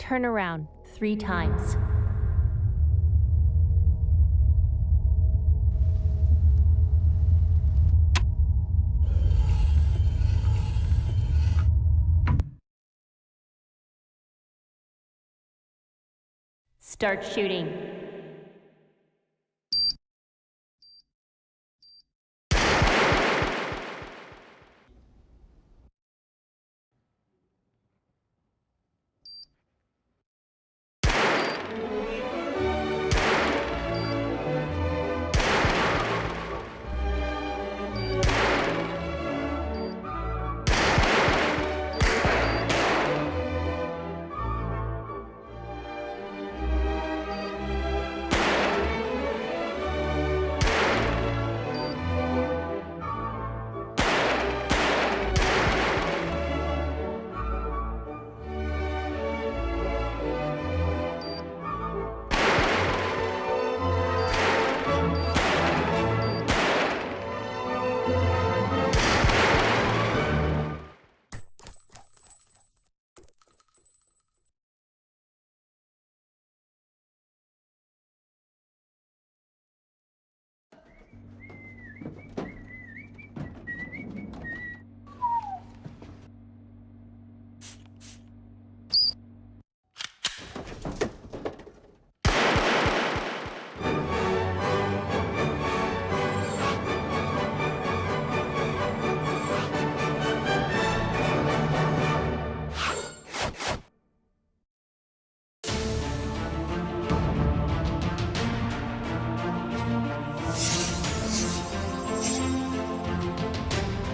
Turn around 3 times. Start shooting.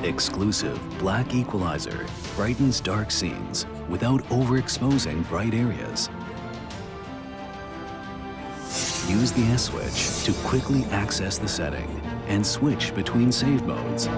Exclusive black equalizer brightens dark scenes without overexposing bright areas. Use the S switch to quickly access the setting and switch between save modes.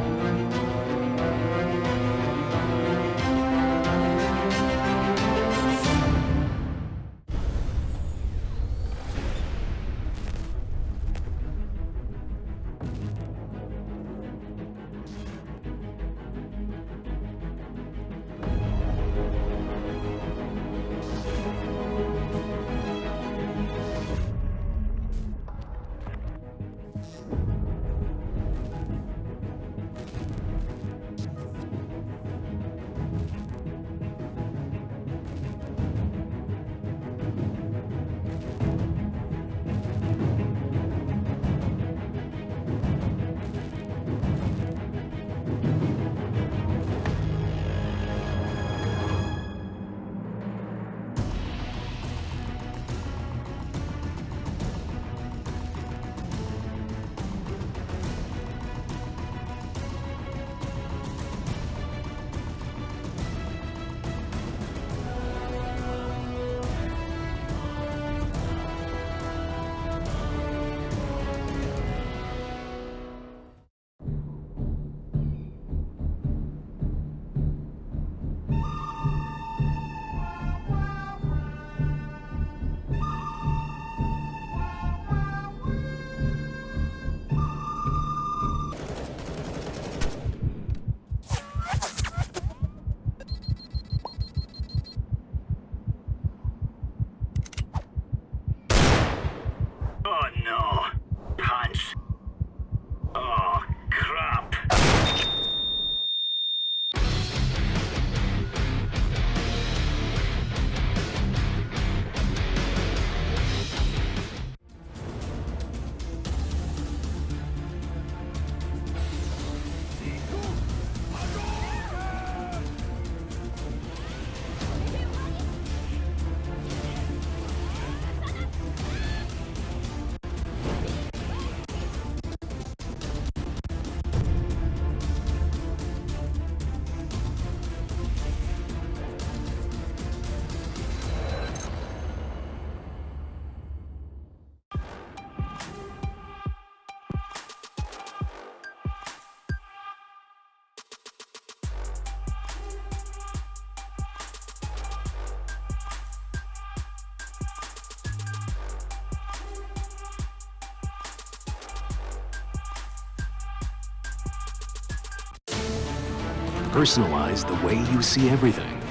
Personalize the way you see everything,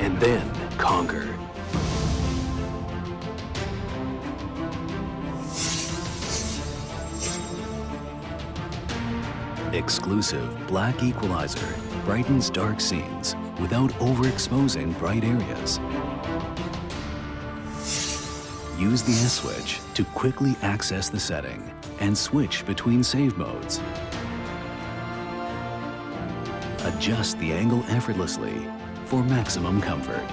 and then conquer. Exclusive black equalizer brightens dark scenes without overexposing bright areas. Use the S switch to quickly access the setting and switch between save modes. Adjust the angle effortlessly for maximum comfort.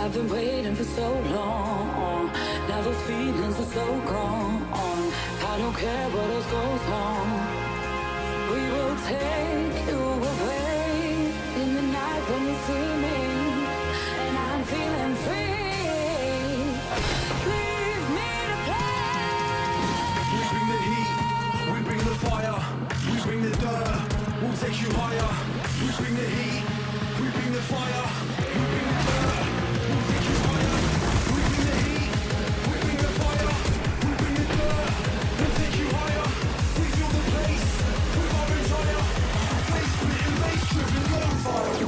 I've been waiting for so long. Now those feelings are so gone. I don't care what else goes on. We will take you away in the night when you see me, and I'm feeling free. Leave me to play. We bring the heat, we bring the fire, we bring the dirt, we'll take you higher. We bring the heat, we bring the fire, we bring the dirt, we'll take you higher. We bring the heat, we bring the fire, we bring the dirt, we'll take you higher. We feel the place, with our desire, face splitting, bass driven, gunfire.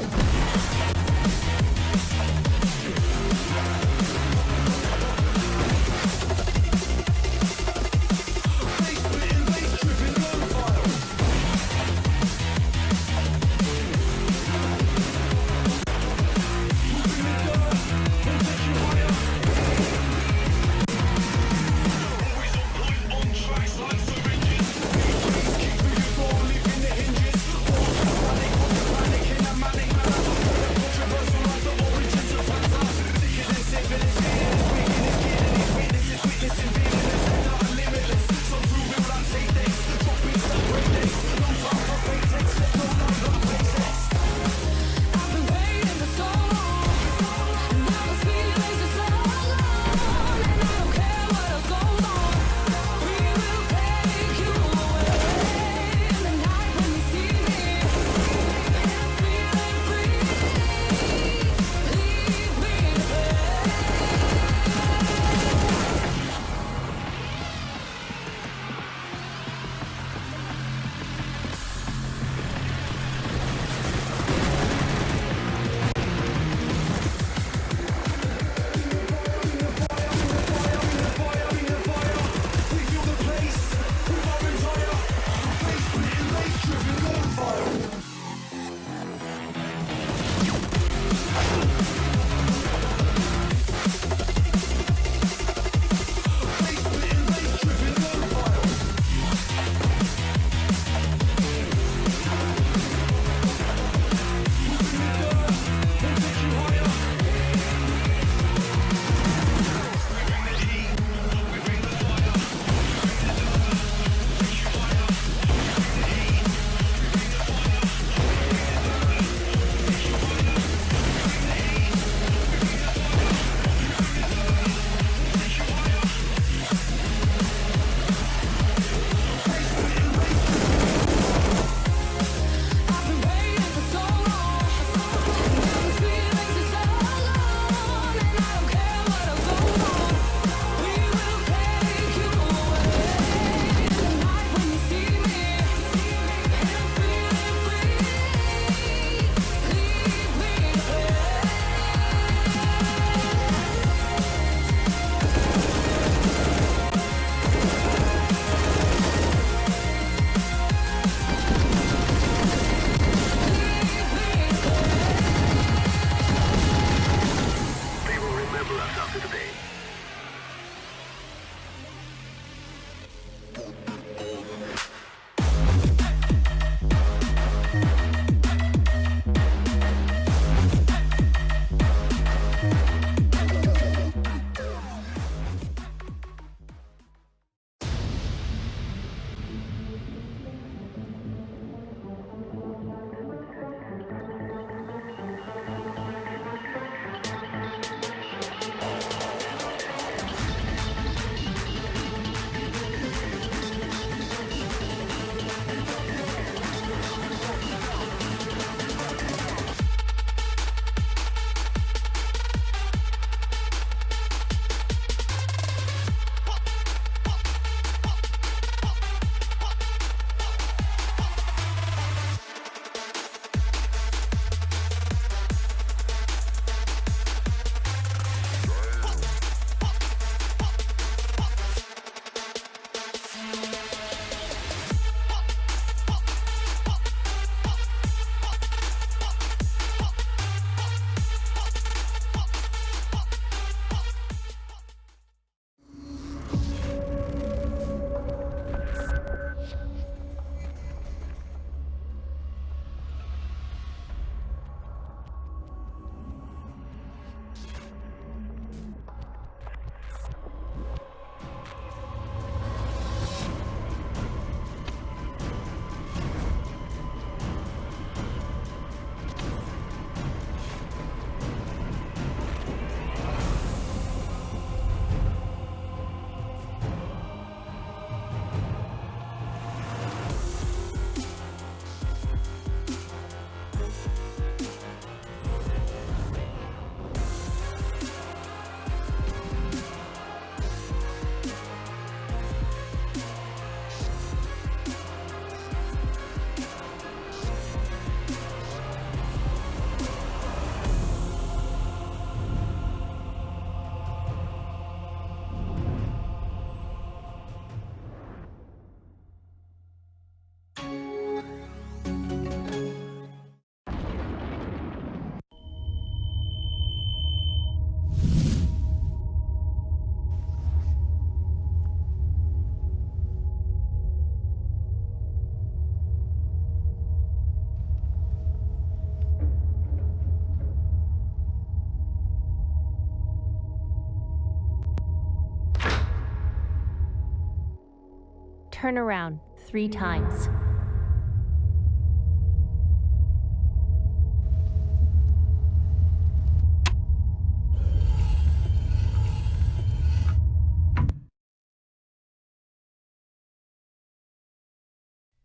Turn around 3 times.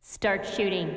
Start shooting.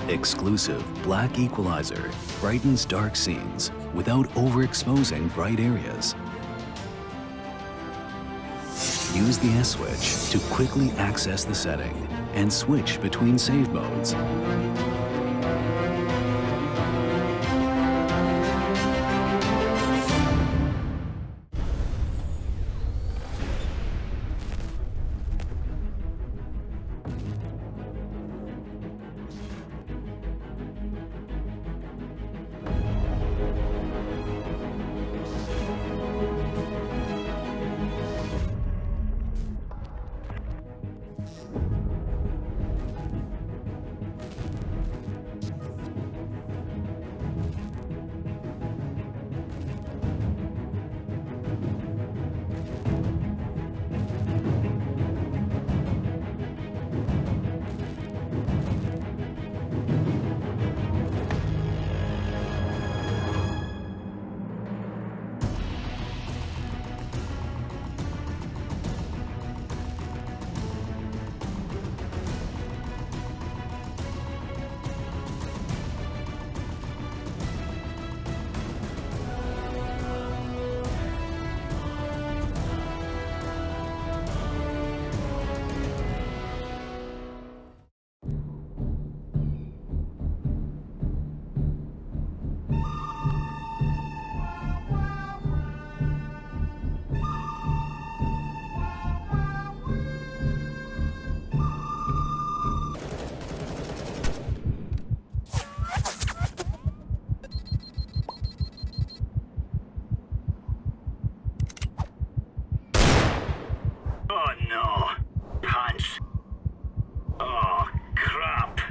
Exclusive black equalizer brightens dark scenes without overexposing bright areas. Use the S switch to quickly access the setting and switch between save modes. Oh no! Punch! Oh, crap!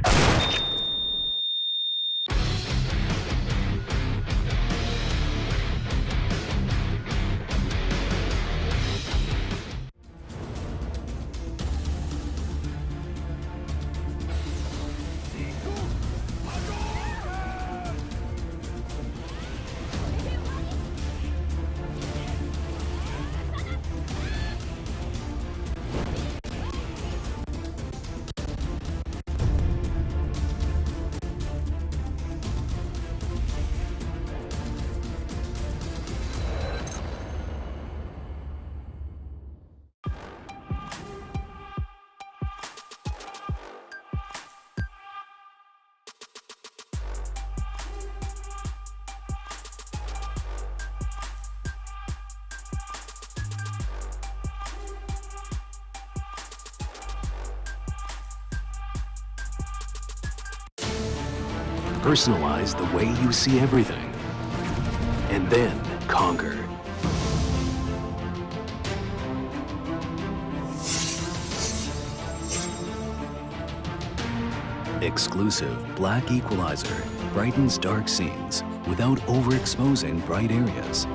Personalize the way you see everything. And then conquer. Exclusive black equalizer brightens dark scenes without overexposing bright areas.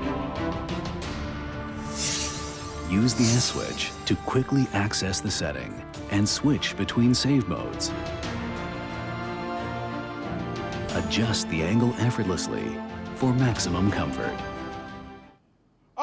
Use the S switch to quickly access the setting and switch between save modes. Adjust the angle effortlessly for maximum comfort.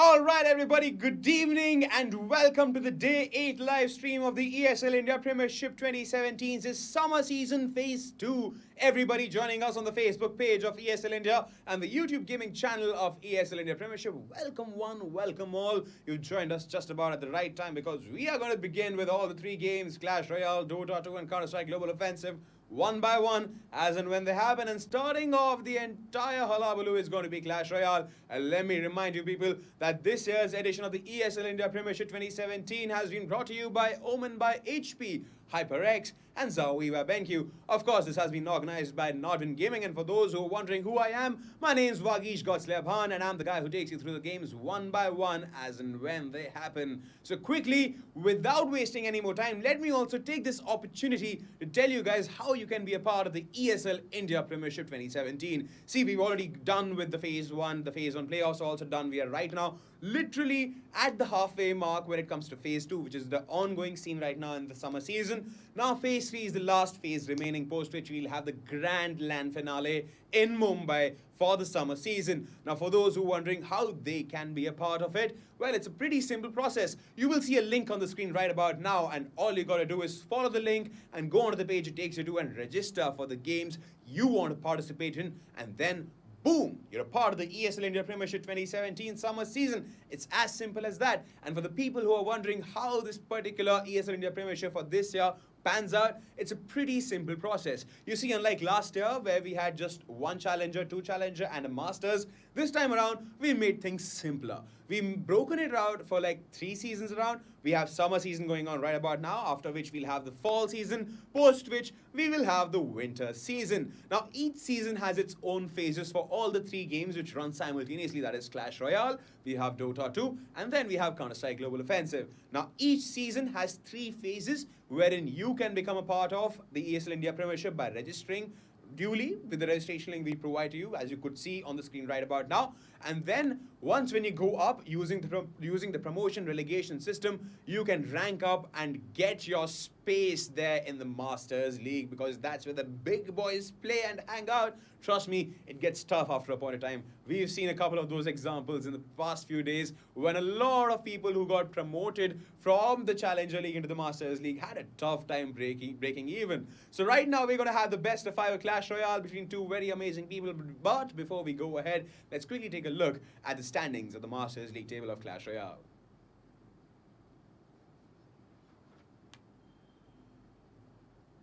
All right, everybody, good evening and welcome to the Day 8 live stream of the ESL India Premiership 2017's Summer Season Phase 2. Everybody joining us on the Facebook page of ESL India and the YouTube gaming channel of ESL India Premiership. Welcome one, welcome all. You joined us just about at the right time because we are going to begin with all the three games, Clash Royale, Dota 2 and Counter-Strike Global Offensive, one by one, as and when they happen. And starting off the entire hullabaloo is going to be Clash Royale. And let me remind you people that this year's edition of the ESL India Premiership 2017 has been brought to you by Omen by HP, HyperX and Zawiwa BenQ. Of course, this has been organized by Nodwin Gaming, and for those who are wondering who I am, my name is Wagish Godslebhan and I'm the guy who takes you through the games one by one as and when they happen. So quickly, without wasting any more time, let me also take this opportunity to tell you guys how you can be a part of the ESL India Premiership 2017. See, we've already done with the Phase 1, the Phase 1 playoffs are also done. We are right now literally at the halfway mark when it comes to Phase 2, which is the ongoing scene right now in the summer season. Now Phase 3 is the last phase remaining, post which we'll have the grand land finale in Mumbai for the summer season. Now for those who are wondering how they can be a part of it, well, it's a pretty simple process. You will see a link on the screen right about now, and all you gotta do is follow the link and go onto the page it takes you to and register for the games you want to participate in, and then boom, you're a part of the ESL India Premiership 2017 summer season. It's as simple as that. And for the people who are wondering how this particular ESL India Premiership for this year pans out, it's a pretty simple process. You see, unlike last year where we had just one challenger, two challenger and a masters, this time around we made things simpler. We've broken it out for like 3 seasons around. We have summer season going on right about now, after which we'll have the fall season, post which we will have the winter season. Now each season has its own phases for all the 3 games which run simultaneously. That is Clash Royale, we have Dota 2 and then we have Counter-Strike Global Offensive. Now each season has 3 phases wherein you can become a part of the ESL India Premiership by registering duly with the registration link we provide to you, as you could see on the screen right about now. And then once when you go up using the promotion relegation system, you can rank up and get your space there in the Masters League, because that's where the big boys play and hang out. Trust me, it gets tough after a point of time. We've seen a couple of those examples in the past few days when a lot of people who got promoted from the Challenger League into the Masters League had a tough time breaking even. So right now we're going to have the best of 5 Clash Royale between 2 very amazing people. But before we go ahead, let's quickly take a look at the standings of the Masters League table of Clash Royale.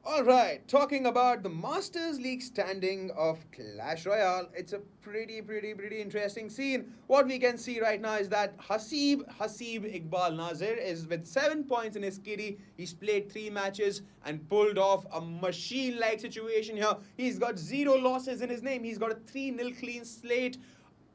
Alright, talking about the Masters League standing of Clash Royale, it's a pretty interesting scene. What we can see right now is that Haseeb Iqbal Nazir is with 7 points in his kitty. He's played 3 matches and pulled off a machine-like situation here. He's got 0 losses in his name. He's got a 3-0 clean slate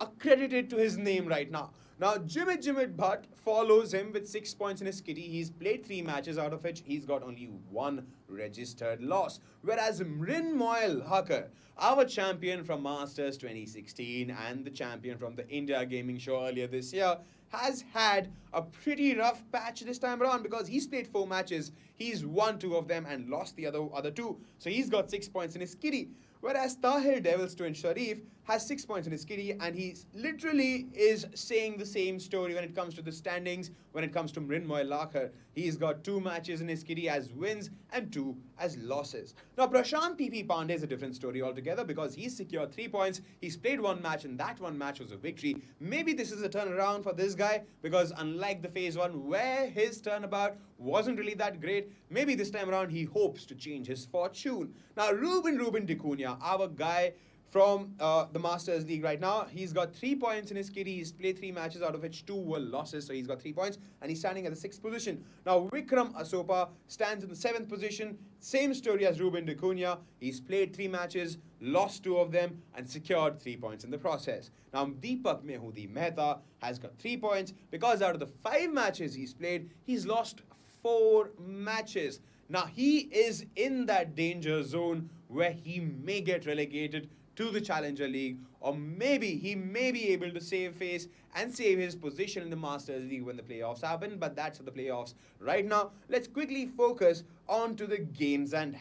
accredited to his name right now. Now, Jimit Bhatt follows him with 6 points in his kitty. He's played 3 matches, out of which he's got only 1 registered loss. Whereas Mrinmoy Lakhar, our champion from Masters 2016 and the champion from the India Gaming Show earlier this year, has had a pretty rough patch this time around, because he's played 4 matches. He's won 2 of them and lost the other 2. So he's got 6 points in his kitty. Whereas Tahir Devil's Twin Sharif has 6 points in his kitty, and he literally is saying the same story when it comes to the standings, when it comes to Mrinmoy Lakhar. He's got 2 matches in his kitty as wins and 2 as losses. Now Prashant PP Pandey is a different story altogether, because he's secured 3 points. He's played 1 match and that 1 match was a victory. Maybe this is a turnaround for this guy, because unlike the Phase 1 where his turnabout wasn't really that great, maybe this time around he hopes to change his fortune. Now Ruben Dicunia, our guy from the Masters League right now, he's got 3 points in his kitty. He's played 3 matches, out of which 2 were losses, so he's got 3 points and he's standing at the 6th position. Now Vikram Asopa stands in the 7th position. Same story as Ruben Dicunia. He's played 3 matches, lost 2 of them and secured 3 points in the process. Now Deepak Mehudi Mehta has got 3 points, because out of the 5 matches he's played, he's lost 4 matches. Now he is in that danger zone where he may get relegated to the Challenger League, or maybe he may be able to save face and save his position in the Masters League when the playoffs happen, but that's for the playoffs right now. Let's quickly focus on to the games and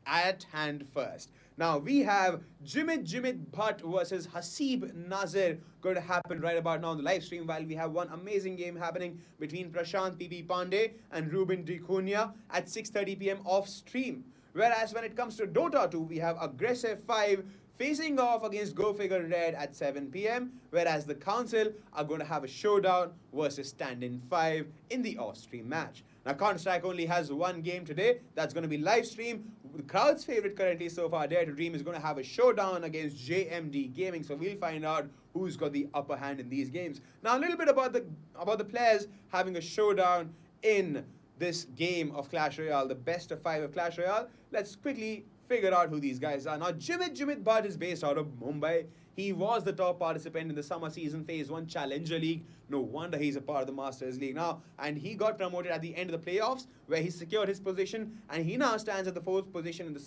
at hand first. Now we have Jimit Bhatt versus Haseeb Nazir going to happen right about now on the live stream, while we have one amazing game happening between Prashant P.P. Pandey and Ruben Dicunia at 6:30 p.m. off stream. Whereas when it comes to Dota 2, we have Aggressive 5 facing off against Go Figure Red at 7 p.m. Whereas the Council are going to have a showdown versus Stand-In 5 in the off-stream match. Now Counter-Strike only has one game today that's going to be live stream. The crowd's favorite currently so far, Dare to Dream, is going to have a showdown against JMD Gaming. So we'll find out who's got the upper hand in these games. Now a little bit about the players having a showdown in this game of Clash Royale, the best of 5 of Clash Royale. Let's quickly figure out who these guys are. Now Jimit Bhatt is based out of Mumbai. He was the top participant in the summer season Phase 1 Challenger League. No wonder he's a part of the Masters League now. And he got promoted at the end of the playoffs, where he secured his position, and he now stands at the 4th position in the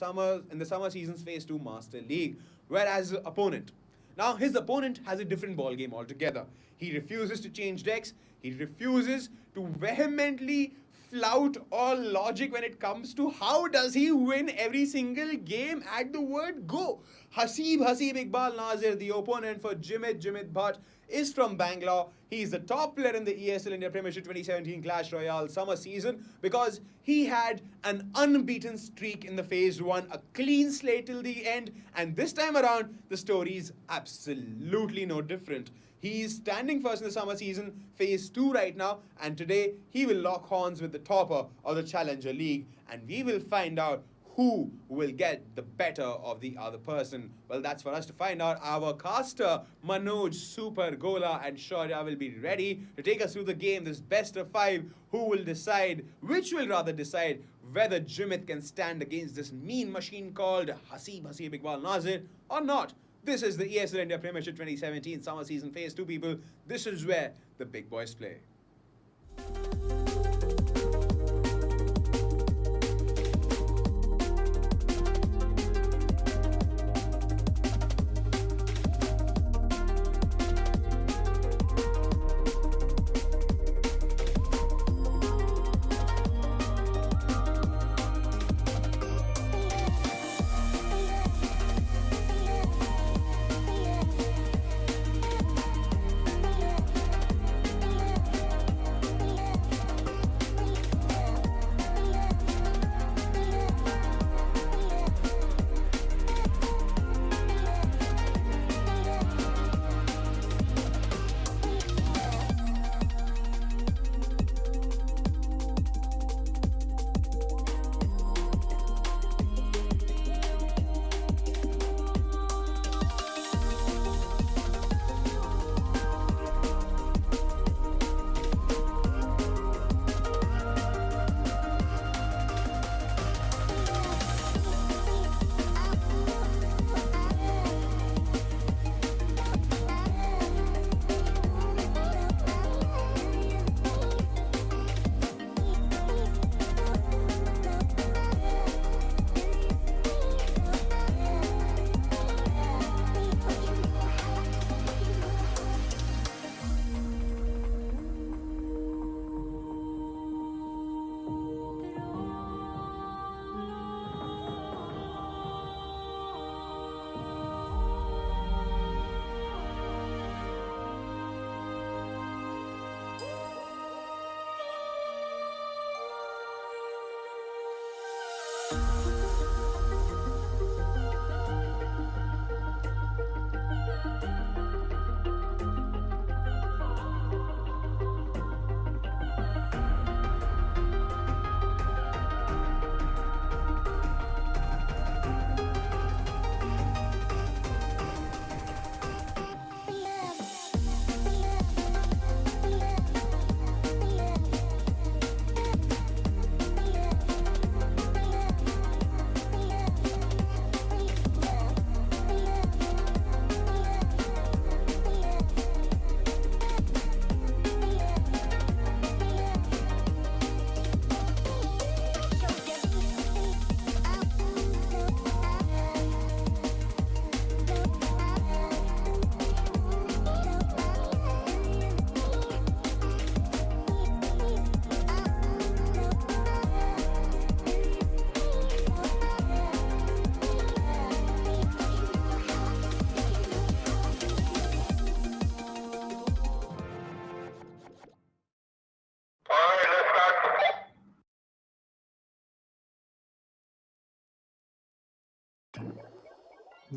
summer season's Phase 2 Master League. Whereas his opponent, now his opponent has a different ball game altogether. He refuses to change decks. He refuses to vehemently flout all logic when it comes to how does he win every single game at the word go. Haseeb Iqbal Nazir, the opponent for Jimit Bhatt, is from Bangalore. He's the top player in the ESL India Premiership 2017 Clash Royale summer season because he had an unbeaten streak in the Phase 1, a clean slate till the end, and this time around, the story is absolutely no different. He's standing first in the summer season, Phase 2 right now, and today he will lock horns with the topper of the Challenger League, and we will find out who will get the better of the other person. Well, that's for us to find out. Our caster, Manoj, Super, Gola, and Shaurya will be ready to take us through the game, this best of 5, which will rather decide whether Jimit can stand against this mean machine called Haseeb Iqbal Nazir or not. This is the ESL India Premiership 2017 summer season Phase 2, people. This is where the big boys play.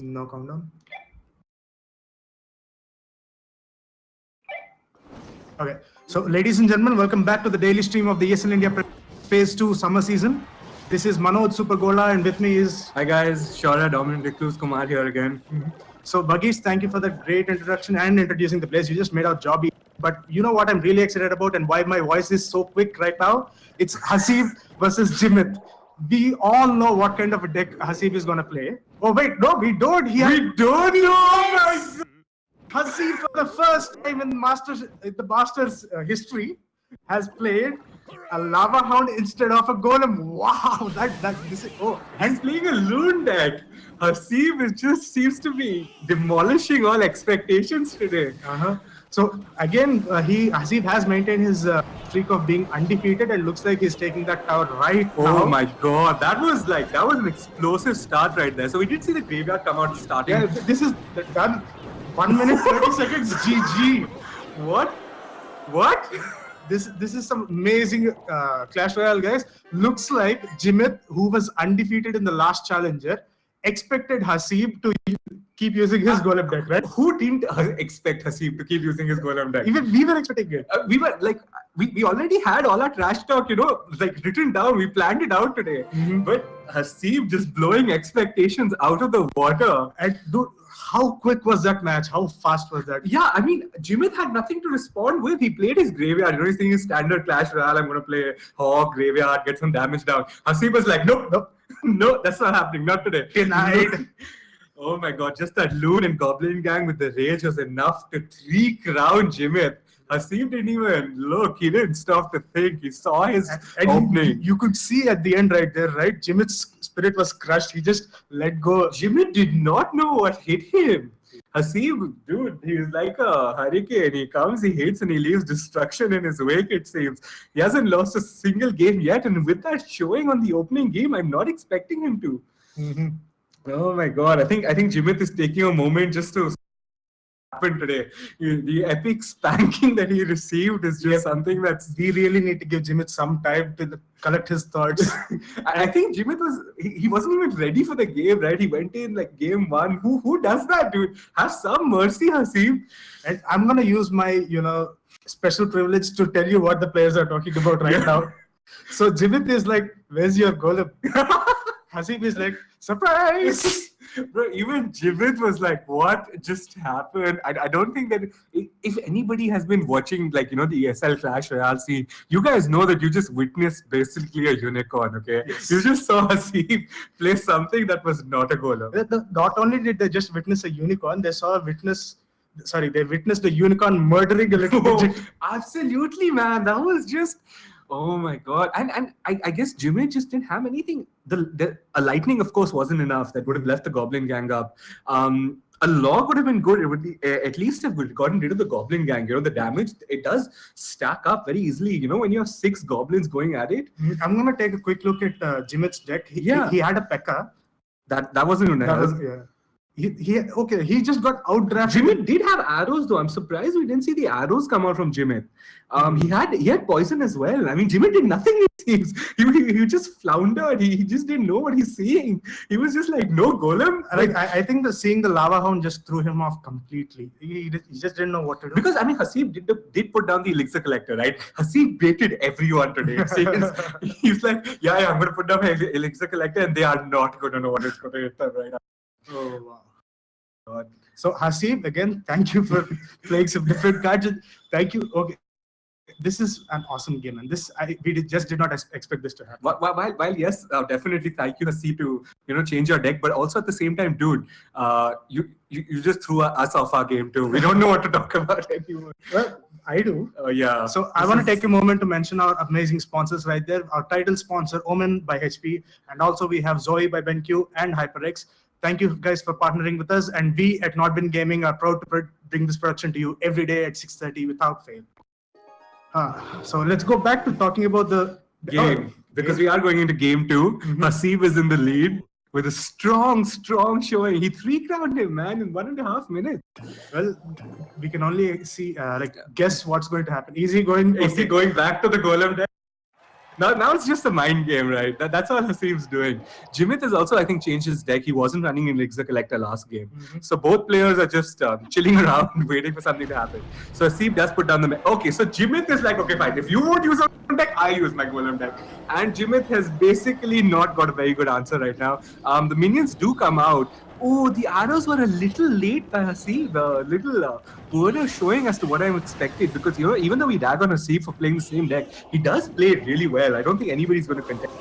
No countdown. Okay, so ladies and gentlemen, welcome back to the daily stream of the ESL India Phase 2 summer season. This is Manoj Supergola, and with me is... Hi guys, Shaura Dominant Recluse Kumar here again. So Buggies, thank you for the great introduction and introducing the players. You just made our job easy. But you know what I'm really excited about and why my voice is so quick right now? It's Haseeb versus Jimit. We all know what kind of a deck Haseeb is going to play. Oh wait, no, we don't. We don't know! Haseeb for the first time in the Masters history has played a lava hound instead of a golem. Wow, He's playing a loon deck. Haseeb just seems to be demolishing all expectations today. So again, Haseeb has maintained his streak of being undefeated and looks like he's taking that tower right now. Oh my god, that was an explosive start right there. So we did see the graveyard come out starting. Yeah, this is done. 1 minute 30 seconds. GG. What? This is some amazing Clash Royale, guys. Looks like Jimit, who was undefeated in the last challenger, expected Haseeb to keep using his golem deck, right? Who didn't expect Haseeb to keep using his golem deck? Even we were expecting it. We were like, we already had all our trash talk, written down. We planned it out today. But Haseeb just blowing expectations out of the water. And dude, how quick was that match? How fast was that? Yeah, I mean, Jimit had nothing to respond with. He played his graveyard. He's saying his standard Clash Royale. I'm going to play Hawk, graveyard, get some damage down. Haseeb was like, nope, no, that's not happening. Not today. Denied. Oh my god, just that Loon and Goblin Gang with the rage was enough to 3-crown Jimit. Haseeb didn't even look. He didn't stop to think. He saw his opening. You could see at the end right there, right? Jimit's spirit was crushed. He just let go. Jimit did not know what hit him. Haseeb, dude, he is like a hurricane. He comes, he hits, and he leaves destruction in his wake, it seems. He hasn't lost a single game yet. And with that showing on the opening game, I'm not expecting him to. Oh my god. I think Jimit is taking a moment just to happen today. The epic spanking that he received is just something that's... We really need to give Jimit some time to collect his thoughts. I think Jimit he wasn't even ready for the game, right? He went in like game 1. Who does that, dude? Have some mercy, Haseeb. And I'm gonna use my, special privilege to tell you what the players are talking about right now. So Jimit is like, where's your golem? Haseeb is like, surprise! Bro, even Jimit was like, what just happened? I don't think that if anybody has been watching, the ESL Clash Royale scene, you guys know that you just witnessed basically a unicorn, okay? Yes. You just saw Haseeb play something that was not a golem. Not only did they just witness a unicorn, they witnessed a unicorn murdering a little midget. Absolutely, man. That was just... Oh my god. And I guess Jimit just didn't have anything. A lightning, of course, wasn't enough. That would have left the Goblin Gang up. A log would have been good. It would be, at least have gotten rid of the Goblin Gang. The damage, it does stack up very easily. When you have 6 goblins going at it. I'm going to take a quick look at Jimit's deck. He had a P.E.K.K.A. That wasn't enough. He just got outdrafted. Jimit did have arrows though. I'm surprised we didn't see the arrows come out from Jimit. He had poison as well. I mean, Jimit did nothing, it seems. He just floundered. He just didn't know what he's seeing. He was just like, no golem. I think seeing the lava hound just threw him off completely. He just didn't know what to do. Because I mean, Haseeb did put down the elixir collector, right? Haseeb baited everyone today. He's like, yeah, I'm going to put down my elixir collector, and they are not going to know what it's going to hit them right now. Oh wow. God. So Haseeb, again, thank you for playing some different cards. Thank you. Okay, this is an awesome game, and we just did not expect this to happen. While yes, definitely thank you, Haseeb, to change your deck, but also at the same time, dude, you just threw us off our game too. We don't know what to talk about anymore. Well, I do. Yeah. So I want to take a moment to mention our amazing sponsors right there. Our title sponsor, Omen by HP, and also we have Zoe by BenQ and HyperX. Thank you guys for partnering with us, and we at Not Been Gaming are proud to bring this production to you every day at 6:30 without fail. So let's go back to talking about the game, because we are going into game 2. Haseeb is in the lead with a strong showing. He 3-crowned him, man, in 1.5 minutes. Well, we can only see, guess what's going to happen. Is he going back to the golem deck? Now it's just a mind game, right? That's all Haseeb's doing. Jimit has also, I think, changed his deck. He wasn't running in Elixir Collector last game. So both players are just chilling around, waiting for something to happen. So Haseeb does put down the... Okay, so Jimit is like, okay, fine. If you won't use a deck, I use my Golem deck. And Jimit has basically not got a very good answer right now. The minions do come out. Oh, the arrows were a little late by Haseeb, a little poorer showing as to what I expected, because, you know, even though we rag on Haseeb for playing the same deck, he does play it really well. I don't think anybody's going to contest.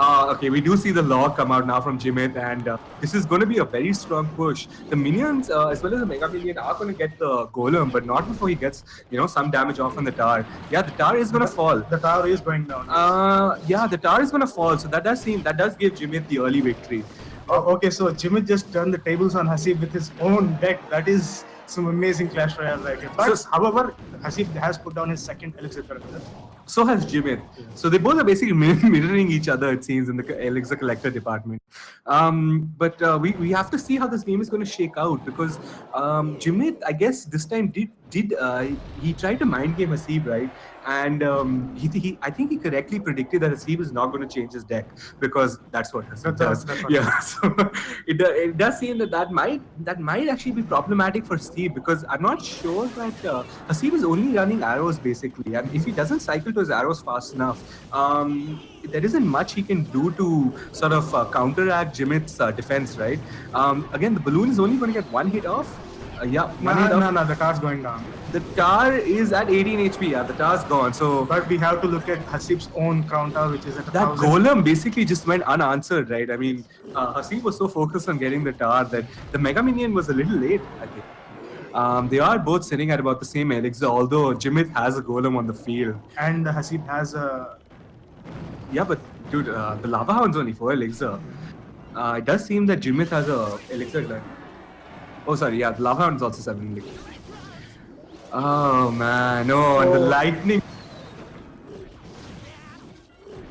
Okay, we do see the log come out now from Jimit, and this is going to be a very strong push. The minions, as well as the Mega Minion, are going to get the Golem, but not before he gets, you know, some damage off on the tower. Yeah, the tower is going to fall. The tower is going down. Yeah, the tower is going to fall, so that does give Jimit the early victory. Okay, so Jimit just turned the tables on Haseeb with his own deck. That is some amazing Clash Royale right here. But however, Haseeb has put down his second Elixir character. So has Jimit. So they both are basically mirroring each other, it seems, in the Elixir Collector department. But we have to see how this game is going to shake out, because Jimit, I guess, this time he tried to mind game Haseeb, right? And I think he correctly predicted that Haseeb is not going to change his deck, because that's what Haseeb does. Yeah, so it does seem that might actually be problematic for Haseeb, because I'm not sure that Haseeb is only running arrows basically, and if he doesn't cycle to his arrows fast enough, there isn't much he can do to sort of counteract Jimit's defense, right? Again, the balloon is only going to get one hit off. No, the tower's going down. The tower is at 18 HP. Yeah, the tower's gone. So, but we have to look at Haseeb's own crown tower, which is at 1,000. That golem basically just went unanswered, right? I mean, Haseeb was so focused on getting the tower that the Mega Minion was a little late, I think. They are both sitting at about the same elixir, although Jimit has a golem on the field. And Haseeb has a... Yeah, but dude, the Lava Hound's only 4 elixir. It does seem that Jimit has a elixir. Oh, sorry, yeah, the Lava Hound's also 7 elixir. Oh man, no, and the lightning.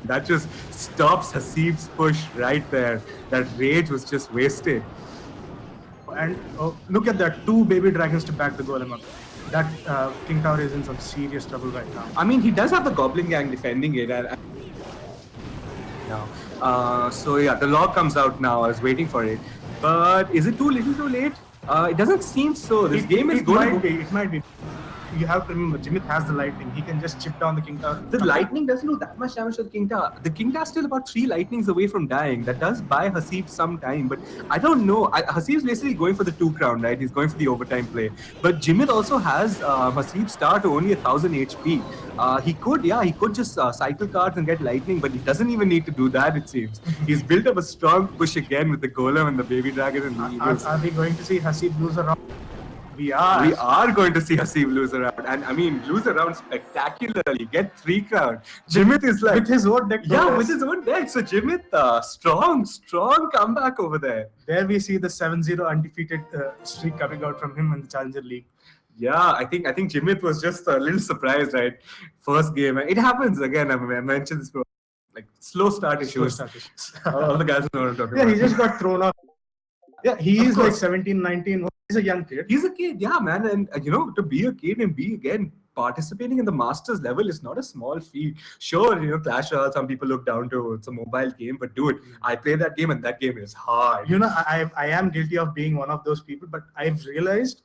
That just stops Haseeb's push right there. That rage was just wasted. And look at that, 2 baby dragons to back the golem up. That King Tower is in some serious trouble right now. I mean, he does have the Goblin Gang defending it. So yeah, the log comes out now. I was waiting for it. But is it too little too late? It doesn't seem so. This game is going to... It might be. You have to remember, Jimit has the lightning. He can just chip down the King Tower. The lightning doesn't do that much damage to the King Tower. The King Tower is still about 3 lightnings away from dying. That does buy Haseeb some time, but I don't know. Haseeb's basically going for the 2 crown, right? He's going for the overtime play. But Jimit also has Haseeb's tower to only 1,000 HP. He could just cycle cards and get lightning, but he doesn't even need to do that, it seems. He's built up a strong push again with the Golem and the Baby Dragon and the Eagles. Are we going to see Haseeb lose a round? We are going to see Haseeb lose around, and I mean lose around spectacularly. Get 3 crown. Jimit is like with his own deck. Yeah, with his own deck. So Jimit, strong comeback over there. There we see the 7-0 undefeated streak coming out from him in the Challenger League. Yeah, I think Jimit was just a little surprised, right? First game, it happens again. I mentioned this before. Like slow start issues. All the guys know what I'm talking about. Yeah, he just got thrown off. Yeah, he is like 17, 19. He's a young kid. He's a kid, yeah, man. And, you know, to be a kid and be, again, participating in the Masters level is not a small feat. Sure, you know, Clash Royale, some people look down to it's a mobile game, but dude, I play that game and that game is hard. You know, I am guilty of being one of those people, but I've realized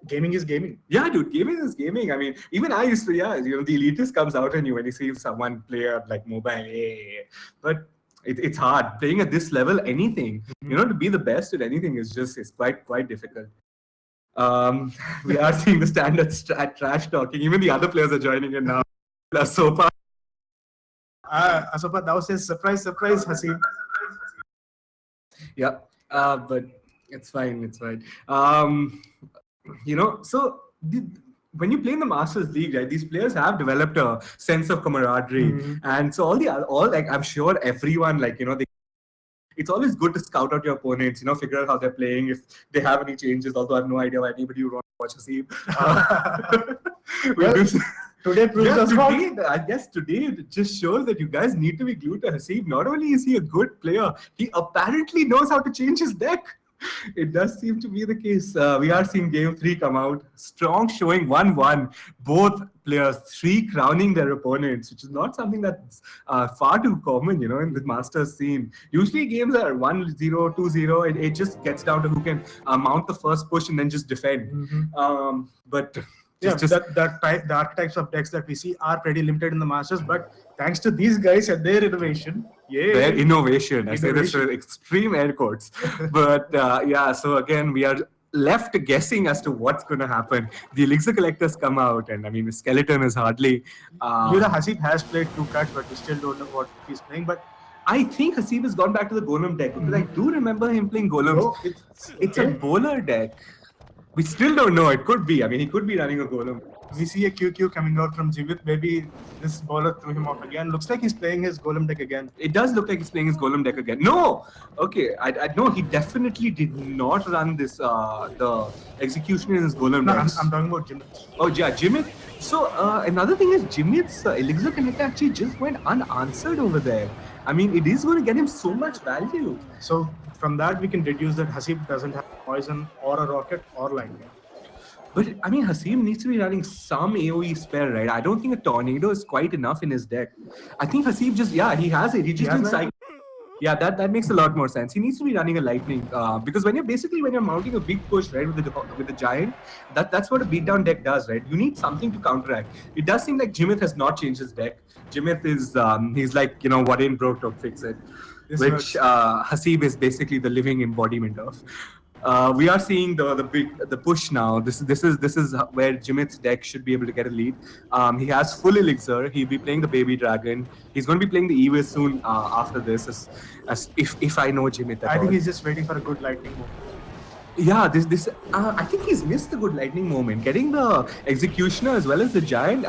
gaming is gaming. Yeah, dude, gaming is gaming. I mean, even I used to, you know, the elitist comes out on you when you see someone play like mobile. But it's hard playing at this level. Anything, you know, to be the best at anything is quite difficult. We are seeing the standard trash talking. Even the other players are joining in now. Asopa, that was his surprise, Haseeb. Yeah, but it's fine. You know, so when you play in the Masters League, right, these players have developed a sense of camaraderie, and so all like I'm sure everyone, like, you know, it's always good to scout out your opponents, you know, figure out how they're playing, if they have any changes. Although I have no idea why anybody would want to watch Haseeb. Today proves us wrong. I guess today it just shows that you guys need to be glued to Haseeb. Not only is he a good player, he apparently knows how to change his deck. It does seem to be the case. We are seeing game 3 come out. Strong showing 1-1. Both players, 3 crowning their opponents, which is not something that's far too common, in the Masters scene. Usually games are 1-0, 2-0. It just gets down to who can mount the first push and then just defend. But the archetypes of decks that we see are pretty limited in the Masters, but thanks to these guys and their innovation, their innovation. I say this with extreme air quotes. But so again, we are left guessing as to what's going to happen. The Elixir Collectors come out, and I mean, the Skeleton is hardly... Haseeb has played 2 cards, but we still don't know what he's playing. But I think Haseeb has gone back to the Golem deck, because I do remember him playing Golems. No, it's a bowler deck. We still don't know. It could be. I mean, he could be running a Golem. We see a QQ coming out from Jimit. Maybe this bowler threw him off again. Looks like he's playing his Golem deck again. It does look like he's playing his Golem deck again. No! Okay, I know he definitely did not run this, the execution in his Golem No, deck. I'm talking about Jimit. Oh, yeah, Jimit. So, another thing is Jimit's Elixir Connector actually just went unanswered over there. I mean, it is going to get him so much value. So, from that, we can deduce that Haseeb doesn't have poison or a rocket or lightning. But, I mean, Haseeb needs to be running some AoE spell, right? I don't think a Tornado is quite enough in his deck. I think Haseeb just, he has it. He just didn't cycle. Yeah, that makes a lot more sense. He needs to be running a lightning because when you're mounting a big push, right, with the giant, that's what a beatdown deck does, right? You need something to counteract. It does seem like Jimit has not changed his deck. Jimit is he's like, what ain't broke, don't fix it, which Haseeb is basically the living embodiment of. We are seeing the push now. This is where Jimit's deck should be able to get a lead. He has full elixir. He'll be playing the baby dragon. He's going to be playing the Evis soon after this. As if I know Jimit. I think he's just waiting for a good lightning moment. Yeah, I think he's missed the good lightning moment. Getting the executioner as well as the giant.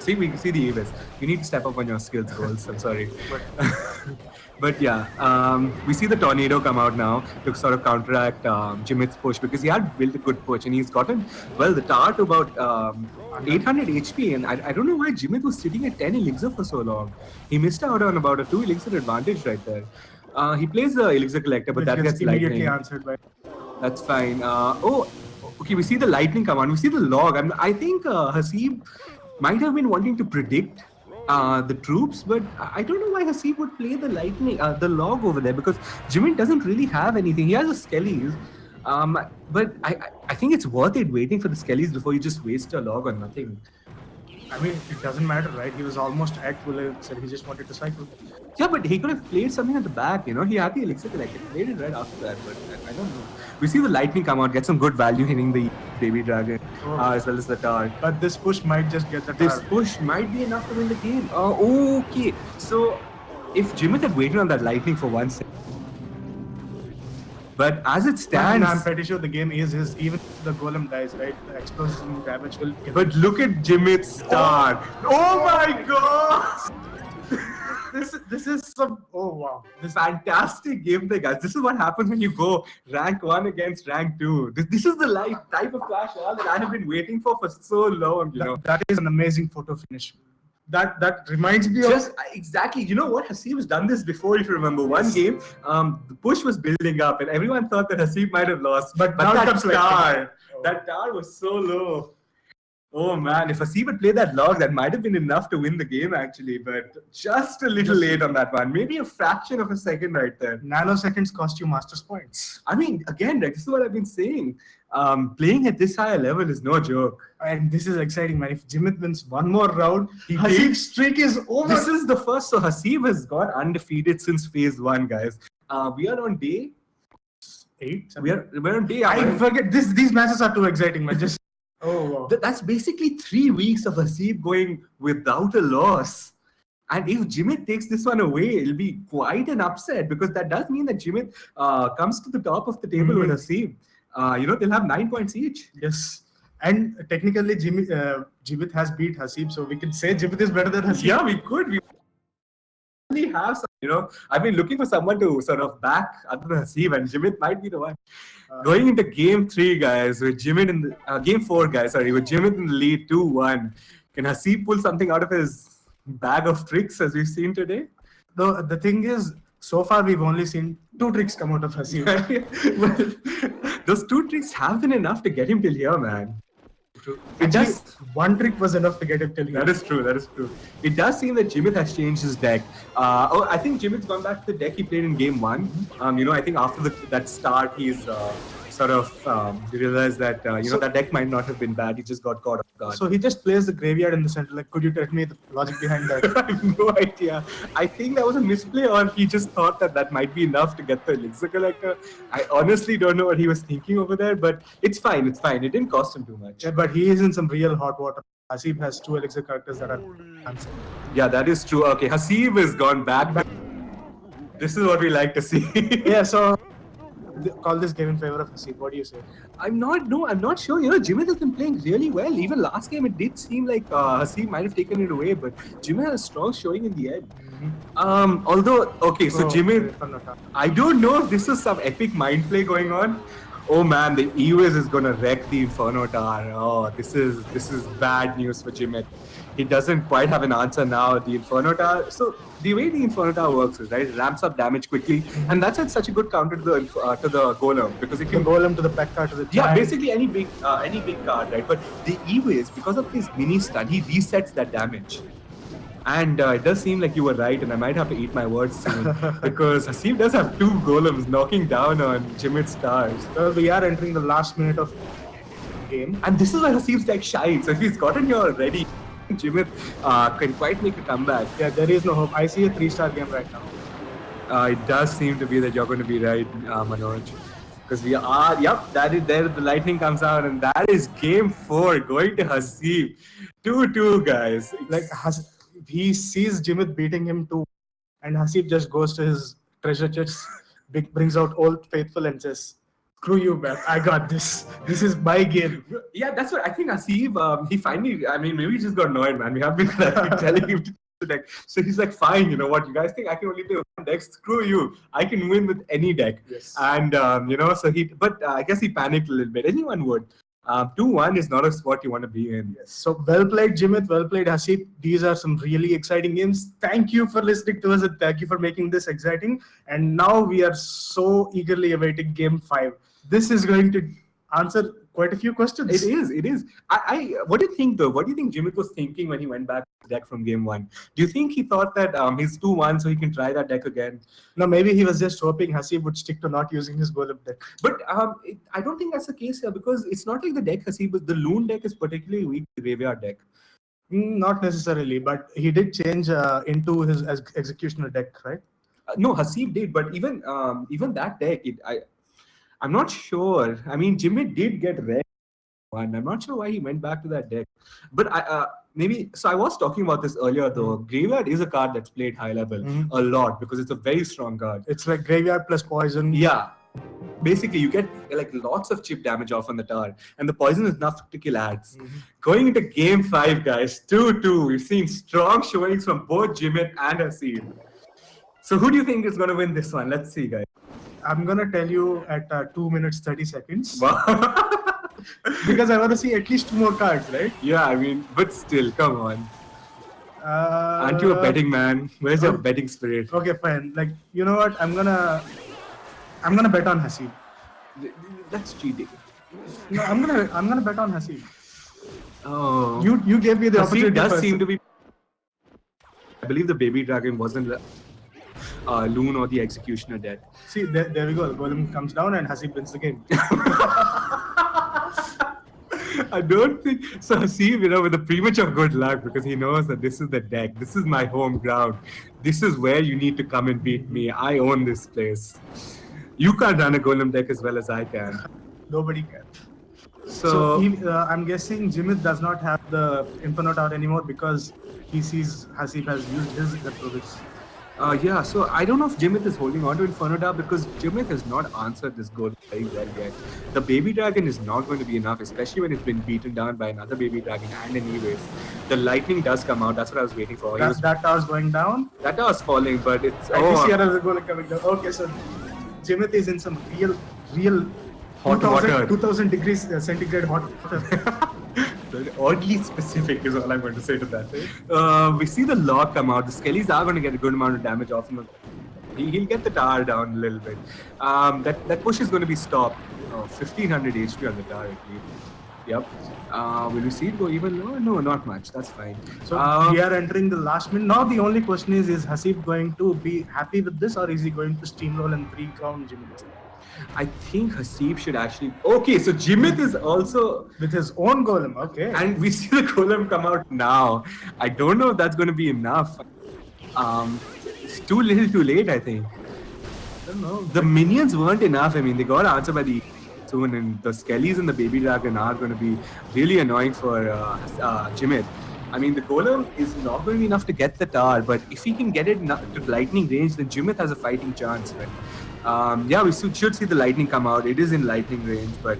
We can see the Evis. You need to step up on your skills goals. I'm sorry. But yeah, we see the Tornado come out now to sort of counteract Jimit's push because he had built a good push and he's gotten, the tower to about 800 HP. And I don't know why Jimit was sitting at 10 elixir for so long. He missed out on about a 2 elixir advantage right there. He plays the Elixir Collector, but that gets immediately lightning. answered by. That's fine. Okay, we see the lightning come on. We see the log. I think Haseeb might have been wanting to predict the troops, but I don't know why Haseeb would play the lightning, the log over there, because Jimit doesn't really have anything. He has a Skellies, but I think it's worth it waiting for the Skellies before you just waste a log on nothing. I mean, it doesn't matter, right? He was almost at full elixir. He just wanted to cycle. Yeah, but he could have played something at the back, He had the Elixir Collector. He played it right after that, but I don't know. We see the lightning come out, get some good value hitting the baby dragon, as well as the tower. But this push might just get the tower. This push might be enough to win the game. Okay. So, if Jimit had waited on that lightning for 1 second, but as it stands, I'm pretty sure the game is his. Even if the golem dies, right? The explosion damage will. But look at Jimit's start. Oh my god! This is some. Oh wow! This fantastic gameplay, guys. This is what happens when you go rank 1 against rank 2. This is the type of Clash Royale that I have been waiting for so long. That is an amazing photo finish. That reminds me of exactly. You know what? Haseeb has done this before. If you remember, one game, the push was building up, and everyone thought that Haseeb might have lost. But now that comes tower, that tower was so low. Oh man, if Haseeb had played that log, that might have been enough to win the game actually. But just a little late on that one. Maybe a fraction of a second right there. Nanoseconds cost you Masters points. I mean, again, this is what I've been saying. Playing at this higher level is no joke. And this is exciting, man. If Jimit wins one more round, Haseeb's streak is over. This is the first. So Haseeb has gone undefeated since phase 1, guys. We are on day 8. We're on day. I forget. These matches are too exciting, man. Just wow. That's basically 3 weeks of Haseeb going without a loss. And if Jimit takes this one away, it'll be quite an upset because that does mean that Jimit comes to the top of the table with Haseeb. They'll have 9 points each. Yes. And technically, Jimit has beat Haseeb, so we can say Jimit is better than Haseeb. Yeah, we could. We only have some, I've been looking for someone to sort of back other than Haseeb, and Jimit might be the one. Going into game 3, guys, with Jimit in the game 4, guys, with Jimit in the lead 2-1. Can Haseeb pull something out of his bag of tricks as we've seen today? The thing is, So far, we've only seen 2 tricks come out of Haseeb. Well, those 2 tricks have been enough to get him till here, man. It Actually, does. 1 trick was enough to get him till here. That is true. That is true. It does seem that Jimit has changed his deck. I think Jimit's gone back to the deck he played in game 1. I think after that start, he's sort of realized that that deck might not have been bad. He just got caught off guard. So he just plays the graveyard in the center. Like, could you tell me the logic behind that? I have no idea. I think that was a misplay, or he just thought that might be enough to get the elixir collector. I honestly don't know what he was thinking over there, but it's fine. It's fine. It didn't cost him too much. Yeah, but he is in some real hot water. Haseeb has 2 elixir characters that are answered. Yeah, that is true. Okay, Haseeb has gone back. This is what we like to see. Yeah, so call this game in favor of Haseeb. What do you say? I'm not sure. Jimit has been playing really well. Even last game, it did seem like Haseeb might have taken it away, but Jimit had a strong showing in the end. Although, okay, so Jimit, I don't know if this is some epic mind play going on. Oh man, the E-Wiz is gonna wreck the Inferno Tower. Oh, this is bad news for Jimit. He doesn't quite have an answer now. The Inferno Tower. So the way the Inferno Tower works is, right, it ramps up damage quickly, and that's such a good counter to the Golem, because it can Golem to the Pekka to the giant. Yeah, basically any big card, right? But the E-Wiz, because of his mini stun, he resets that damage. And it does seem like you were right, and I might have to eat my words soon, because Haseeb does have 2 golems knocking down on Jimit's stars. Well, we are entering the last minute of game. And this is why Haseeb's deck shines. So if he's gotten you already, Jimit can quite make a comeback. Yeah, there is no hope. I see a 3-star game right now. It does seem to be that you're going to be right, Manoj. Because we are, that is there. The lightning comes out, and that is game 4 going to Haseeb. 2-2, guys. He sees Jimit beating him 2, and Haseeb just goes to his treasure chest, brings out Old Faithful, and says, "Screw you, man. I got this. This is my game." Yeah, that's what I think. Haseeb, he finally, maybe he just got annoyed, man. We have been telling him to do the deck. So he's like, fine, you know what? You guys think I can only play one deck? Screw you. I can win with any deck. Yes. And, but I guess he panicked a little bit. Anyone would. 2-1 is not a spot you want to be in. Yes. So well played, Jimit. Well played, Haseeb. These are some really exciting games. Thank you for listening to us, and thank you for making this exciting. And now we are so eagerly awaiting game 5. This is going to answer quite a few questions. It is. What do you think, though? What do you think Jimit was thinking when he went back to the deck from game 1? Do you think he thought that he's 2-1 so he can try that deck again? No, maybe he was just hoping Haseeb would stick to not using his golem deck. But I don't think that's the case here, because it's not like the deck Haseeb, but the Loon deck is particularly weak to the Graveyard deck. Not necessarily, but he did change into his executioner deck, right? No, Haseeb did, but even that deck, I'm not sure. I mean, Jimit did get wrecked. I'm not sure why he went back to that deck. But maybe, so I was talking about this earlier though. Graveyard is a card that's played high level a lot, because it's a very strong card. It's like Graveyard plus Poison. Yeah. Basically, you get like lots of chip damage off on the tower, and the poison is enough to kill ads. Going into game 5, guys, 2-2. We've seen strong showings from both Jimit and Haseeb. So who do you think is going to win this one? Let's see, guys. I'm going to tell you at 2 minutes 30 seconds. Because I want to see at least 2 more cards, right? Yeah, I mean, but still, come on. Aren't you a betting man? Where's your betting spirit? Okay, fine. Like, you know what? I'm gonna bet on Haseeb. That's cheating. No, I'm gonna bet on Haseeb. Oh. You gave me the opportunity. Haseeb does seem to be. I believe the baby dragon wasn't Loon or the executioner deck. See, there we go. The golem comes down and Haseeb wins the game. I don't think so. Haseeb, with a premature good luck, because he knows that this is the deck. This is my home ground. This is where you need to come and beat me. I own this place. You can't run a golem deck as well as I can. Nobody can. So I'm guessing Jimit does not have the Inferno Tower anymore because he sees Haseeb has used his approaches. Yeah, so I don't know if Jimit is holding on to Inferno Tower, because Jimit has not answered this goal very well yet. The baby dragon is not going to be enough, especially when it's been beaten down by another baby dragon and an E-Wiz. The lightning does come out. That's what I was waiting for. That tower's going down? That tower's falling, but it's... I see another golem coming down. Okay, so Jimit is in some real hot water. 2000 degrees centigrade hot water. Oddly specific is all I'm going to say to that. We see the law come out. The Skellies are going to get a good amount of damage off him. He'll get the tower down a little bit. That push is going to be stopped. 1500 HP on the tower at least. Yep. Will we see it go even lower? No, not much. That's fine. So we are entering the last minute. Now the only question is Haseeb going to be happy with this, or is he going to steamroll and 3-crown Jimit? I think Haseeb should actually. Okay, so Jimit is also With his own golem, okay. and we see the golem come out now. I don't know if that's going to be enough. It's too little, too late. I think. I don't know. The minions weren't enough. I mean, they got answered by the soon, and the skellies and the baby dragon are going to be really annoying for Jimit. I mean, the golem is not going to be enough to get the tower, but if he can get it to lightning range, then Jimit has a fighting chance, right? Yeah, we should see the lightning come out. It is in lightning range, but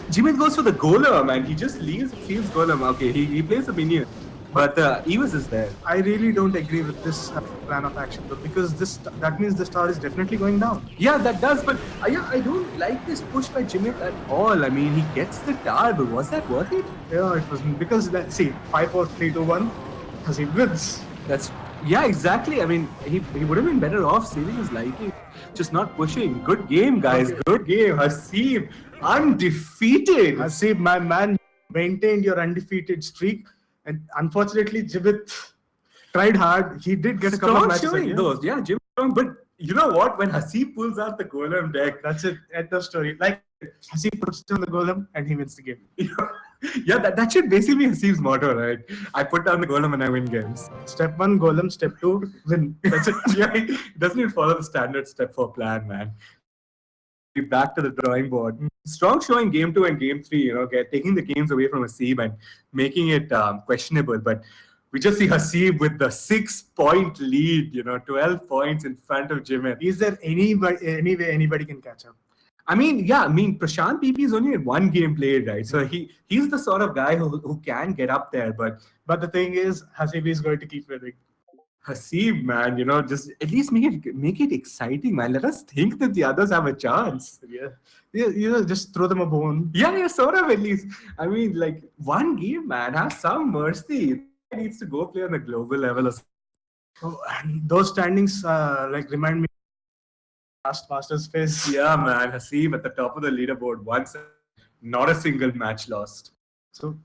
Jimit goes for the golem and he just leaves golem. Okay, he plays the minion, but the Evis is there. I really don't agree with this plan of action though, because that means the star is definitely going down. Yeah, that does, but yeah, I don't like this push by Jimit at all. I mean, he gets the tower, but was that worth it? Yeah, it was because let's see, 5, 4, 3, 2, 1, Haseeb wins. Yeah, exactly. I mean, he would have been better off saving his lightning, just not pushing. Good game, guys. Okay. Good game. Haseeb, undefeated. Haseeb, my man, maintained your undefeated streak, and unfortunately, Jimit tried hard. He did get a couple of Strong matches. showing those. Yeah, Jimit strong. But you know what? When Haseeb pulls out the golem deck, That's it. End of story. Like Haseeb puts down the golem and he wins the game. yeah, that should basically be Haseeb's motto, right? I put down the golem and I win games. Step 1, golem. Step 2, win. That's it. Yeah, he doesn't even follow the standard step 4 plan, man. Be back to the drawing board. Strong showing game 2 and game 3, taking the games away from Haseeb and making it questionable. But we just see Haseeb with the 6-point lead, 12 points in front of Jimit. Is there any way anybody can catch up? I mean, Prashant PP is only in 1 game played, right? So he's the sort of guy who can get up there, but the thing is, Haseeb is going to keep winning. Haseeb, man, just at least make it exciting, man. Let us think that the others have a chance. Yeah, just throw them a bone. Yeah, sort of at least. I mean, like 1 game, man, have some mercy. He needs to go play on the global level. Oh, and those standings remind me of last Masters phase. Yeah, man, Haseeb at the top of the leaderboard once, not a single match lost. So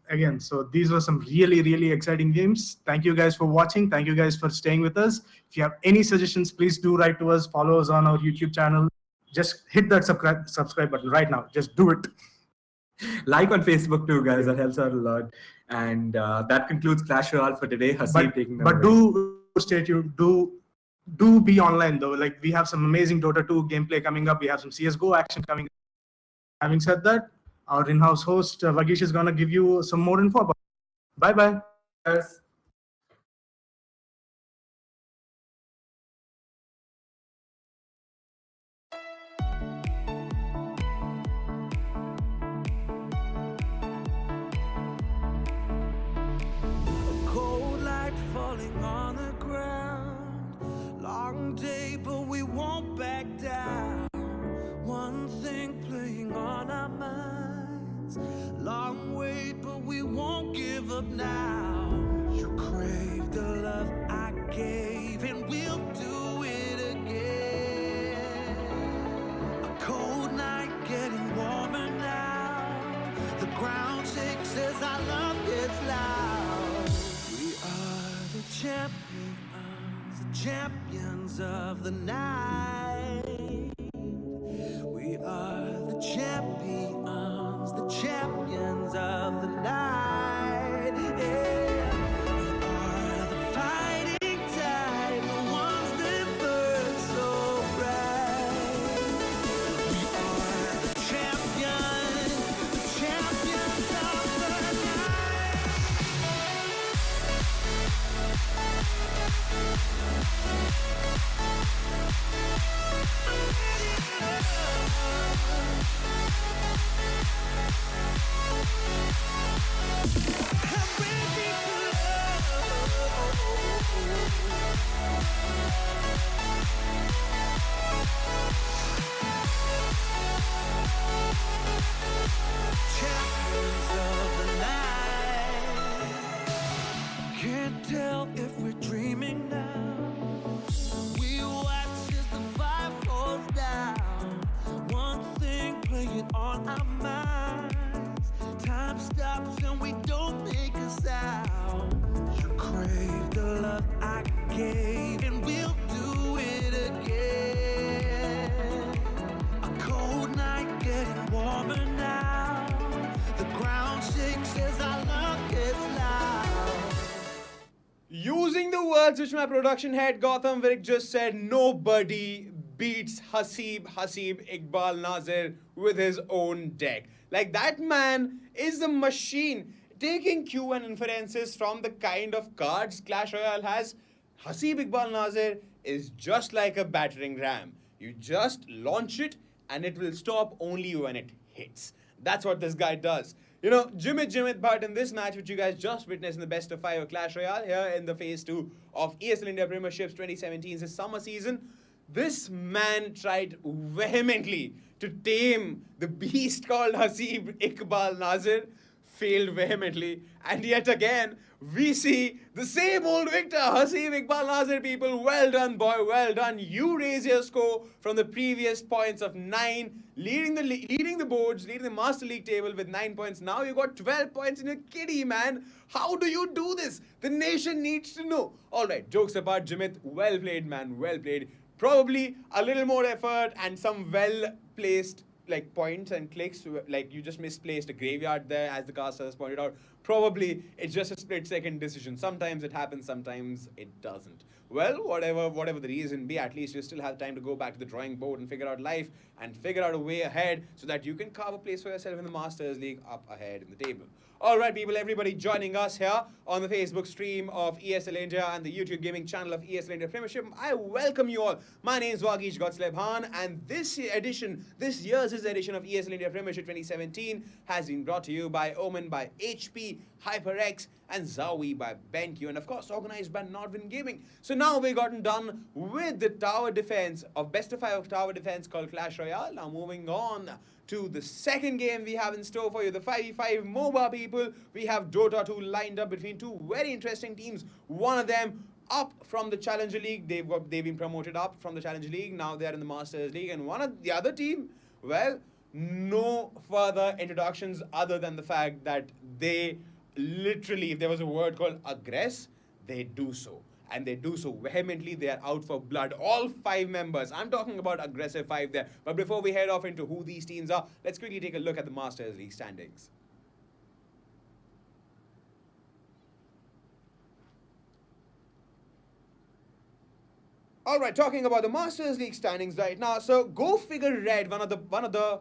these were some really, really exciting games. Thank you guys for watching. Thank you guys for staying with us. If you have any suggestions, please do write to us. Follow us on our YouTube channel. Just hit that subscribe button right now. Just do it. Like on Facebook too, guys. That helps out a lot. And that concludes Clash Royale for today. Haseeb taking the But do stay tuned. Do be online though. Like we have some amazing Dota 2 gameplay coming up. We have some CSGO action coming up. Having said that, our in-house host Vagish is gonna give you some more info about it. Bye-bye. Yes. Cold light falling on the ground. Long day, but we won't back down. One thing playing on our minds. Long wait, but we won't give up now. You crave the love I gave, and we'll do it again. A cold night getting warmer now. The ground shakes as our love gets loud. We are the champions of the night. We are the champions of the night. Yeah. We are the fighting type, the ones that burn so bright. We are the champions of the night. Champions of the night. Can't tell if we're dreaming now. We watch as the gave, and we'll do it again. A cold night getting warmer now. The ground shakes as our love gets loud. Using the words which my production head Gautam Virik just said, nobody beats Haseeb Iqbal Nazir with his own deck. Like, that man is a machine. Taking Q and inferences from the kind of cards Clash Royale has, Haseeb Iqbal Nazir is just like a battering ram. You just launch it and it will stop only when it hits. That's what this guy does. You know, Jimit Bhatt in this match, which you guys just witnessed in the best of 5 of Clash Royale, here in the phase 2 of ESL India Premiership's 2017's summer season, this man tried vehemently to tame the beast called Haseeb Iqbal Nazir, failed vehemently, and yet again, we see the same old victor, Haseeb Iqbal Nazir, people. Well done, boy, well done. You raise your score from the previous points of 9, leading the boards, leading the Master League table with 9 points. Now you got 12 points in your kitty, man. How do you do this? The nation needs to know. All right, jokes apart, Jimit, well played, man, well played. Probably a little more effort and some well-placed like points and clicks, like you just misplaced a graveyard there, as the casters pointed out. Probably it's just a split-second decision. Sometimes it happens, sometimes it doesn't. Well, whatever the reason be, at least you still have time to go back to the drawing board and figure out life and figure out a way ahead so that you can carve a place for yourself in the Masters League up ahead in the table. All right, people, everybody joining us here on the Facebook stream of ESL India and the YouTube gaming channel of ESL India Premiership. I welcome you all. My name is Wagish Gotslebhan, and this year's edition of ESL India Premiership 2017 has been brought to you by Omen by HP, HyperX, and Zowie by BenQ, and of course organized by Nordwind Gaming. So now we've gotten done with the tower defense of best of 5 of tower defense called Clash Royale. Now moving on to the second game we have in store for you, the 5v5 MOBA, people. We have Dota 2 lined up between two very interesting teams. One of them up from the Challenger League. They've been promoted up from the Challenger League. Now they're in the Masters League. And one of the other team, well, no further introductions other than the fact that they literally, if there was a word called aggress, they do so. And they do so vehemently. They are out for blood. All 5 members. I'm talking about aggressive 5 there. But before we head off into who these teams are, let's quickly take a look at the Masters League standings. All right, talking about the Masters League standings right now. So go figure, Red, one of the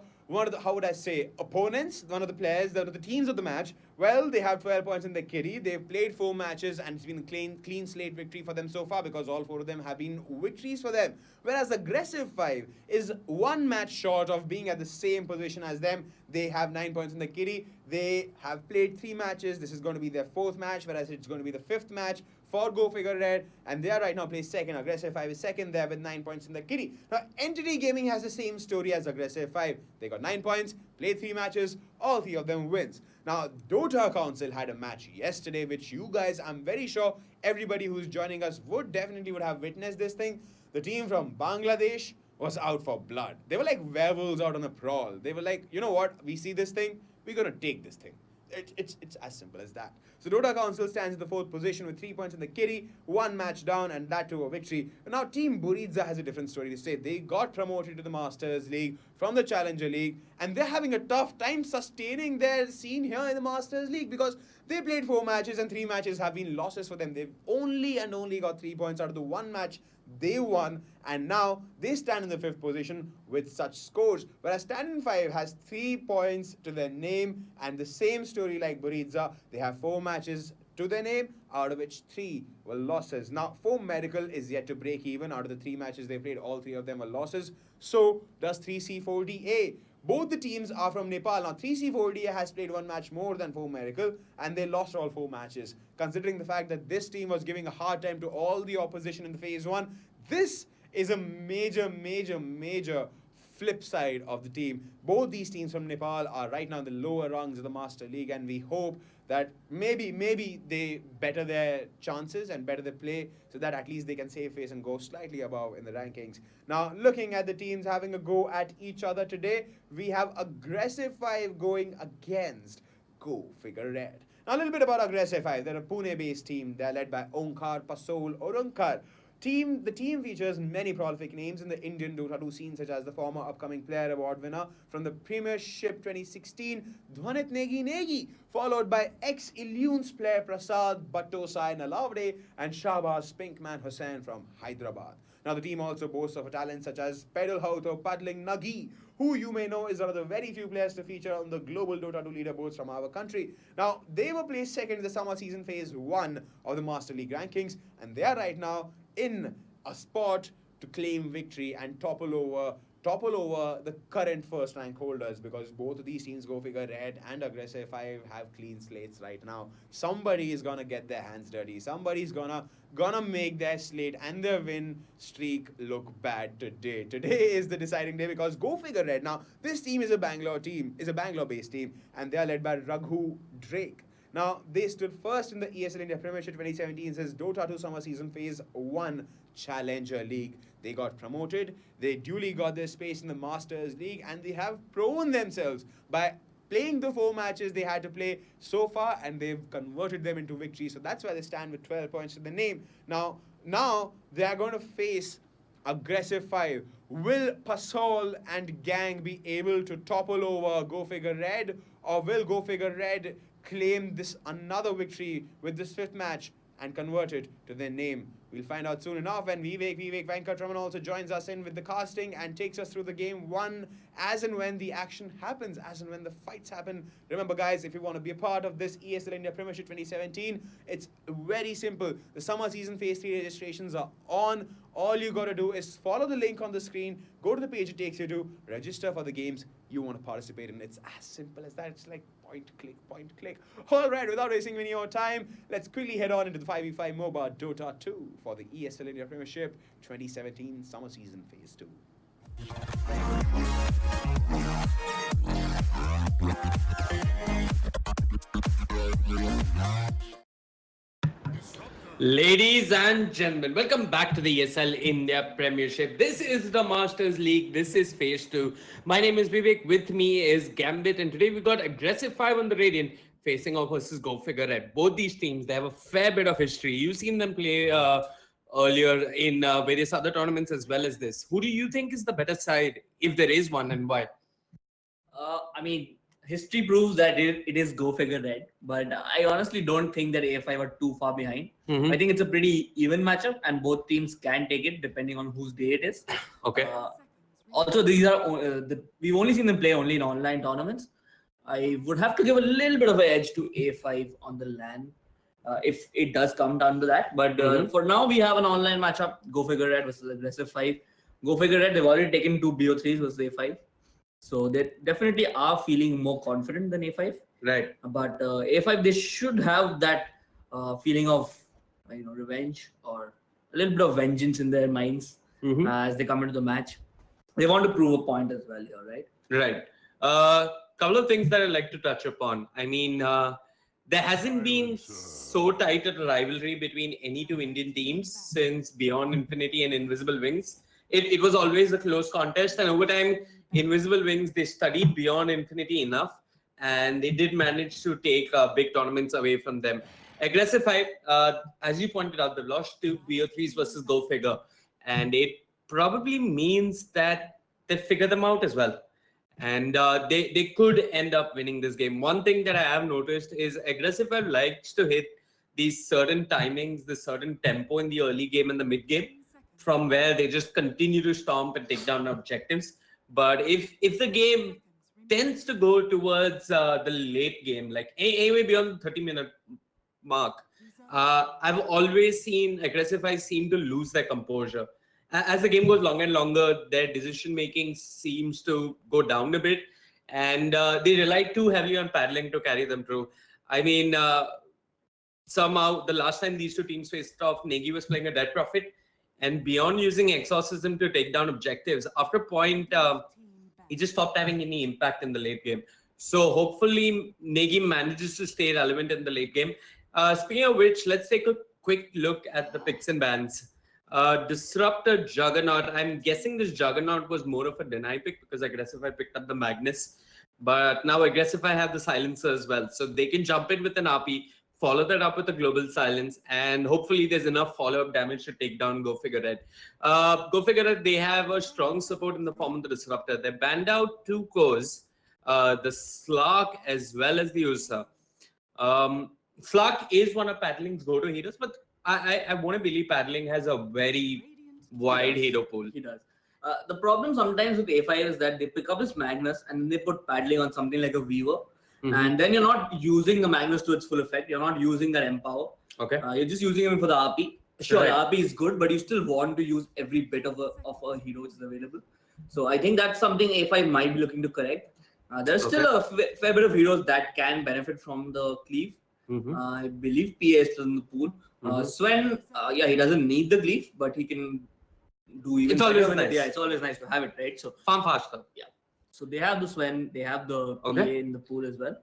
how would I say, opponents, one of the players, the teams of the match. Well, they have 12 points in their kitty. They've played 4 matches and it's been a clean slate victory for them so far because all 4 of them have been victories for them. Whereas Aggressive 5 is 1 match short of being at the same position as them. They have 9 points in the kitty. They have played 3 matches. This is going to be their 4th match, whereas it's going to be the 5th match for Go Figure Red, and they are right now placed 2nd. Aggressive 5 is 2nd there with 9 points in the kitty. Now, Entity Gaming has the same story as Aggressive 5. They got 9 points, played 3 matches, all 3 of them wins. Now, Dota Council had a match yesterday, which you guys, I'm very sure everybody who's joining us would have witnessed this thing. The team from Bangladesh was out for blood. They were like werewolves out on a prowl. They were like, you know what, we see this thing, we're gonna take this thing. It's as simple as that. So Dota Council stands in the 4th position with 3 points in the kitty, 1 match down, and that to a victory. But now Team Buridza has a different story to say. They got promoted to the Masters League from the Challenger League, and they're having a tough time sustaining their scene here in the Masters League because they played 4 matches and 3 matches have been losses for them. They've only got 3 points out of the 1 match they won, and now they stand in the 5th position with such scores. Whereas Stand 5 has 3 points to their name, and the same story like Buridza. They have 4 matches to their name, out of which 3 were losses. Now, 4 Medical is yet to break even. Out of the 3 matches they played, all 3 of them were losses. So does 3C4DA. Both the teams are from Nepal. Now, 3C4DA has played 1 match more than 4 Miracle, and they lost all 4 matches. Considering the fact that this team was giving a hard time to all the opposition in the phase 1, this is a major flip side of the team. Both these teams from Nepal are right now in the lower rungs of the Master League, and we hope that maybe they better their chances and better their play so that at least they can save face and go slightly above in the rankings. Now, looking at the teams having a go at each other today, we have Aggressive 5 going against Go Figure Red. Now, a little bit about Aggressive 5. They're a Pune-based team. They're led by Onkar Pasol Orunkar. The team features many prolific names in the Indian Dota 2 scene, such as the former upcoming player award winner from the Premiership 2016, Dhwanit Negi Negi, followed by ex-Illunes player Prasad Bhattosai Nalavde and Shahbaz Pinkman Hussain from Hyderabad. Now, the team also boasts of talents such as Pedal Hauto Paddling Nagi, who you may know is one of the very few players to feature on the global Dota 2 leaderboards from our country. Now, they were placed second in the summer season phase 1 of the Master League rankings, and they are right now in a spot to claim victory and topple over the current first rank holders, because both of these teams, Go Figure Red and Aggressive 5, have clean slates right now. Somebody is gonna get their hands dirty. Somebody's gonna make their slate and their win streak look bad today. Today is the deciding day, because Go Figure Red, now this team is a Bangalore-based team, and they are led by Raghu Drake. Now, they stood first in the ESL India Premiership 2017's Dota 2 Summer Season Phase 1 Challenger League. They got promoted, they duly got their space in the Masters League, and they have proven themselves by playing the 4 matches they had to play so far, and they've converted them into victories. So that's why they stand with 12 points to the name. Now they are going to face Aggressive 5. Will Pasol and gang be able to topple over Go Figure Red, or will Go Figure Red claim this another victory with this 5th match and convert it to their name? We'll find out soon enough, and Vivek Venkatraman also joins us in with the casting and takes us through the game 1 as and when the action happens, as and when the fights happen. Remember, guys, if you want to be a part of this ESL India Premiership 2017, it's very simple. The summer season phase 3 registrations are on. All you got to do is follow the link on the screen, go to the page it takes you to, register for the games you want to participate in. It's as simple as that. It's like point, click. All right, without wasting any more time, let's quickly head on into the 5v5 MOBA Dota 2 for the ESL India Premiership 2017 Summer Season Phase 2. Ladies and gentlemen, welcome back to the ESL India Premiership. This is the Masters League. This is Phase 2. My name is Vivek. With me is Gambit. And today we've got Aggressive 5 on the Radiant facing off versus Go Figure Red. Both these teams, they have a fair bit of history. You've seen them play earlier in various other tournaments as well as this. Who do you think is the better side, if there is one, and why? History proves that it is Go Figure Red, but I honestly don't think that A5 are too far behind. I think it's a pretty even matchup, and both teams can take it depending on whose day it is. Okay. Also, these are we've only seen them play only in online tournaments. I would have to give a little bit of an edge to A5 on the LAN if it does come down to that. But for now, we have an online matchup: Go Figure Red versus Aggressive 5. Go Figure Red, they've already taken 2 BO3s versus A5. So they definitely are feeling more confident than A5. Right. But A5, they should have that feeling of revenge or a little bit of vengeance in their minds as they come into the match. They want to prove a point as well here, right? Right. Couple of things that I'd like to touch upon. I mean, there hasn't been so tight a rivalry between any 2 Indian teams since Beyond Infinity and Invisible Wings. It was always a close contest, and over time, Invisible Wings, they studied Beyond Infinity enough, and they did manage to take big tournaments away from them. Aggressive 5, as you pointed out, they lost 2 BO3s versus Go Figure, and it probably means that they figure them out as well. And they could end up winning this game. One thing that I have noticed is Aggressive 5 likes to hit these certain timings, this certain tempo in the early game and the mid game, from where they just continue to stomp and take down objectives. But if the game tends to go towards the late game, like anyway beyond the 30-minute mark, I've always seen Aggressive 5 seem to lose their composure. As the game goes longer and longer, their decision-making seems to go down a bit, and they rely too heavily on paddling to carry them through. I mean, somehow, the last time these 2 teams faced off, Negi was playing a Dead Prophet, and beyond using Exorcism to take down objectives, after a point, he just stopped having any impact in the late game. So hopefully, Negi manages to stay relevant in the late game. Speaking of which, let's take a quick look at the picks and bans. Disruptor Juggernaut. I'm guessing this Juggernaut was more of a deny pick because Aggressive 5 picked up the Magnus. But now Aggressify have the silencer as well. So they can jump in with an RP, follow that up with a global silence, and hopefully there's enough follow-up damage to take down Go Figure Red. Go Figure Red, they have a strong support in the form of the Disruptor. They banned out 2 cores, the Slark as well as the Ursa. Slark is one of Paddling's go-to heroes, but I want to believe Paddling has a very wide hero pool. He does. The problem sometimes with A5 is that they pick up his Magnus and they put Paddling on something like a Weaver. And then you're not using the Magnus to its full effect. You're not using that Empower. Okay. You're just using him for the RP. Sure, RP is good, but you still want to use every bit of a hero which is available. So I think that's something A5 might be looking to correct. There's still a fair bit of heroes that can benefit from the cleave. I believe PA is still in the pool. Sven, he doesn't need the cleave, but he can do even. It's always nice. Yeah, it's always nice to have it, right? So farm faster. Yeah. So they have the Sven, they have the PA in the pool as well.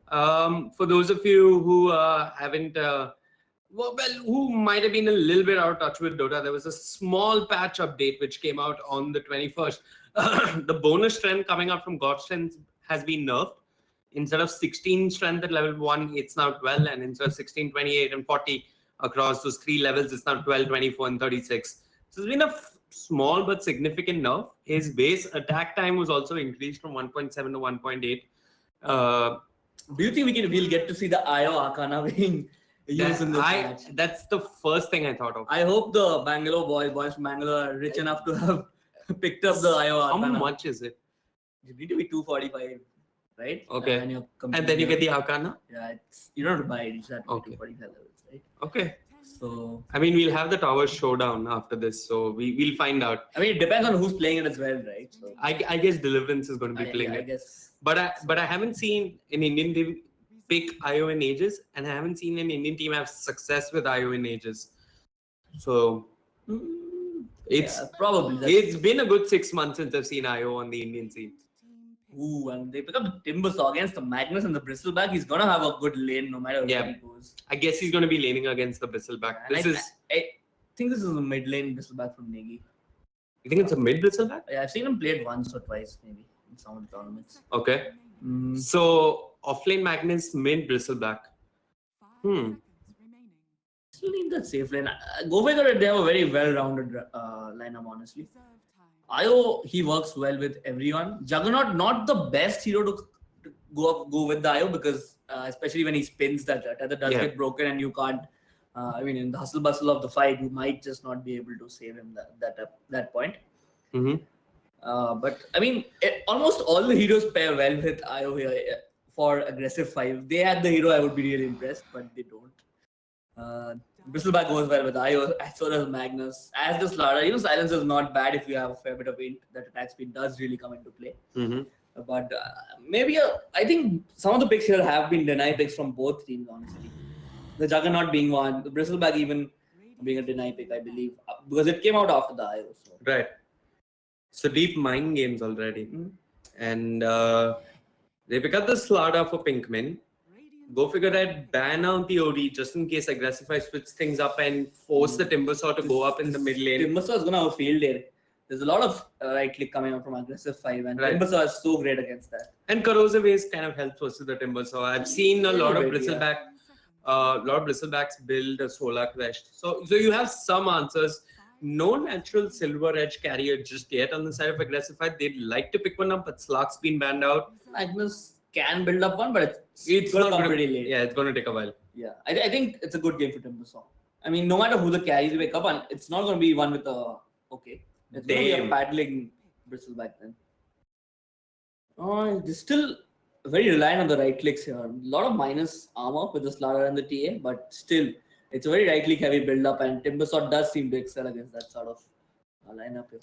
For those of you who haven't, who might have been a little bit out of touch with Dota, there was a small patch update which came out on the 21st. The bonus strength coming out from God Strength has been nerfed. Instead of 16 strength at level 1, it's now 12, and instead of 16, 28, and 40 across those 3 levels, it's now 12, 24, and 36. So it's been a small but significant nerf. His base attack time was also increased from 1.7 to 1.8. Do you think we'll get to see the IO Arcana being used in this match? That's the first thing I thought of. I hope the Bangalore boys from Bangalore are rich enough to have picked up the IO Arcana. How much is it? You need to be 245, right? Okay. And then you get the Arcana? Yeah, you don't have to buy it. You just have to be 245 levels, right? Okay. So I mean, we'll have the Tower Showdown after this, so we'll find out. I mean, it depends on who's playing it as well, right? So I guess Deliverance is going to be playing it. I guess. But I haven't seen an Indian team pick IO in ages, and I haven't seen an Indian team have success with IO in ages. So it's probably. It's been a good 6 months since I've seen IO on the Indian scene. Ooh, and they pick up the Timbersaw against the Magnus and the Bristleback. He's gonna have a good lane no matter where he goes. I guess he's going to be laning against the Bristleback. I think this is a mid lane Bristleback from Negi. You think it's a mid Bristleback? Yeah, I've seen him play it once or twice maybe in some of the tournaments. Okay. So offlane Magnus, mid Bristleback. Still need that safe lane. Go figure, they have a very well-rounded lineup, honestly. IO, he works well with everyone. Juggernaut, not the best hero to go with the IO because especially when he spins, that tether does get broken and you can't. In the hustle bustle of the fight, you might just not be able to save him that point. But I mean, almost all the heroes pair well with IO here for aggressive 5. They had the hero, I would be really impressed, but they don't. Bristleback goes well with IO, so does Magnus. As the Slaughter, Silence is not bad if you have a fair bit of int. That attack speed does really come into play. But maybe I think some of the picks here have been deny picks from both teams, honestly. The Juggernaut being one, the Bristleback even being a deny pick, I believe, because it came out after the IO. So. Right. So deep mind games already. And they pick up the Slaughter for Pinkman. Go figure that, ban out the OD just in case Aggressify switch things up and force the Timbersaw to go up in the mid lane. Timbersaw is going to have a field day. There's a lot of right click coming out from Aggressive 5 and Timbersaw is so great against that. And Corrosive Haze kind of helps versus the Timbersaw. I've seen a lot of Bristlebacks build a Solar Crest. So you have some answers. No natural Silver Edge carrier just yet on the side of Aggressify. They'd like to pick one up, but Slark's been banned out. Magnus can build up one, but it's going to come pretty late. Yeah, it's going to take a while. Yeah, I think it's a good game for Timbersaw. I mean, no matter who the carries you pick up on, it's not going to be one with a It's going to be a paddling Bristleback then. They're still very reliant on the right clicks here. A lot of minus armor with the Slaughter and the TA, but still, it's a very right click heavy build up, and Timbersaw does seem to excel against that sort of lineup here.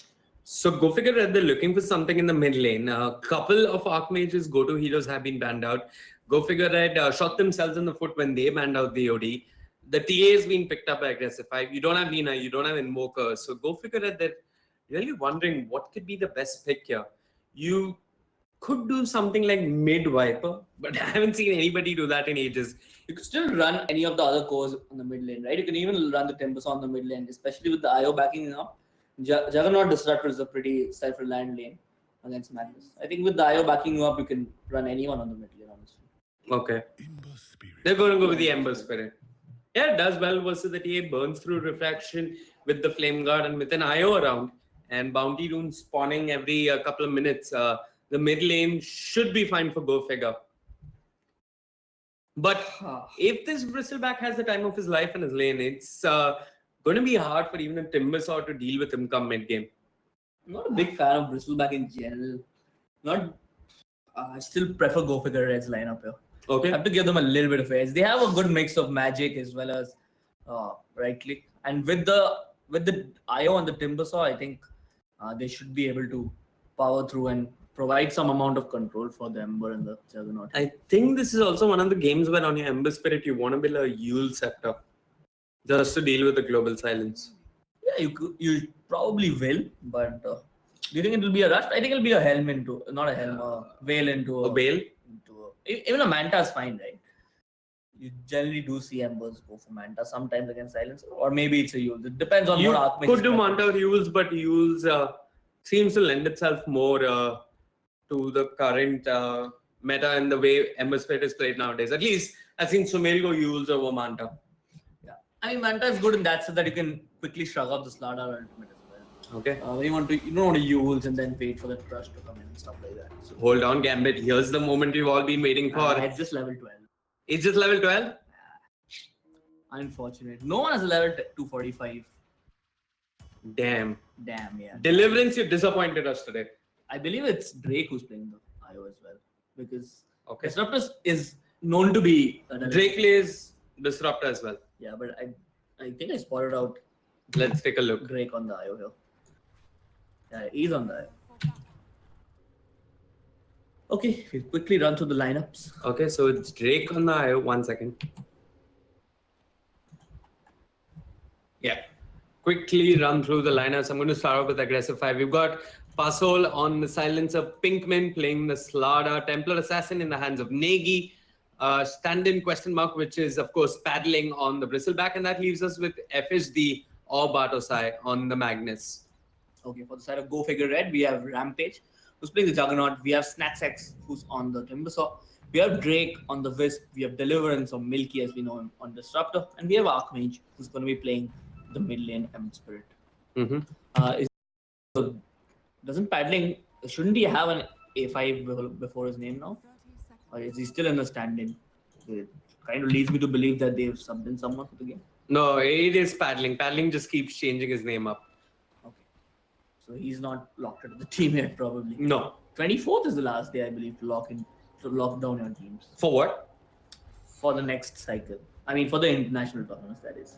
So go figure that they're looking for something in the mid lane. A couple of Archmage's go-to heroes have been banned out. Go figure that shot themselves in the foot when they banned out the OD. The TA is being picked up by Aggressive 5. You don't have Nina, you don't have Invoker. So go figure that they're really wondering what could be the best pick here. You could do something like mid Viper, but I haven't seen anybody do that in ages. You could still run any of the other cores on the mid lane, right? You can even run the Timbersaw on the mid lane, especially with the IO backing up. Juggernaut Disruptor is a pretty self-reliant lane. against Magnus. I think with the IO backing you up, you can run anyone on the mid lane, honestly. Okay. They're going to go with the Ember Spirit. Yeah, it does well versus the TA, burns through Refraction with the Flame Guard and with an IO around and Bounty Rune spawning every couple of minutes. The mid lane should be fine for Go Figure. But if this Bristleback has the time of his life in his lane, it's going to be hard for even a Timbersaw to deal with him come mid game. I'm not a big fan of Bristleback in general. I still prefer Go Figure Red's lineup here. Okay. I have to give them a little bit of edge. They have a good mix of magic as well as right click. And with the IO on the Timbersaw, I think they should be able to power through and provide some amount of control for the Ember and the Juggernaut. I think this is also one of the games where on your Ember Spirit, you want to build a Yule Scepter just to deal with the global silence. Yeah, you probably will, but do you think it will be a rush? I think it'll be a helm into, not a helm, a veil into a veil. Even a Manta is fine, right? You generally do see Embers go for Manta sometimes against Silencer, or maybe it's a Yule. It depends on what Archmage. You could do Manta or Yules, but Yules seems to lend itself more to the current meta and the way Ember Spirit is played nowadays. At least I've seen Sumail go Yules over Manta. Yeah, I mean Manta is good in that sense that you can quickly shrug off the Slardar ultimate as well. Okay. You don't want to Yules and then wait for the crush to come in and stuff like that. So, hold on, Gambit. Here's the moment we've all been waiting for. It's just level 12. It's just level 12? Unfortunate. No one has a level 245. Damn, yeah. Deliverance, you disappointed us today. I believe it's Drake who's playing the IO as well. Because Disruptor is known to be... Drake plays Disruptor as well. Yeah, but I think I spotted out... Let's take a look. Drake on the IO here. Yeah, he's on the IO. Okay, we'll quickly run through the lineups. Okay, so it's Drake on the IO. 1 second. Yeah. Quickly run through the lineups. I'm going to start off with Aggressive 5. We've got Pasol on the Silencer, Pinkman playing the Slardar, Templar Assassin in the hands of Negi, stand-in question mark, which is, of course, paddling on the Bristleback, and that leaves us with FSD or Bartosai on the Magnus. Okay, for the side of Go Figure Red, we have Rampage, who's playing the Juggernaut. We have Snacksex, who's on the Timbersaw. We have Drake on the Wisp. We have Deliverance or Milky, as we know him, on Disruptor. And we have Archmage, who's going to be playing the mid lane Ember Spirit. Doesn't paddling, shouldn't he have an A5 before his name now? Or is he still in the stand-in? It kind of leads me to believe that they've subbed in someone for the game. No, it is paddling. Paddling just keeps changing his name up. Okay. So he's not locked into the team yet, probably. No. 24th is the last day, I believe, to lock down your teams. For what? For the next cycle. I mean, for the international tournaments, that is.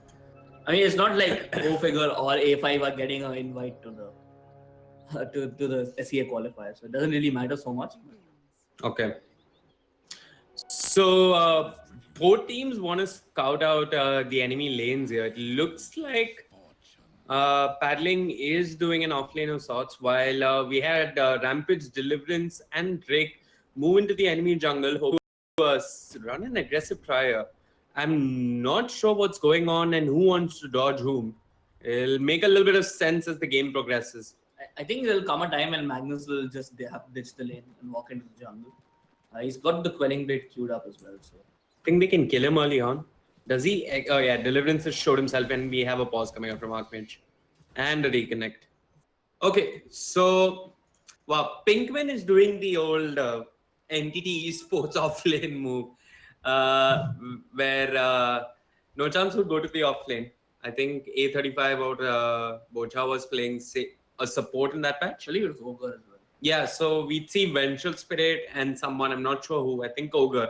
I mean, it's not like Go Figure or A5 are getting an invite to the to the SEA qualifier, so it doesn't really matter so much. Okay. So both teams want to scout out the enemy lanes here. It looks like Paddling is doing an offlane of sorts, while we had Rampage, Deliverance, and Drake move into the enemy jungle, hope to run an aggressive trier. I'm not sure what's going on and who wants to dodge whom. It'll make a little bit of sense as the game progresses. I think there'll come a time when Magnus will just ditch the lane and walk into the jungle. He's got the Quelling Blade queued up as well. So I think they can kill him early on. Does he? Oh yeah, Deliverance has showed himself and we have a pause coming up from Archmage. And a reconnect. Okay, so wow, Pinkman is doing the old Entity Esports offlane move where No Chance would go to the offlane. I think A35 or Bocha was playing a support in that patch. Actually, it was Ogre as well. Yeah, so we'd see Vengeful Spirit and someone, I'm not sure who, I think Ogre,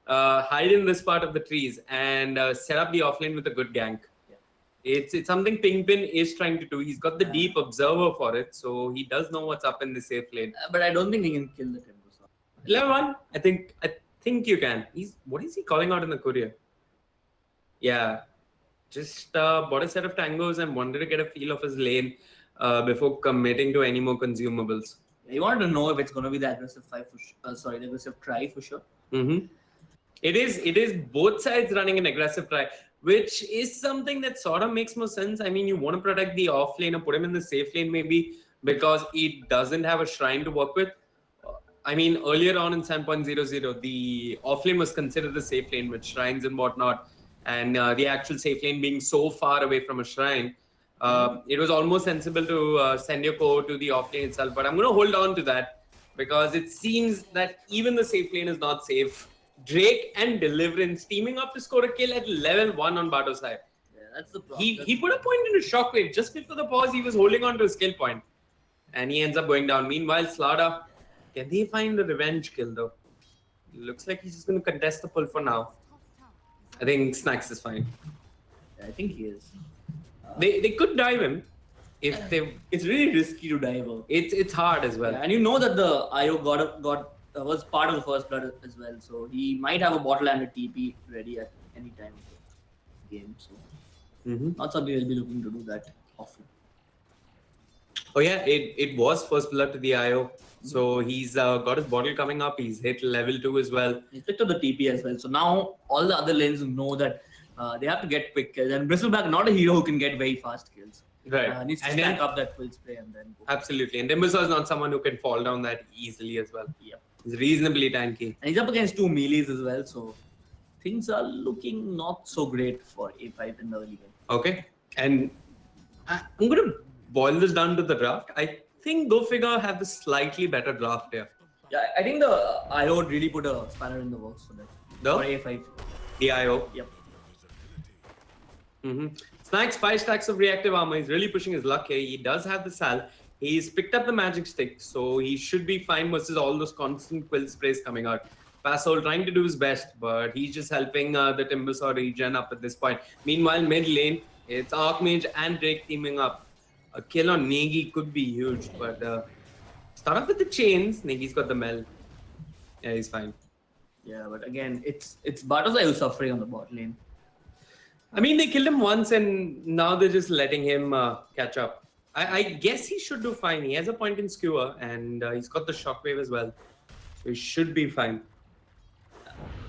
hide in this part of the trees and set up the offlane with a good gank. Yeah. It's something Pinkpin is trying to do. He's got the deep observer for it, so he does know what's up in the safe lane. But I don't think he can kill the Timbersaw. Level 1, I think you can. What is he calling out in the courier? Yeah, just bought a set of tangos and wanted to get a feel of his lane before committing to any more consumables. You wanted to know if it's going to be the aggressive the aggressive try for sure. Mm-hmm. It is both sides running an aggressive try, which is something that sort of makes more sense. I mean, you want to protect the off lane or put him in the safe lane maybe, because it doesn't have a shrine to work with. I mean, earlier on in 7.00, the offlane was considered a safe lane with shrines and whatnot, and the actual safe lane being so far away from a shrine, it was almost sensible to send your core to the offlane itself. But I'm going to hold on to that because it seems that even the safe lane is not safe. Drake and Deliverance teaming up to score a kill at level 1 on Bhatt's side. Yeah, that's the problem. He put a point into Shockwave just before the pause. He was holding on to a skill point, and he ends up going down. Meanwhile, Slada, can they find the revenge kill though? Looks like he's just going to contest the pull for now. I think Snacks is fine. I think he is. They could dive him if they. It's really risky to dive out. It's hard as well. Yeah, and you know that the IO was part of the first blood as well, so he might have a bottle and a TP ready at any time of the game. So not something he'll be looking to do that often. Oh yeah, it was first blood to the IO. So he's got his bottle coming up. He's hit level 2 as well. He's picked up the TP as well. So now all the other lanes know that they have to get quick kills. And Bristleback, not a hero who can get very fast kills. Right. Needs to And stack then- up that quill spray and then go. Absolutely. And Dimbusa is not someone who can fall down that easily as well. Yep. He's reasonably tanky. And he's up against 2 melees as well. So things are looking not so great for A5 in the early game. Okay. And I'm going to boil this down to the draft. I think Go Figure have the slightly better draft here. Yeah, I think the IO would really put a spanner in the works for that. The? For A5. The IO. Yep. Snacks 5 stacks of reactive armor. He's really pushing his luck here. He does have the sal. He's picked up the magic stick, so he should be fine versus all those constant quill sprays coming out. Passol trying to do his best, but he's just helping the Timbersaw regen up at this point. Meanwhile, mid lane, it's Archmage and Drake teaming up. A kill on Negi could be huge, but start off with the chains. Negi's got the meld. Yeah, he's fine. Yeah, but again, it's Bartosai who's suffering on the bot lane. I mean, they killed him once, and now they're just letting him catch up. I guess he should do fine. He has a point in skewer, and he's got the shockwave as well. So he should be fine.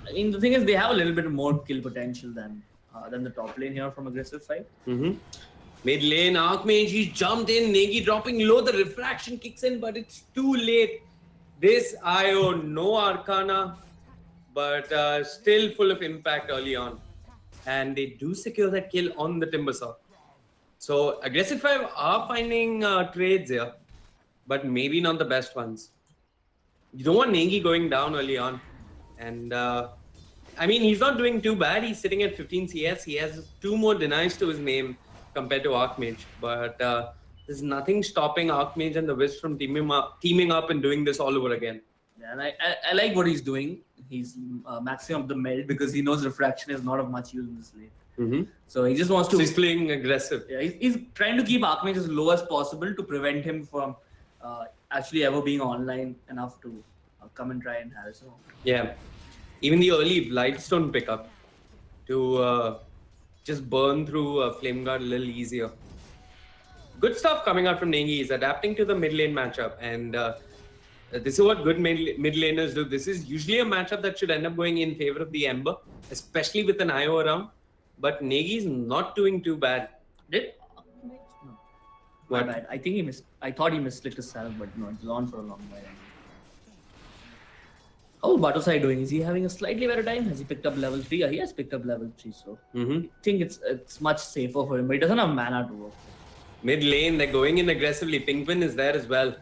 I mean, the thing is, they have a little bit more kill potential than the top lane here from aggressive side. Mid lane, Archmage, he's jumped in. Negi dropping low. The refraction kicks in, but it's too late. This IO, no Arcana, but still full of impact early on. And they do secure that kill on the Timbersaw. So Aggressive 5 are finding trades here, but maybe not the best ones. You don't want Negi going down early on. And I mean, he's not doing too bad. He's sitting at 15 CS. He has 2 more denies to his name compared to Archmage. But there's nothing stopping Archmage and the Wisp from teaming up and doing this all over again. Yeah, and I like what he's doing. He's maxing up the meld because he knows refraction is not of much use in this lane. So he just wants to. So he's playing aggressive. Yeah, he's trying to keep Archmage as low as possible to prevent him from actually ever being online enough to come and try and harass him. Yeah. Even the early Blightstone pickup to just burn through Flame Guard a little easier. Good stuff coming out from Negi. He's adapting to the mid lane matchup, and this is what good mid laners do. This is usually a matchup that should end up going in favor of the Ember, especially with an IO around. But Negi's not doing too bad. Did? No. What? My bad. I think he missed. I thought he misclicked his salve, but no, it was on for a long while. How's Bartosai doing? Is he having a slightly better time? Has he picked up level 3? Yeah, he has picked up level 3, so I think it's much safer for him, but he doesn't have mana to work. Mid lane, they're going in aggressively. Pinkman is there as well.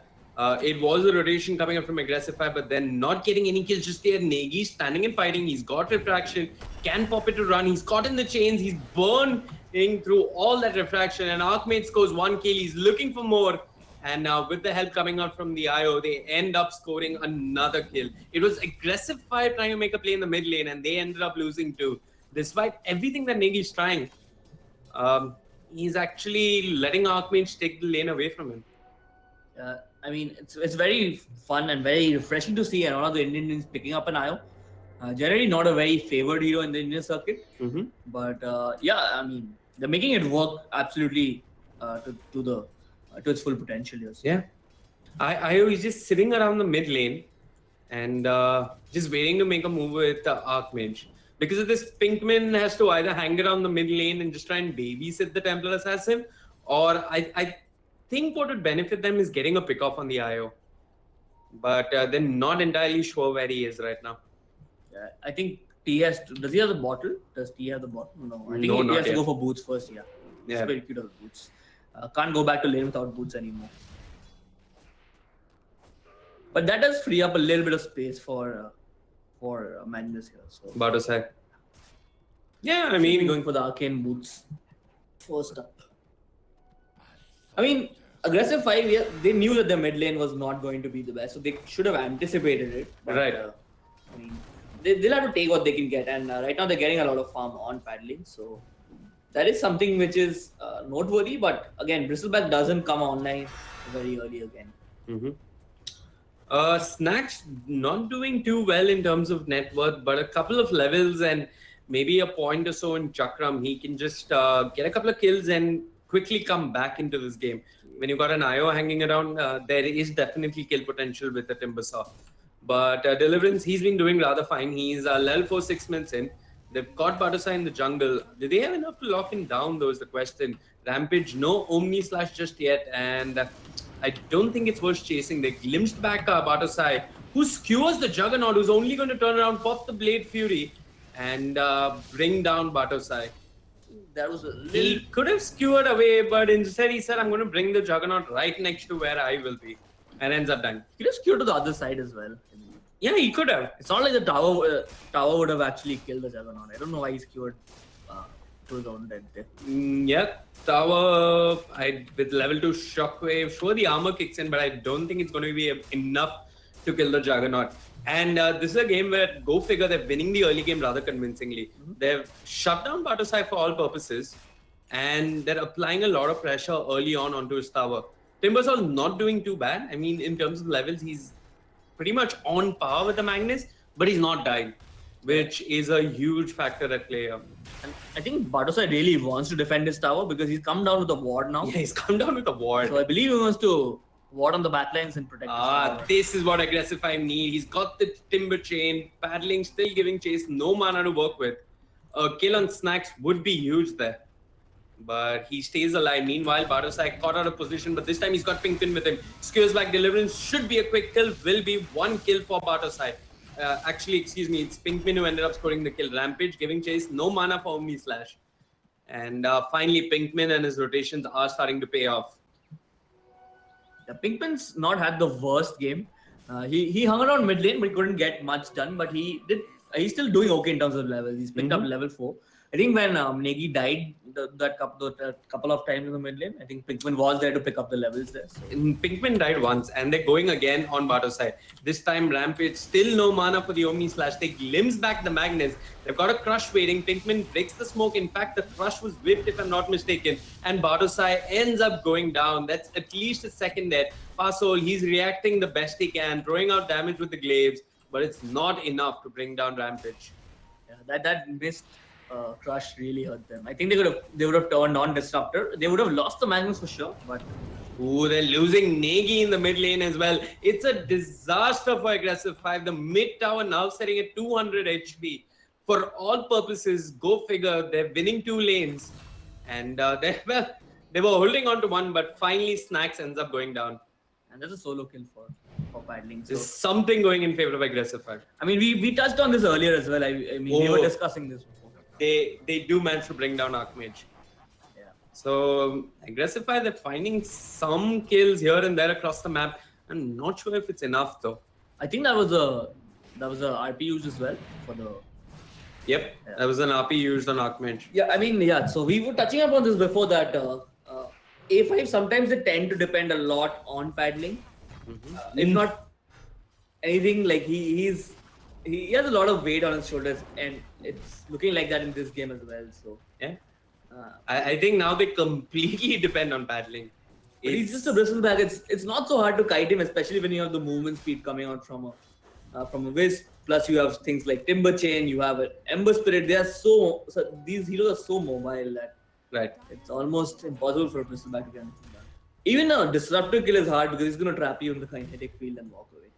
It was a rotation coming up from aggressive 5, but then not getting any kills just there. Negi standing and fighting. He's got refraction, can pop it to run. He's caught in the chains. He's burning through all that refraction, and Archmage scores 1 kill. He's looking for more. And now with the help coming out from the IO, they end up scoring another kill. It was aggressive 5 trying to make a play in the mid lane, and they ended up losing 2. Despite everything that Negi's trying, he's actually letting Archmage take the lane away from him. I mean, it's very fun and very refreshing to see one of the Indian teams picking up an IO. Generally not a very favored hero in the Indian circuit. But yeah, I mean, they're making it work absolutely to its full potential here. Yeah. IO is just sitting around the mid lane and just waiting to make a move with Archmage. Because of this, Pinkman has to either hang around the mid lane and just try and babysit the Templar Assassin, or think what would benefit them is getting a pick off on the IO. But they're not entirely sure where he is right now. Yeah, I think T has to, does he have the bottle? Does T have the bottle? No, I think No, he not has to yet. go for boots first. Yeah, Yeah. it's very cute of boots. Can't go back to lane without boots anymore. But that does free up a little bit of space for Magnus here. So Bartosai. Yeah, I should be mean, going for the arcane boots first up. I mean, aggressive 5, yeah, they knew that the mid lane was not going to be the best, so they should have anticipated it. But, Right. I mean, they'll have to take what they can get, and right now they're getting a lot of farm on paddling, so that is something which is noteworthy. But again, Bristleback doesn't come online very early again. Snacks not doing too well in terms of net worth, but a couple of levels and maybe a point or so in Chakram, he can just get a couple of kills and quickly come back into this game. When you got an IO hanging around, there is definitely kill potential with the Timbersaw. But Deliverance, he's been doing rather fine. He's level 4, 6 minutes in. They've got Bartosai in the jungle. Do they have enough to lock him down, though, is the question. Rampage, no Omni Slash just yet. And I don't think it's worth chasing. They glimpsed back Bartosai, who skewers the Juggernaut, who's only going to turn around, pop the Blade Fury, and bring down Bartosai. That was a little... He could have skewered away, but instead he said, I'm going to bring the Juggernaut right next to where I will be. And ends up dying. He could have skewered to the other side as well. Yeah, he could have. It's not like the tower would have actually killed the Juggernaut. I don't know why he skewered to his own death there. Yeah, tower with level 2 shockwave. Sure, the armor kicks in, but I don't think it's going to be enough to kill the Juggernaut. And this is a game where, go figure, they're winning the early game rather convincingly. They've shut down Bartosai for all purposes, and they're applying a lot of pressure early on onto his tower. Timbersaw's not doing too bad. I mean, in terms of levels, he's pretty much on par with the Magnus, but he's not dying, which is a huge factor at play here. And I think Bartosai really wants to defend his tower because he's come down with a ward now. Yeah, he's come down with a ward. So I believe he wants to ward on the backlines and protect his tower. This is what Aggressive 5 need. He's got the Timber Chain, paddling, still giving chase, no mana to work with. A kill on Snacks would be huge there. But he stays alive. Meanwhile, Bartosai caught out of position, but this time he's got Pinkpin with him. Skills back Deliverance should be a quick kill, will be 1 kill for Bartosai. Actually, excuse me, it's Pinkpin who ended up scoring the kill. Rampage giving chase, no mana for Omni Slash. And finally, Pinkpin and his rotations are starting to pay off. Yeah, Pinkpin's not had the worst game. He hung around mid lane, but he couldn't get much done. But he's still doing okay in terms of levels. He's picked up level 4. I think when Negi died that couple of times in the mid lane, I think Pinkman was there to pick up the levels there. So. Pinkman died once, and they're going again on Bartosai. This time, Rampage, still no mana for the Omni Slash. They glimpse back the Magnus. They've got a Crush waiting. Pinkman breaks the smoke. In fact, the Crush was whiffed, if I'm not mistaken. And Bartosai ends up going down. That's at least a second death. Pasol, he's reacting the best he can, throwing out damage with the glaives, but it's not enough to bring down Rampage. Yeah, that missed Crush really hurt them. I think they would have turned on Disruptor. They would have lost the Magnus for sure, but ooh, they're losing Negi in the mid lane as well. It's a disaster for Aggressive 5. The mid tower now setting at 200 HP. For all purposes, go figure, they're winning 2 lanes. And they were holding on to one, but finally Snacks ends up going down. And there's a solo kill for paddling. So. There's something going in favor of Aggressive 5. I mean, we touched on this earlier as well. I mean, we were discussing this before. They do manage to bring down Archmage. Yeah. So Aggressive 5, they're finding some kills here and there across the map. I'm not sure if it's enough though. I think that was a RP used as well for the. Yep, yeah. That was an RP used on Archmage. Yeah, I mean, yeah. So we were touching upon this before that A5 sometimes they tend to depend a lot on paddling. If not anything, like he has a lot of weight on his shoulders, and it's looking like that in this game as well. So yeah, I think now they completely depend on paddling. He's just a bristleback. It's not so hard to kite him, especially when you have the movement speed coming out from a Wisp. Plus you have things like Timber Chain. You have an Ember Spirit. These heroes are so mobile that it's almost impossible for a bristleback to get anything done. Even a disruptive kill is hard because he's going to trap you in the kinetic field and walk away.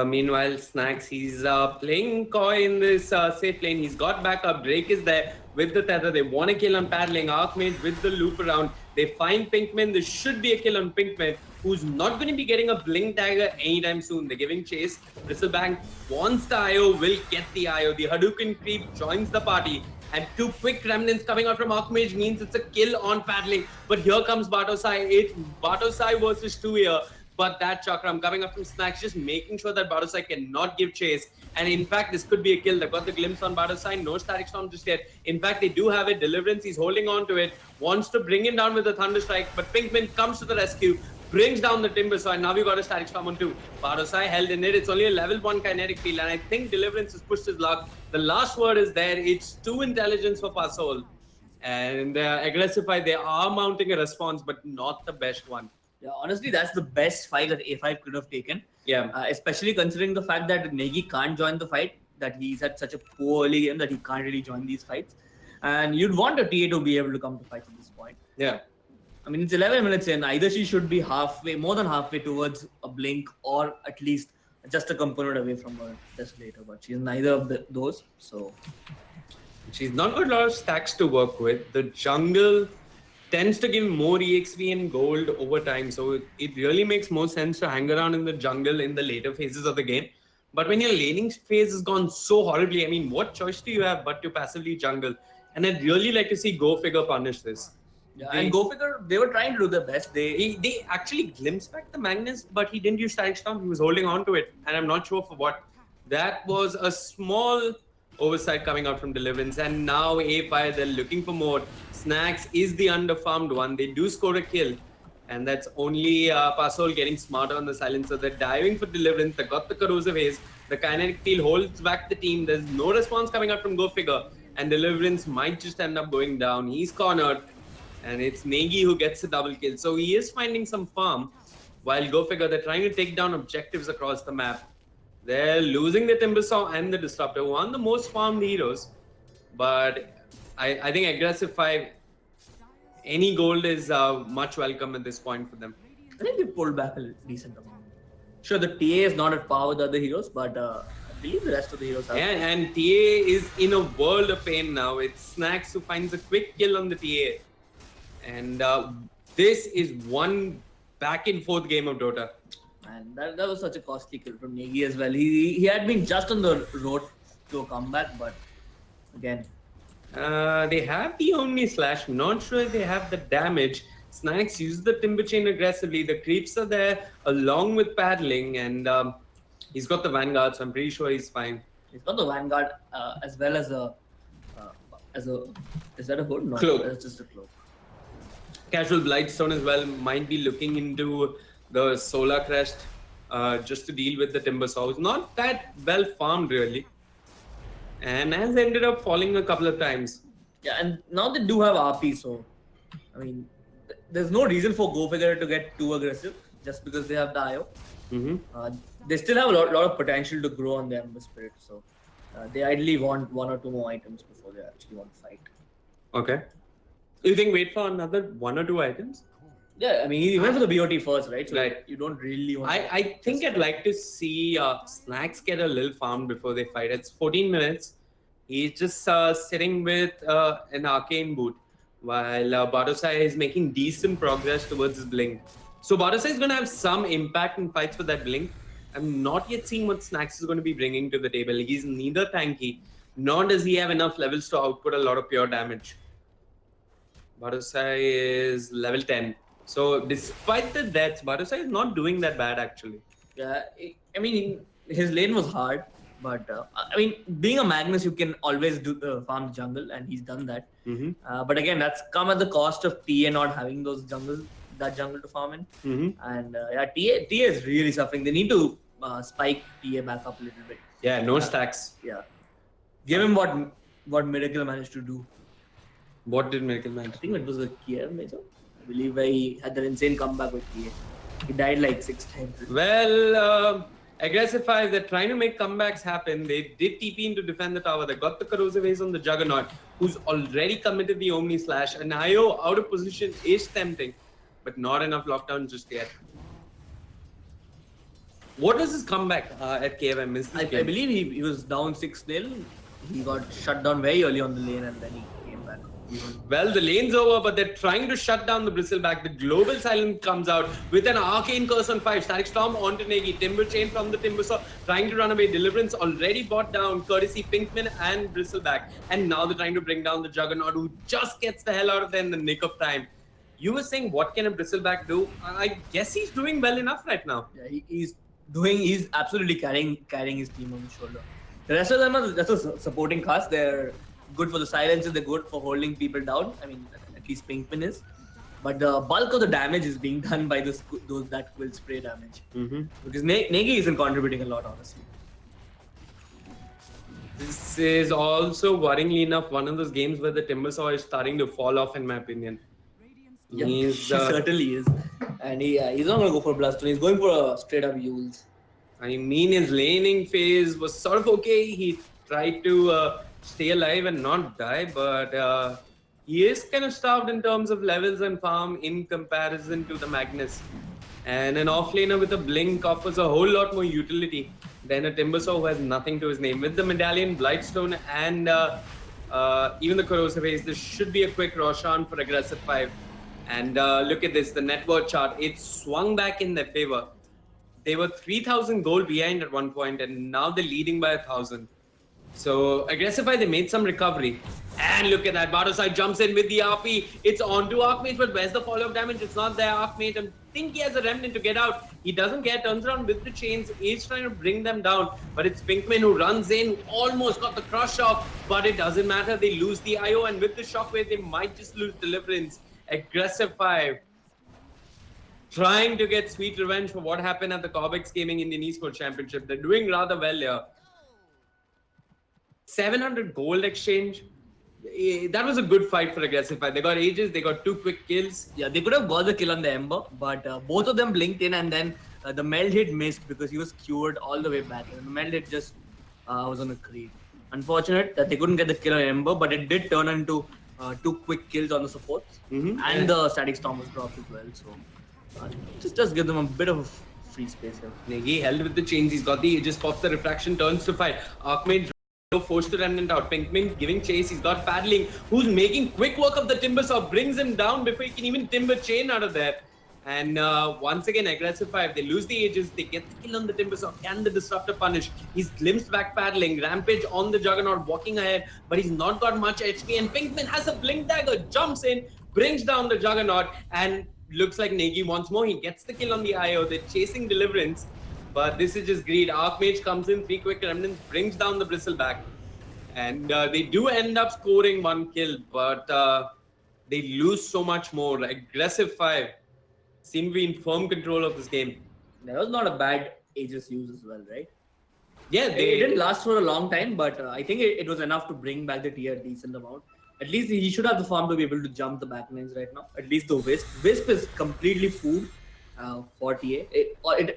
Meanwhile, Snacks, he's playing coy in this safe lane. He's got backup. Drake is there. with the tether. They want to kill on paddling. Archmage with the loop around. They find Pinkman. There should be a kill on Pinkman, who's not going to be getting a blink dagger anytime soon. They're giving chase. Bristlebank wants the IO, will get the IO. The Hadouken creep joins the party. And 2 quick remnants coming out from Archmage means it's a kill on paddling. But here comes Bartosai. It's Bartosai versus 2 here. But that Chakram coming up from Snacks, just making sure that Bartosai cannot give chase. And in fact, this could be a kill. They've got the glimpse on Bartosai. No static storm just yet. In fact, they do have it. Deliverance, he's holding on to it. Wants to bring him down with a Thunder Strike. But Pinkman comes to the rescue. Brings down the Timbersaw, and now we've got a static storm on 2. Bartosai held in it. It's only a level 1 kinetic field, and I think Deliverance has pushed his luck. The last word is there. It's 2 intelligence for Pasol. And Aggressify, they are mounting a response, but not the best one. Yeah, honestly, that's the best fight that A5 could have taken. Yeah. Especially considering the fact that Negi can't join the fight, that he's had such a poor early game that he can't really join these fights. And you'd want a TA to be able to come to fights at this point. Yeah. I mean, it's 11 minutes in. Either she should be more than halfway towards a blink, or at least just a component away from a Desolator. But she's neither of those. So she's not got a lot of stacks to work with. The jungle tends to give more EXP and gold over time. So it really makes more sense to hang around in the jungle in the later phases of the game. But when your laning phase has gone so horribly, I mean, what choice do you have but to passively jungle? And I'd really like to see Go Figure punish this. Yeah, and Go Figure, they were trying to do their best. They actually glimpsed back the Magnus, but he didn't use Static Storm. He was holding on to it, and I'm not sure for what. That was a small oversight coming out from Deliverance, and now A5, they're looking for more. Snacks is the underfarmed one. They do score a kill, and that's only Pasol getting smarter on the silencer. They're diving for Deliverance. They got the corrosive haze. The kinetic field holds back the team. There's no response coming out from Go Figure, and Deliverance might just end up going down. He's cornered. And it's Negi who gets a double kill. So he is finding some farm. While Go Figure, they're trying to take down objectives across the map. They're losing the Timbersaw and the Disruptor, one of the most farmed heroes. But I think Aggressive 5, any gold is much welcome at this point for them. I think they pulled back a decent amount. Sure, the TA is not at par with the other heroes, but I believe the rest of the heroes are. And TA is in a world of pain now. It's Snacks who finds a quick kill on the TA. And this is one back and forth game of Dota. And that was such a costly kill from Negi as well. He had been just on the road to a comeback, but again. They have the Omni Slash. Not sure if they have the damage. Snacks use the Timber Chain aggressively. The creeps are there along with paddling, and he's got the Vanguard, so I'm pretty sure he's fine. He's got the Vanguard as well as a is that a hood? No, cloak. That's just a cloak. Casual Blightstone as well might be looking into the Solar Crest just to deal with the Timbersaw. It's not that well farmed really, and has ended up falling a couple of times. Yeah, and now they do have RP, so I mean, there's no reason for Go Figure to get too aggressive just because they have the IO. They still have a lot of potential to grow on the Ember Spirit, so they ideally want 1 or 2 more items before they actually want to fight. Okay. You think wait for another 1 or 2 items? Yeah, I mean, he went for the BOT first, right? So right. You don't really want I think I'd like to see Snacks get a little farmed before they fight. It's 14 minutes. He's just sitting with an Arcane Boot while Bartosai is making decent progress towards his Blink. So Bartosai is going to have some impact in fights with that Blink. I'm not yet seeing what Snacks is going to be bringing to the table. He's neither tanky, nor does he have enough levels to output a lot of pure damage. Bartosai is level 10. So despite the deaths, Bartosai is not doing that bad actually. Yeah, I mean, his lane was hard, but I mean, being a Magnus, you can always do farm the jungle, and he's done that. But again, that's come at the cost of TA not having that jungle to farm in. And yeah, TA is really suffering. They need to spike TA back up a little bit. Yeah, no stacks. Yeah, give him what Miracle managed to do. What did Miracle manage? I think it was a Kiev major. I believe where he had that insane comeback with TA. He died like 6 times. Well, Aggressive 5, they're trying to make comebacks happen. They did TP in to defend the tower. They got the corrosive haze on the Juggernaut, who's already committed the Omni Slash. And IO out of position is tempting, but not enough lockdown just yet. What was his comeback at KFM? I believe he was down 6-0. He got shut down very early on the lane, and then he Well, the lane's over, but they're trying to shut down the Bristleback. The global silence comes out with an arcane curse on 5. Static Storm onto Negi. Timber Chain from the Timbersaw trying to run away. Deliverance already brought down, courtesy Pinkman and Bristleback. And now they're trying to bring down the Juggernaut, who just gets the hell out of there in the nick of time. You were saying, what can a Bristleback do? I guess he's doing well enough right now. Yeah, he's absolutely carrying his team on his shoulder. The rest of them are just a supporting cast. They're good for the silences, they're good for holding people down. I mean, at least Pinkman is. But the bulk of the damage is being done by that quill spray damage. Because Negi isn't contributing a lot, honestly. This is also, worryingly enough, one of those games where the Timbersaw is starting to fall off, in my opinion. Yeah, he certainly is. And he's not going to go for Blastone, he's going for a straight up Yules. I mean, his laning phase was sort of okay. He tried to stay alive and not die, but he is kind of starved in terms of levels and farm in comparison to the Magnus. And an offlaner with a blink offers a whole lot more utility than a Timbersaw who has nothing to his name. With the Medallion, Blightstone, and even the Corrosive Haze, this should be a quick Roshan for aggressive 5. And look at this, the net worth chart, it swung back in their favor. They were 3,000 gold behind at one point, and now they're leading by 1,000. So Aggressify, they made some recovery. And look at that, Bartosai jumps in with the RP. It's onto Archmage, but where's the follow-up damage? It's not there. Archmage, I think he has a remnant to get out. He doesn't get, turns around with the chains. He's trying to bring them down, but it's Pinkman who runs in, almost got the crush off, but it doesn't matter. They lose the IO, and with the shockwave, they might just lose Deliverance. Aggressify, trying to get sweet revenge for what happened at the Corbex Gaming Indian Esports Championship. They're doing rather well here. 700 gold exchange. That was a good fight for Aggressify. They got Aegis, they got 2 quick kills. Yeah, they could have got the kill on the Ember, but both of them blinked in, and then the meld hit missed because he was cured all the way back. And the meld hit just was on a creep. Unfortunate that they couldn't get the kill on Ember, but it did turn into 2 quick kills on the supports. And the Static Storm was dropped as well. So just give them a bit of free space here. Negi held with the chains. He's got the Aegis, pops the refraction, turns to fight. Archmage forced to remnant out. Pinkman giving chase. He's got Paddling, who's making quick work of the Timbersaw, brings him down before he can even Timber Chain out of there. And once again, Aggressify. If they lose the Aegis, they get the kill on the Timbersaw. Can the Disruptor punish? He's glimpsed back Paddling. Rampage on the Juggernaut, walking ahead, but he's not got much HP. And Pinkman has a Blink Dagger, jumps in, brings down the Juggernaut, and looks like Negi wants more. He gets the kill on the IO. They're chasing Deliverance, but this is just greed. Archmage comes in, 3 quick remnants, brings down the Bristleback. And they do end up scoring 1 kill, but they lose so much more. Aggressify seem to be in firm control of this game. That was not a bad Aegis use as well, right? Yeah, it didn't last for a long time, but I think it was enough to bring back the tier a decent amount. At least he should have the farm to be able to jump the backlines right now. At least the Wisp. Wisp is completely food for TA.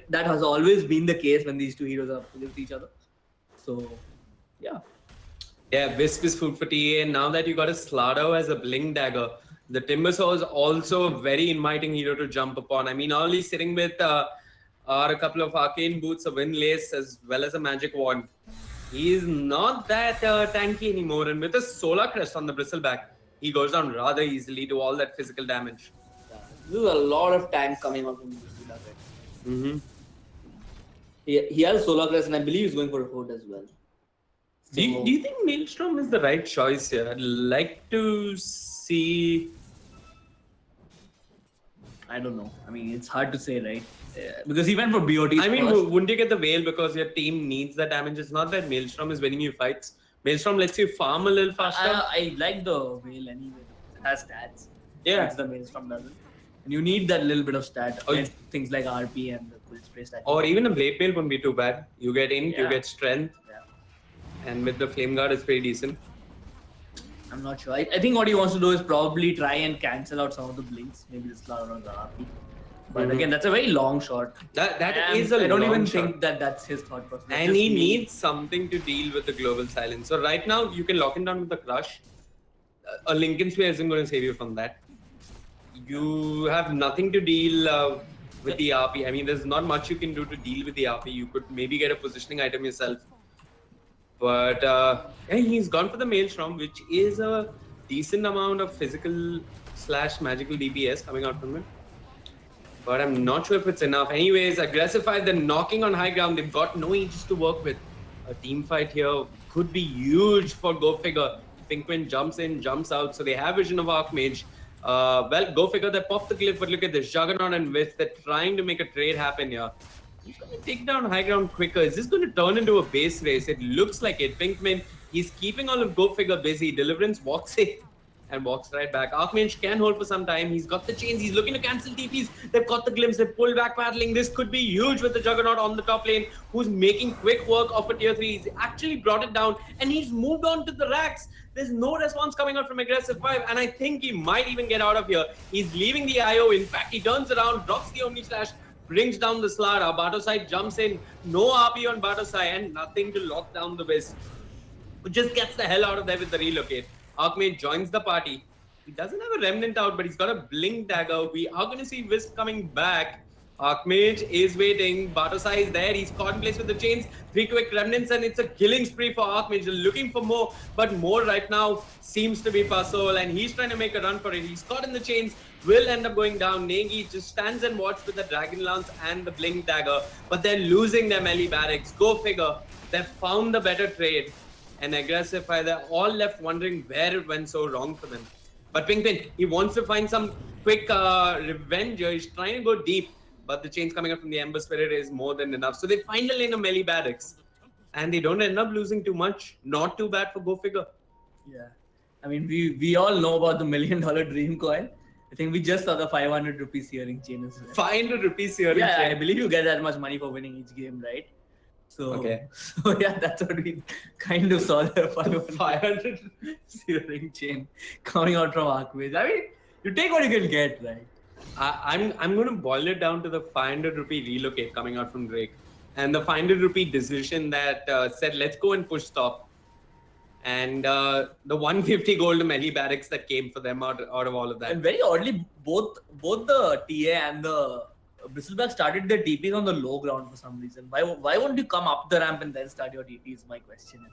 That has always been the case when these 2 heroes are against each other. So, yeah. Yeah, Wisp is food for TA, and now that you got a Slaughter as a Blink Dagger, the Timbersaw is also a very inviting hero to jump upon. I mean, only sitting with are a couple of Arcane Boots, a Windlace, as well as a Magic Wand. He is not that tanky anymore, and with a Solar Crest on the Bristleback, he goes down rather easily to all that physical damage. Yeah, this is a lot of tank coming out from the Bristleback. He has Solar Crest, and I believe he's going for a Horde as well. Do you think Maelstrom is the right choice here? I'd like to see... I don't know. I mean, it's hard to say, right? Because he went for BOT. I mean, wouldn't you get the Veil because your team needs the damage? It's not that Maelstrom is winning you fights. Maelstrom lets you farm a little faster. I like the Veil anyway. It has stats. Yeah. Which the Maelstrom doesn't. And you need that little bit of stat. Things like RP and the quill spray stat. Or even a Blade Veil wouldn't be too bad. You get ink, you get strength. And with the Flame Guard, it's pretty decent. I'm not sure. I think what he wants to do is probably try and cancel out some of the blinks. Maybe the Slaughter or the RP. But again, that's a very long shot. That is a long shot. I don't even think that's his thought process. And he needs something to deal with the global silence. So right now, you can lock him down with the Crush. A Lincoln Sphere isn't going to save you from that. You have nothing to deal with the RP. I mean, there's not much you can do to deal with the RP. You could maybe get a positioning item yourself. But he's gone for the Maelstrom, which is a decent amount of physical / magical DPS coming out from it. But I'm not sure if it's enough. Anyways, aggressive fight, they're knocking on high ground. They've got no ages to work with. A team fight here could be huge for Go Figure. Pinkman jumps in, jumps out. So they have vision of Archmage. Well, Go Figure, they pop the glyph, but look at this. Juggernaut and Wisp, they're trying to make a trade happen here. Who's going to take down high ground quicker? Is this going to turn into a base race? It looks like it. Pinkman, he's keeping all of Go Figure busy. Deliverance walks in and walks right back. Archmage can hold for some time. He's got the chains. He's looking to cancel TPs. They've got the glimpse. They've pulled back paddling. This could be huge with the Juggernaut on the top lane, who's making quick work of a tier 3. He's actually brought it down, and he's moved on to the racks. There's no response coming out from aggressive 5, and I think he might even get out of here. He's leaving the IO. In fact, he turns around, drops the Omni Slash, brings down the Slara. Bartosai jumps in. No RP on Bartosai, and nothing to lock down the Wisp, who just gets the hell out of there with the relocate. Archmage joins the party. He doesn't have a Remnant out, but he's got a Blink Dagger. We are going to see Wisp coming back. Archmage is waiting. Bartosai is there. He's caught in place with the chains. 3 quick Remnants, and it's a killing spree for Archmage. They're looking for more, but more right now seems to be Pasol, and he's trying to make a run for it. He's caught in the chains. Will end up going down. Negi just stands and watches with the Dragon Lance and the Blink Dagger, but they're losing their melee barracks. Go figure. They've found the better trade. And aggressive fire, they're all left wondering where it went so wrong for them. But Pinkpin, he wants to find some quick revenge. He's trying to go deep, but the chains coming up from the Ember Spirit is more than enough. So they find a lane of melee barracks, and they don't end up losing too much. Not too bad for Go Figure. Yeah, I mean, we all know about the $1 million dream coin. I think we just saw the 500 rupees hearing chain as well. 500 rupees hearing chain. Yeah, I believe you get that much money for winning each game, right? So, okay. So yeah, that's what we kind of saw there. 500 hearing chain coming out from Archmage. I mean, you take what you can get, right? I'm going to boil it down to the 500 rupee relocate coming out from Drake, and the 500 rupee decision that said let's go and push stop, and the 150 gold melee barracks that came for them out of all of that. And very oddly, both the TA and the Bristleback started their TPs on the low ground for some reason. Why won't you come up the ramp and then start your TP is my question.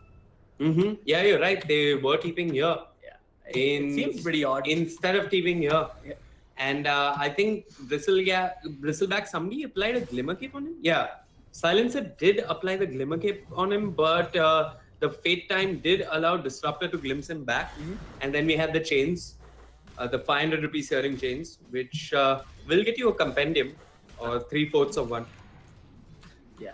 Mm-hmm. Yeah, you're right. They were TPing here. Yeah, it seems pretty odd. Instead of TPing here. Yeah. And I think Bristleback, somebody applied a Glimmer Cape on him. Yeah, Silencer did apply the Glimmer Cape on him, but the Fate Time did allow Disruptor to glimpse him back. Mm-hmm. And then we had the chains, the 500 rupees hearing chains, which will get you a compendium or 3/4 of one. Yeah.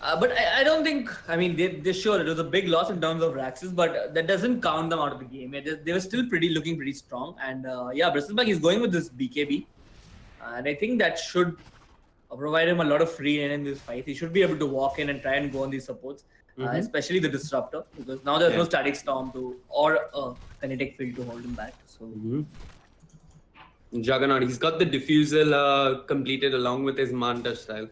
But I don't think, I mean, they sure it was a big loss in terms of Raxes, but that doesn't count them out of the game. They were still looking pretty strong. And yeah, Bristleback is going with this BKB. And I think that should provide him a lot of free reign in this fight. He should be able to walk in and try and go on these supports, especially the Disruptor, because now there's no Static Storm or a Kinetic Field to hold him back. So. Juggernaut, he's got the Diffusal completed along with his Manta style.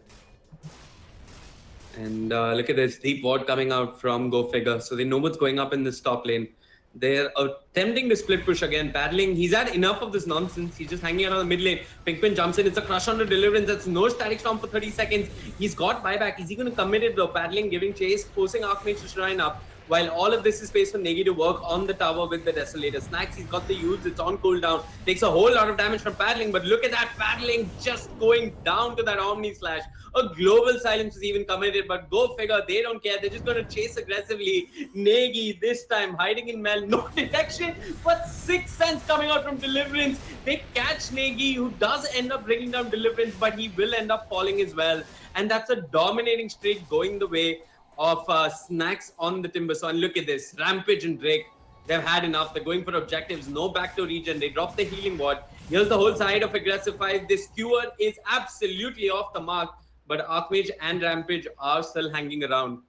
And look at this deep ward coming out from Go Figure. So they know what's going up in this top lane. They're attempting to split push again, paddling. He's had enough of this nonsense. He's just hanging around the mid lane. Pinkman jumps in. It's a crush on the Deliverance. That's no Static Storm for 30 seconds. He's got buyback. Is he going to commit it though? Paddling, giving chase, forcing Archmage to shrine up. While all of this is space for Negi to work on the tower with the Desolator. Snacks, he's got the use, it's on cooldown. Takes a whole lot of damage from paddling, but look at that paddling just going down to that Omni Slash. A global silence is even committed, but Go Figure, they don't care. They're just going to chase aggressively. Negi, this time, hiding in Mel. No detection, but 6 cents coming out from Deliverance. They catch Negi, who does end up bringing down Deliverance, but he will end up falling as well. And that's a dominating streak going the way of Snacks on the Timbersaw. And look at this, Rampage and Drake, they've had enough. They're going for objectives, no back to region. They drop the healing ward. Here's the whole side of aggressive fight. This skewer is absolutely off the mark, but Archmage and Rampage are still hanging around.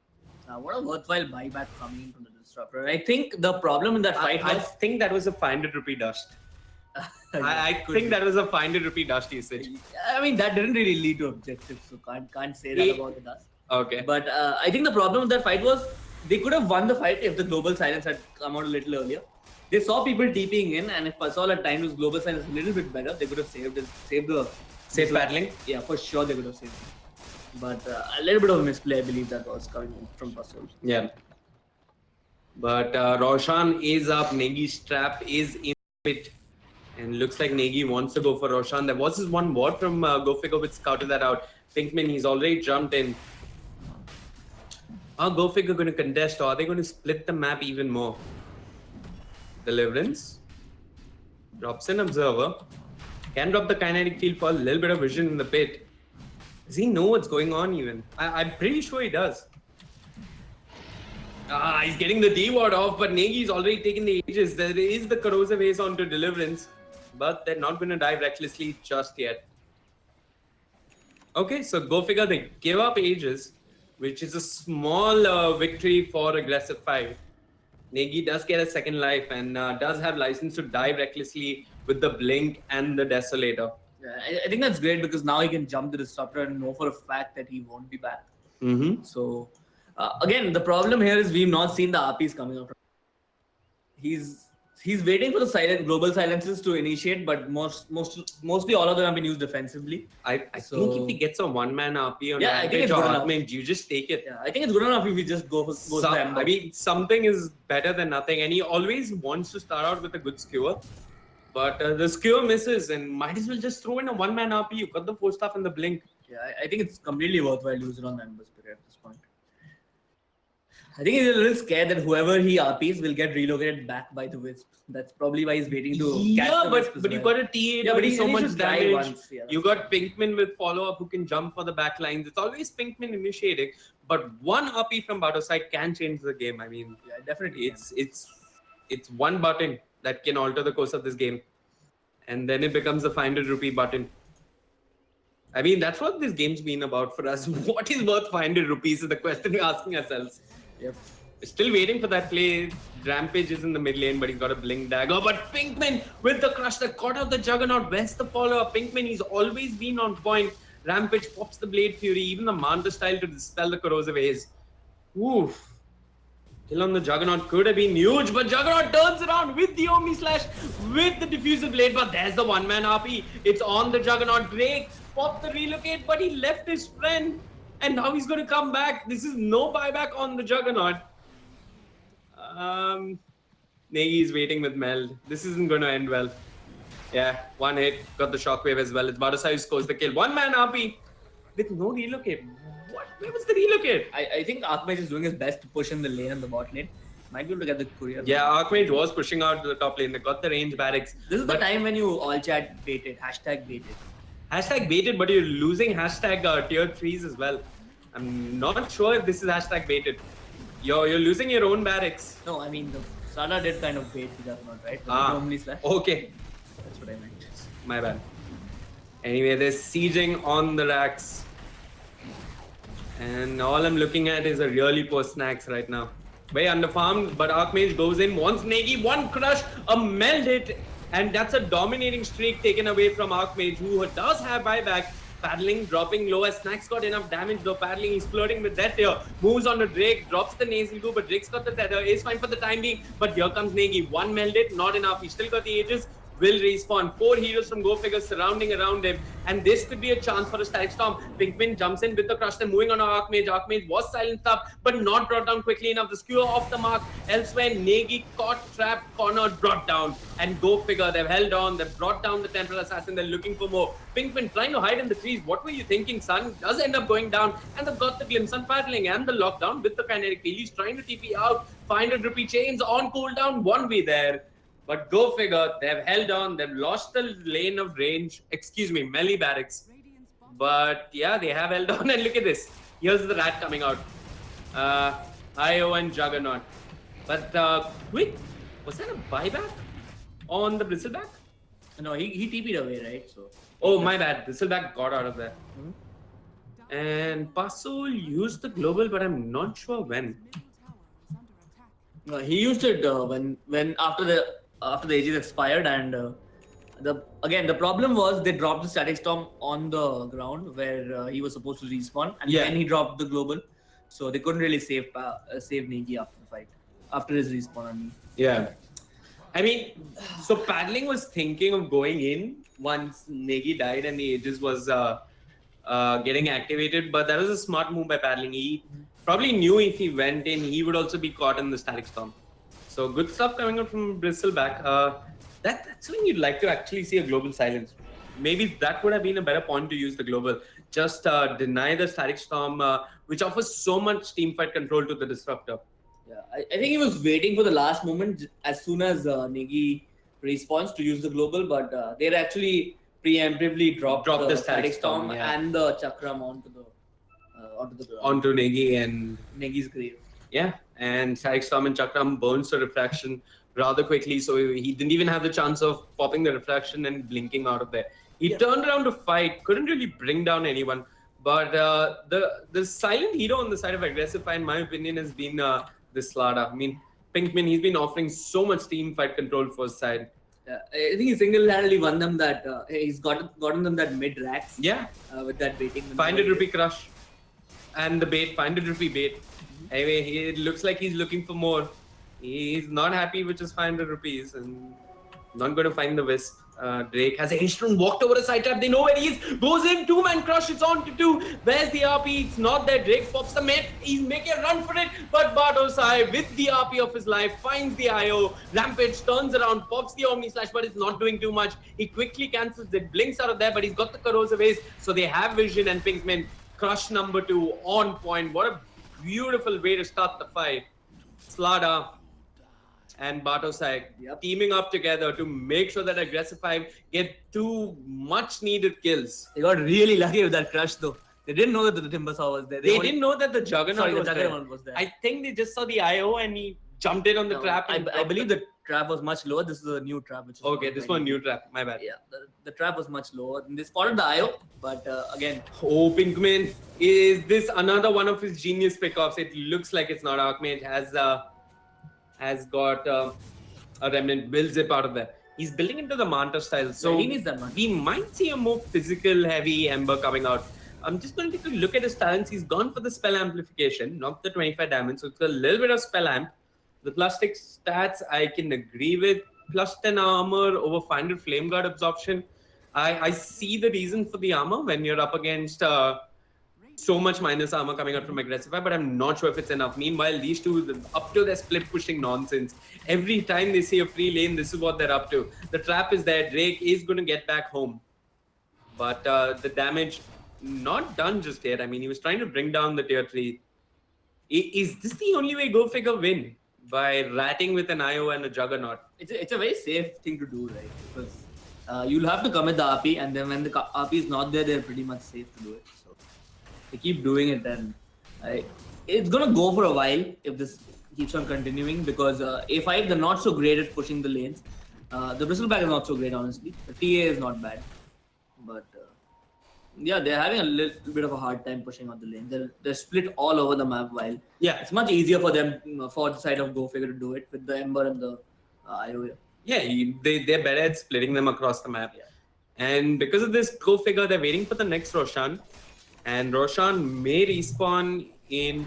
What a worthwhile buyback coming from the Disruptor. I think the problem in that fight I think that was a 500 rupee dust. I think that was a 500 rupee dust usage. I mean, that didn't really lead to objectives, so can't say that about the dust. Okay. But I think the problem with that fight was they could have won the fight if the Global Silence had come out a little earlier. They saw people TPing in, and if Pasol had timed his Global Silence a little bit better, they could have saved the paddling. Yeah, for sure they could have saved it. But a little bit of a misplay, I believe, that was coming from Pasol. Yeah. But Roshan is up. Negi's trap is in pit. And looks like Negi wants to go for Roshan. There was this one ward from Go Figure which scouted that out. Pinkman, he's already jumped in. Are Go Figure going to contest, or are they going to split the map even more? Deliverance. Drops in Observer. Can drop the kinetic field for a little bit of vision in the pit. Does he know what's going on even? I'm pretty sure he does. He's getting the D ward off, but Negi's already taken the ages. There is the corrosive haze onto Deliverance, but they're not going to dive recklessly just yet. Okay, so Go Figure, they give up ages, which is a small victory for Aggressive 5. Negi does get a second life and does have license to dive recklessly with the Blink and the Desolator. Yeah, I think that's great because now he can jump the Disruptor and know for a fact that he won't be back. So, again, the problem here is we've not seen the RPs coming up. He's waiting for the global silences to initiate, but mostly all of them have been used defensively. I think if he gets a one-man RP on I think it's good enough. you just take it. Yeah, I think it's good enough if we just go for them. I mean, something is better than nothing, and he always wants to start out with a good skewer. But the skewer misses, and might as well just throw in a one-man RP. You got the 4-staff and the Blink. Yeah, I think it's completely worthwhile using on the Ember Spirit at this point. I think he's a little scared that whoever he RPs will get relocated back by the Wisp. That's probably why he's waiting to catch the Wisp. But you got a T8 but doing so much damage. Once. Yeah, you got Pinkman with follow-up who can jump for the back lines. It's always Pinkman initiating, but one RP from Bhatt side can change the game. I mean, yeah, definitely. It's one button that can alter the course of this game, and then it becomes a 500 rupee button. I mean, that's what this game's been about for us. What is worth 500 rupees is the question we're asking ourselves. Yep. We're still waiting for that play. Rampage is in the mid lane, but he's got a Blink dagger. But Pinkman with the crush that caught out the Juggernaut. Where's the follow-up? Pinkman, he's always been on point. Rampage pops the Blade Fury, even the Manta style to dispel the corrosive haze. Oof. Kill on the Juggernaut could have been huge, but Juggernaut turns around with the Omni Slash, with the Diffuser Blade, but there's the one-man RP. It's on the Juggernaut. Drake popped the relocate, but he left his friend, and now he's going to come back. This is no buyback on the Juggernaut. Negi is waiting with Meld. This isn't going to end well. Yeah, one hit, got the Shockwave as well. It's Bhatt who scores the kill. One-man RP with no relocate. What? Where was the relocate? I think Archmage is doing his best to push in the lane and the bot lane. Might be able to get the courier. Yeah, Archmage was pushing out to the top lane. They got the range barracks. This is the time when you all chat baited. Hashtag baited. Hashtag baited, but you're losing hashtag tier 3s as well. I'm not sure if this is hashtag baited. You're losing your own barracks. No, I mean, the Sada did kind of bait the Juggernaut, right? Only slash. Okay. That's what I meant. My bad. Anyway, they're sieging on the racks. And all I'm looking at is a really poor snacks right now. Very underfarmed, but Archmage goes in, wants Negi, one crush, a meld hit, and that's a dominating streak taken away from Archmage, who does have buyback. Paddling, dropping low as Snacks got enough damage though. Paddling, he's flirting with that here. Moves on to Drake, drops the nasal goo, but Drake's got the tether. Is fine for the time being, but here comes Negi. One melded, not enough. He's still got the ages. Will respawn. 4 heroes from Go Figure surrounding around him, and this could be a chance for a Static Storm. Pinkman jumps in with the crush, then moving on to Archmage. Archmage was silenced up, but not brought down quickly enough. The skewer off the mark. Elsewhere, Negi caught, trapped, cornered, brought down. And Go Figure, they've held on. They've brought down the Temporal Assassin. They're looking for more. Pinkman trying to hide in the trees. What were you thinking, son? Does end up going down, and they've got the glimpse on Paddling and the lockdown with the kinetic field. He's trying to TP out. 500 rupee chains on cooldown. One way there. But Go Figure, they've held on. They've lost the lane of range. Melee barracks. But yeah, they have held on. And look at this. Here's the rat coming out. IO and Juggernaut. But wait, was that a buyback on the Bristleback? No, he TP'd away, right? So. Oh, my bad. Bristleback got out of there. And Pasul used the global, but I'm not sure when. No, he used it when after the ages expired, and the problem was they dropped the Static Storm on the ground where he was supposed to respawn, and then he dropped the global, so they couldn't really save Negi after the fight, after his respawn. I mean. Yeah, I mean, so Paddling was thinking of going in once Negi died and the Aegis was getting activated, but that was a smart move by Paddling. He probably knew if he went in, he would also be caught in the Static Storm. So good stuff coming out from Bristol back. That's when you'd like to actually see a global silence. Maybe that would have been a better point to use the global. Just deny the static storm, which offers so much teamfight control to the disruptor. Yeah, I think he was waiting for the last moment as soon as Negi respawns to use the global, but they'd actually preemptively dropped the static storm and the chakram onto the ground. Onto Negi and Negi's grave. Yeah, and static storm and chakram burns the refraction rather quickly, so he didn't even have the chance of popping the refraction and blinking out of there. He turned around to fight, couldn't really bring down anyone. But the silent hero on the side of Aggressify, in my opinion, has been this Slada. I mean, Pinkman, he's been offering so much team fight control for his side. Yeah, I think he single-handedly won them that. He's gotten them that mid racks. Yeah. With that baiting. 500 rupee crush. And the bait, 500 rupee bait. Anyway, it looks like he's looking for more. He's not happy with just 500 rupees and not going to find the Wisp. Drake has a instant walked over a side trap. They know where he is. Goes in, 2-man crush. It's on to 2. Where's the RP? It's not there. Drake pops the met. He's making a run for it. But Bhatt with the RP of his life finds the IO. Rampage turns around, pops the Omni Slash, but it's not doing too much. He quickly cancels it, blinks out of there, but he's got the corrosive haze. So they have vision, and Pinkman crush number 2 on point. What a beautiful way to start the fight. Slada and Bhatt teaming up together to make sure that Aggressify get 2 much needed kills. They got really lucky with that crush though. They didn't know that the Timbersaw was there. They didn't know that the Juggernaut was there. I think they just saw the IO and he jumped in on the trap. I believe the trap was much lower. This is a new trap. Which is okay, this one new trap. My bad. Yeah, the trap was much lower. And they spotted the IO, but again. Oh, Pinkman, is this another one of his genius pickoffs? It looks like it's not. Archmage has got a remnant, will zip out of there. He's building into the Manta style, so yeah, he needs that we might see a more physical, heavy Ember coming out. I'm just going to take a look at his talents. He's gone for the spell amplification, not the 25 damage, so it's a little bit of spell amp. The plus 6 stats I can agree with. Plus 10 armor, over 500 flame guard absorption. I see the reason for the armor when you're up against so much minus armor coming out from Aggressify, but I'm not sure if it's enough. Meanwhile, these two up to their split pushing nonsense. Every time they see a free lane, this is what they're up to. The trap is there. Drake is going to get back home. But the damage not done just yet. I mean, he was trying to bring down the tier 3. Is this the only way Go Figure win? By ratting with an IO and a Juggernaut? It's a very safe thing to do, right? Because you'll have to commit the RP, and then when the RP is not there, they're pretty much safe to do it. So they keep doing it, and it's gonna go for a while if this keeps on continuing, because A5 they're not so great at pushing the lanes. The Bristleback is not so great, honestly. The TA is not bad, but yeah, they're having a little bit of a hard time pushing on the lane. They're split all over the map. While it's much easier for them, for the side of Go Figure, to do it with the Ember and the IO. Yeah, they're better at splitting them across the map. Yeah. And because of this, Go Figure, they're waiting for the next Roshan. And Roshan may respawn in...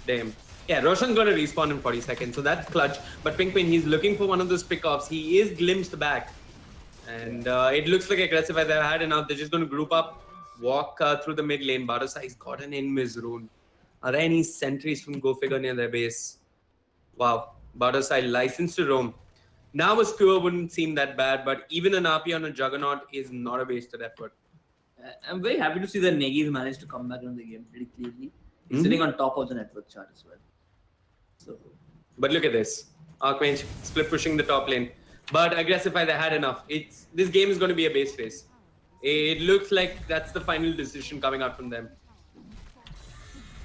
Damn. Yeah, Roshan's going to respawn in 40 seconds, so that's clutch. But Pinkman, he's looking for one of those pickoffs. He is glimpsed back. And it looks like Aggressify, they've had enough. They're just going to group up, walk through the mid lane. Bhatt's got an Invis rune. Are there any sentries from Go Figure near their base? Wow. Bhatt's licensed to roam. Now a skewer wouldn't seem that bad, but even an RP on a Juggernaut is not a wasted effort. I'm very happy to see that Negi's managed to come back in the game pretty clearly. He's sitting on top of the network chart as well. So, but look at this. Archmage split pushing the top lane. But Aggressify, they had enough. This game is going to be a base race. It looks like that's the final decision coming out from them.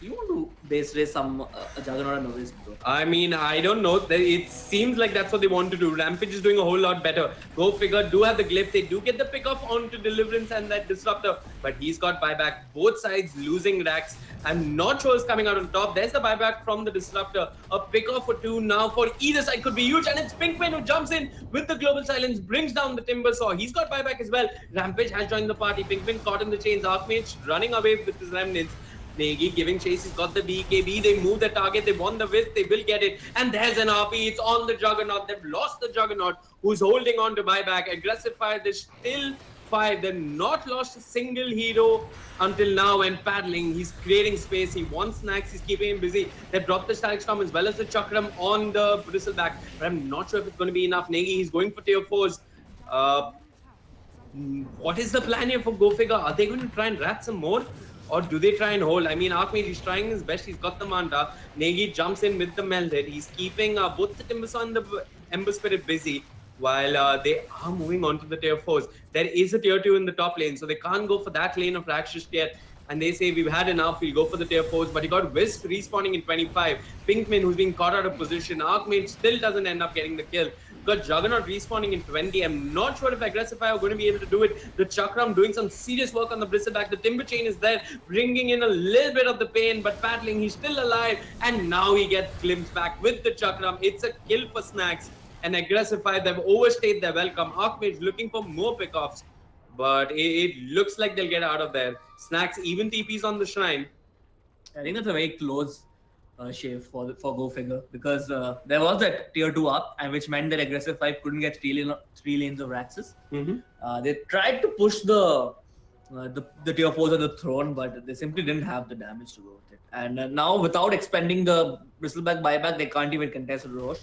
You want to base race a Juggernaut and a Wisp, bro? I mean, I don't know. It seems like that's what they want to do. Rampage is doing a whole lot better. Go Figure do have the glyph. They do get the pickoff onto Deliverance and that Disruptor. But he's got buyback. Both sides losing racks. I'm not sure who's coming out on top. There's the buyback from the Disruptor. A pickoff for 2 now for either side could be huge. And it's Pinkman who jumps in with the Global Silence, brings down the Timbersaw. He's got buyback as well. Rampage has joined the party. Pinkman caught in the chains. Archmage running away with his remnants. Negi giving chase, he's got the BKB, they move the target, they won the Wisp, they will get it. And there's an RP, it's on the Juggernaut, they've lost the Juggernaut, who's holding on to buyback. Aggressify, they're still 5. They've not lost a single hero until now, and paddling, he's creating space. He wants snacks, he's keeping him busy. They've dropped the Static Storm as well as the Chakram on the Bristleback, but I'm not sure if it's going to be enough. Negi, he's going for tier 4s. What is the plan here for Go Figure? Are they going to try and rat some more? Or do they try and hold? I mean, Archmage, he's trying his best. He's got the Manta. Negi jumps in with the Melted. He's keeping both the Timbersaw and the Ember Spirit busy while they are moving on to the tier 4s. There is a tier 2 in the top lane, so they can't go for that lane of Rakshas yet. And they say, we've had enough, we'll go for the tier 4s. But he got Wisp respawning in 25. Pinkman, who's being caught out of position. Archmage still doesn't end up getting the kill. Got Juggernaut respawning in 20. I'm not sure if Aggressify are going to be able to do it. The Chakram doing some serious work on the Bristleback. The Timber Chain is there, bringing in a little bit of the pain, but battling, he's still alive. And now he gets glimpsed back with the Chakram. It's a kill for Snacks. And Aggressify, they've overstayed their welcome. Archmage looking for more pickoffs, but it looks like they'll get out of there. Snacks even TPs on the Shrine. I think that's a very close shave for Go Figure, because there was that tier 2 up, and which meant that Aggressive 5 couldn't get three lanes of Raxus. They tried to push the tier 4s on the throne, but they simply didn't have the damage to go with it. And now, without expending the Bristleback buyback, they can't even contest Roche,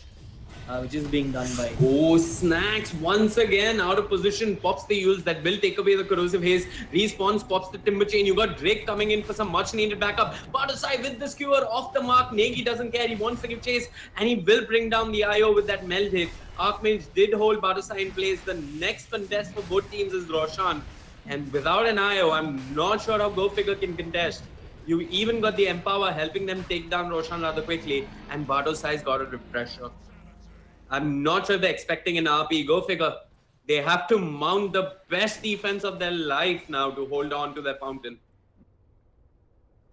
which is being done by... Oh, Snacks once again out of position, pops the Yules that will take away the Corrosive Haze, respawns, pops the Timber Chain. You got Drake coming in for some much needed backup. Bartosai with the skewer off the mark. Negi doesn't care, he wants to give chase, and he will bring down the IO with that melt hit. Archmage did hold Bartosai in place. The next contest for both teams is Roshan, and without an IO, I'm not sure how Go Figure can contest. You even got the Empower helping them take down Roshan rather quickly, and Bartosai's got a refresher. I'm not sure they're expecting an RP. Go Figure. They have to mount the best defense of their life now to hold on to their fountain.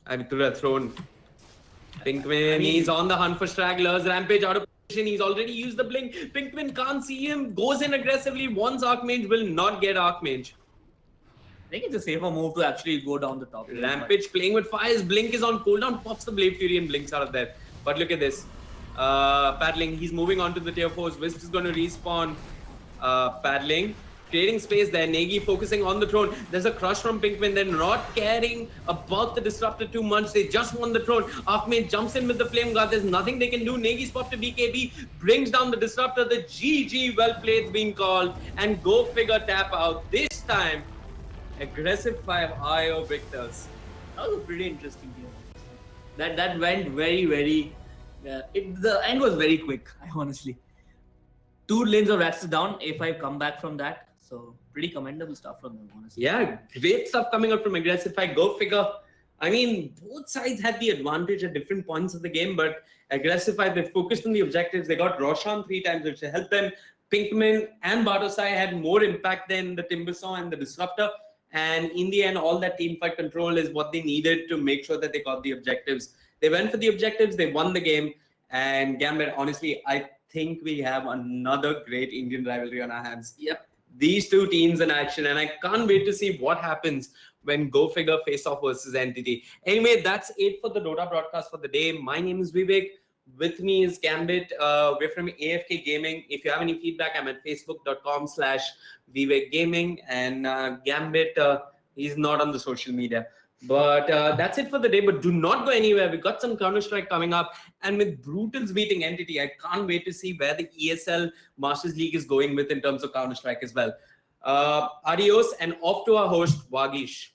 And to their throne. Pinkman, he's on the hunt for stragglers. Rampage out of position. He's already used the blink. Pinkman can't see him. Goes in aggressively. Wants Archmage. Will not get Archmage. I think it's a safer move to actually go down the top. Rampage playing with fires. Blink is on cooldown. Pops the Blade Fury and blinks out of there. But look at this. Paddling, he's moving on to the tier 4s. Wisp is going to respawn. Paddling, creating space there. Negi focusing on the throne. There's a crush from Pinkman. They're not caring about the Disruptor too much. They just want the throne. Archmage jumps in with the Flame Guard. There's nothing they can do. Negi's popped to BKB, brings down the Disruptor. The GG well played's being called, and Go Figure tap out. This time, Aggressive 5 IO victors. That was a pretty interesting game. That went very, very... the end was very quick, honestly. 2 lanes of Raxus down, A5 come back from that. So, pretty commendable stuff from them, honestly. Yeah, great stuff coming out from Aggressive 5. Go Figure. I mean, both sides had the advantage at different points of the game, but Aggressive 5, they focused on the objectives. They got Roshan 3 times, which helped them. Pinkman and Bartosai had more impact than the Timbersaw and the Disruptor. And in the end, all that teamfight control is what they needed to make sure that they got the objectives. They went for the objectives, they won the game, and Gambit, honestly, I think we have another great Indian rivalry on our hands. Yep. These two teams in action, and I can't wait to see what happens when Go Figure face off versus Entity. Anyway, that's it for the Dota broadcast for the day. My name is Vivek. With me is Gambit. We're from AFK Gaming. If you have any feedback, I'm at facebook.com/Vivek Gaming, and Gambit, he's not on the social media. But that's it for the day. But do not go anywhere. We've got some Counter-Strike coming up. And with Brutals beating Entity, I can't wait to see where the ESL Masters League is going with in terms of Counter-Strike as well. Adios, and off to our host, Wagish.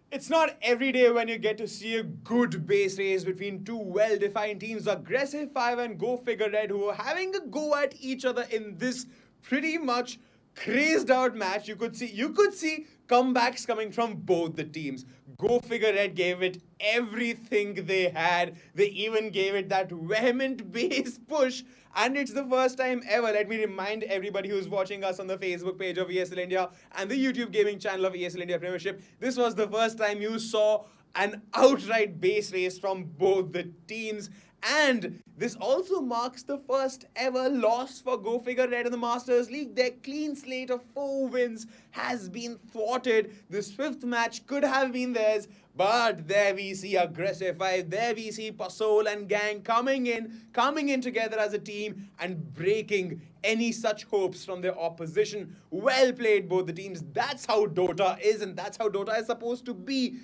It's not every day when you get to see a good base race between two well-defined teams, Aggressive 5 and Go Figure Red, who are having a go at each other in this pretty much crazed out match. You could see comebacks coming from both the teams. Go Figure Red gave it everything they had. They even gave it that vehement base push. And it's the first time ever. Let me remind everybody who's watching us on the Facebook page of ESL India and the YouTube gaming channel of ESL India Premiership. This was the first time you saw an outright base race from both the teams. And this also marks the first ever loss for Go Figure Red in the Masters League. Their clean slate of 4 wins has been thwarted. This 5th match could have been theirs, but there we see Aggressive 5, there we see Pasol and gang coming in together as a team and breaking any such hopes from their opposition. Well played, both the teams. That's how Dota is, and that's how Dota is supposed to be.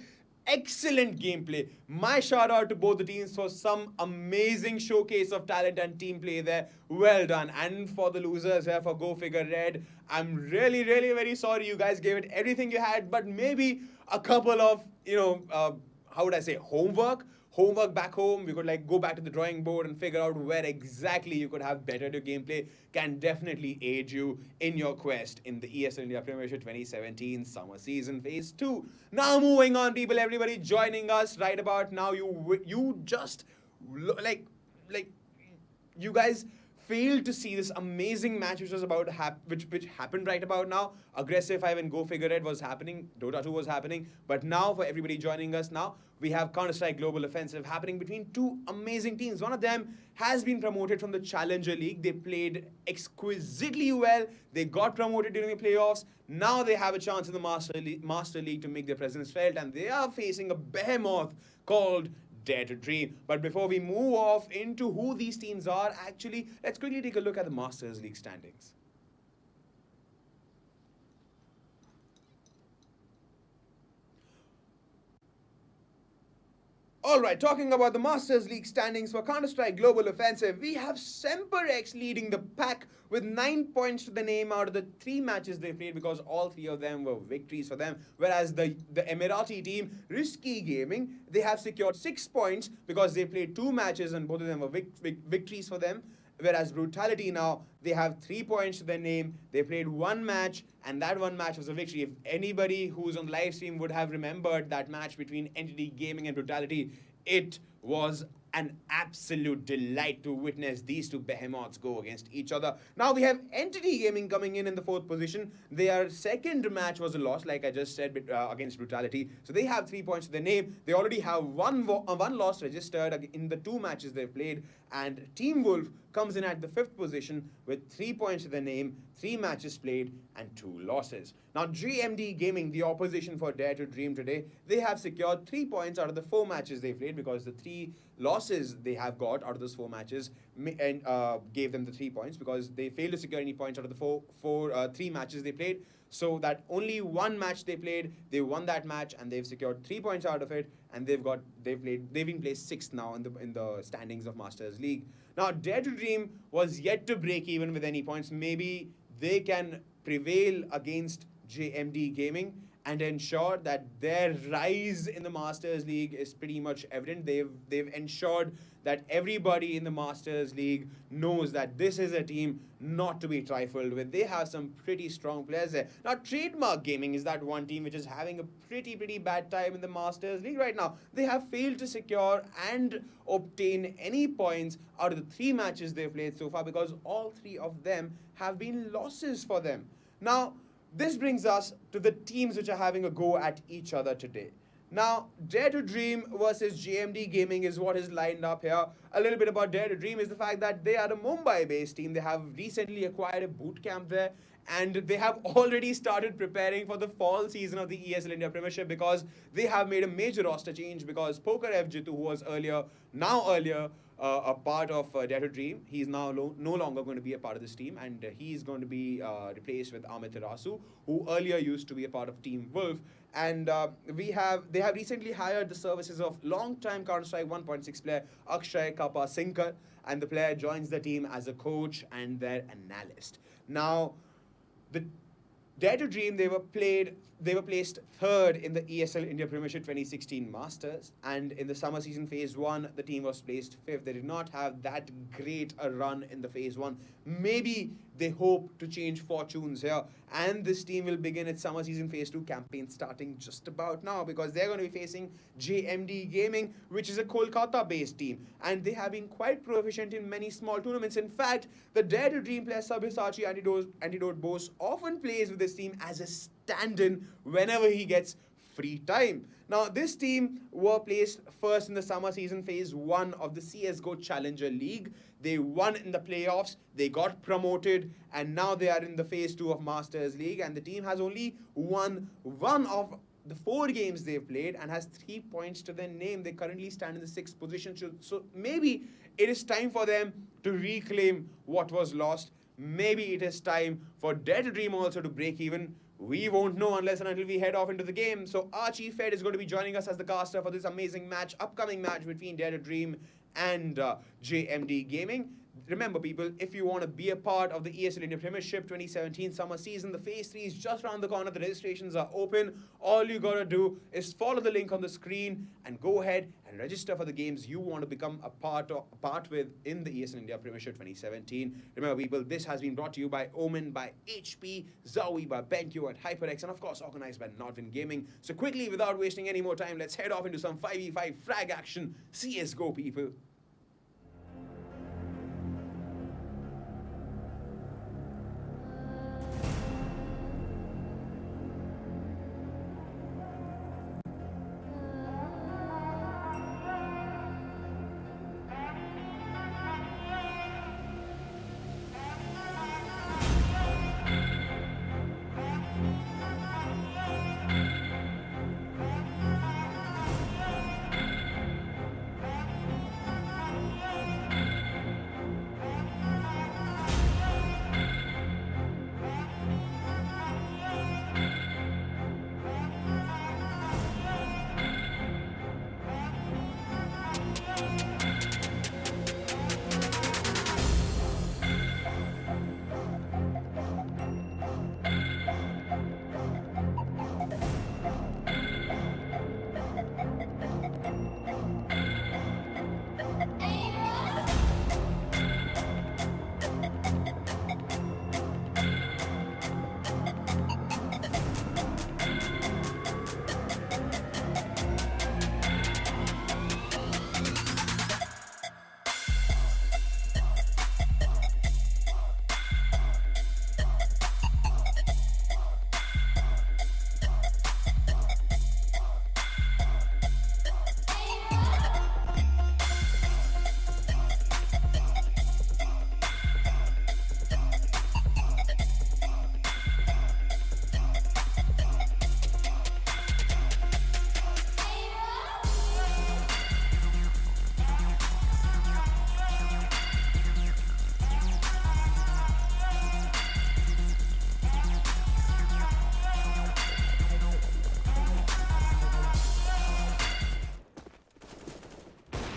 Excellent gameplay. My shout out to both the teams for some amazing showcase of talent and team play there. Well done. And for the losers here, for Go Figure Red, I'm really very sorry. You guys gave it everything you had, but maybe a couple of, how would I say, homework back home. We could go back to the drawing board and figure out where exactly you could have better gameplay. Can definitely aid you in your quest in the ESL India Premiership 2017 summer season phase 2. Now moving on, people, everybody joining us right about now. You just you guys failed to see this amazing match which was about which happened right about now. Aggressive 5 and Go Figure Red was happening. Dota 2 was happening. But now, for everybody joining us now, we have Counter-Strike Global Offensive happening between two amazing teams. One of them has been promoted from the Challenger League. They played exquisitely well. They got promoted during the playoffs. Now they have a chance in the Master League to make their presence felt, and they are facing a behemoth called Dare to Dream. But before we move off into who these teams are, actually, let's quickly take a look at the Masters League standings. Alright, talking about the Masters League standings for Counter-Strike Global Offensive, we have SemperX leading the pack with 9 points to the name out of the 3 matches they played, because all 3 of them were victories for them. Whereas the Emirati team, Risky Gaming, they have secured 6 points because they played 2 matches and both of them were victories for them. Whereas Brutality now, they have 3 points to their name. They played 1 match, and that 1 match was a victory. If anybody who's on live stream would have remembered that match between Entity Gaming and Brutality, it was an absolute delight to witness these two behemoths go against each other. Now we have Entity Gaming coming in the 4th position. Their second match was a loss, like I just said, against Brutality. So they have 3 points to their name. They already have one loss registered in the 2 matches they've played. And Team Wolf comes in at the 5th position with 3 points to their name, 3 matches played, and 2 losses. Now GMD Gaming, the opposition for Dare to Dream today, they have secured 3 points out of the 4 matches they played, because the 3 losses they have got out of those 4 matches gave them the 3 points, because they failed to secure any points out of the 3 matches they played. So that only 1 match they played, they won that match and they've secured 3 points out of it, and they've been placed 6th now in the standings of Masters League. Now Dare to Dream was yet to break even with any points. Maybe they can prevail against JMD Gaming and ensure that their rise in the Masters League is pretty much evident. They've ensured that everybody in the Masters League knows that this is a team not to be trifled with. They have some pretty strong players there. Now, Trademark Gaming is that one team which is having a pretty bad time in the Masters League right now. They have failed to secure and obtain any points out of the 3 matches they've played so far, because all 3 of them have been losses for them. Now, this brings us to the teams which are having a go at each other today. Now, Dare to Dream versus JMD Gaming is what is lined up here. A little bit about Dare to Dream is the fact that they are a Mumbai-based team. They have recently acquired a boot camp there, and they have already started preparing for the fall season of the ESL India Premiership because they have made a major roster change because Poker F Jitu, who was earlier a part of Dare to Dream, he's now no longer going to be a part of this team, and he's going to be replaced with Amit Rasu, who earlier used to be a part of Team Wolf. And they have recently hired the services of long-time Counter-Strike 1.6 player Akshay Kappa Sinkar, and the player joins the team as a coach and their analyst. Now, the Dare to Dream, they were placed third in the ESL India Premiership 2016 Masters, and in the summer season phase 1, the team was placed fifth. They did not have that great a run in the phase 1. Maybe they hope to change fortunes here, and this team will begin its summer season phase 2 campaign starting just about now because they're going to be facing JMD Gaming, which is a Kolkata-based team, and they have been quite proficient in many small tournaments. In fact, the Dare to Dream player Sabyasachi Antidote Bose often plays with this team as a stand-in whenever he gets free time. Now, this team were placed first in the summer season phase 1 of the CSGO Challenger League. They won in the playoffs, they got promoted, and now they are in the phase 2 of Masters League, and the team has only won one of the 4 games they've played and has 3 points to their name. They currently stand in the 6th position, so maybe it is time for them to reclaim what was lost. Maybe it is time for Dare to Dream also to break even. We won't know unless and until we head off into the game. So Archie Fed is going to be joining us as the caster for this amazing upcoming match between Dare to Dream and JMD Gaming. Remember, people, if you want to be a part of the ESL India Premiership 2017 summer season, the phase 3 is just around the corner. The registrations are open. All you gotta do is follow the link on the screen and go ahead and register for the games you want to become a part with in the ESL India Premiership 2017. Remember, people, this has been brought to you by Omen, by HP, Zowie, by BenQ, and HyperX, and of course organized by Nodwin Gaming. So quickly, without wasting any more time, let's head off into some 5v5 frag action. CSGO, people.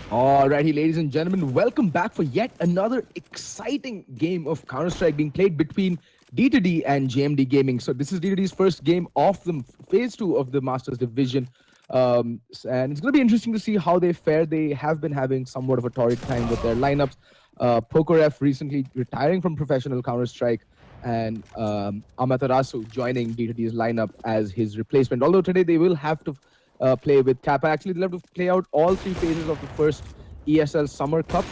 Alrighty, ladies and gentlemen, welcome back for yet another exciting game of Counter-Strike being played between D2D and JMD Gaming. So this is D2D's first game of the phase 2 of the Masters Division. And it's going to be interesting to see how they fare. They have been having somewhat of a torrid time with their lineups. PokerF recently retiring from professional Counter-Strike, and Amaterasu joining D2D's lineup as his replacement. Although today they will have to play with Kappa. Actually, they'll have to play out all 3 phases of the first ESL Summer Cup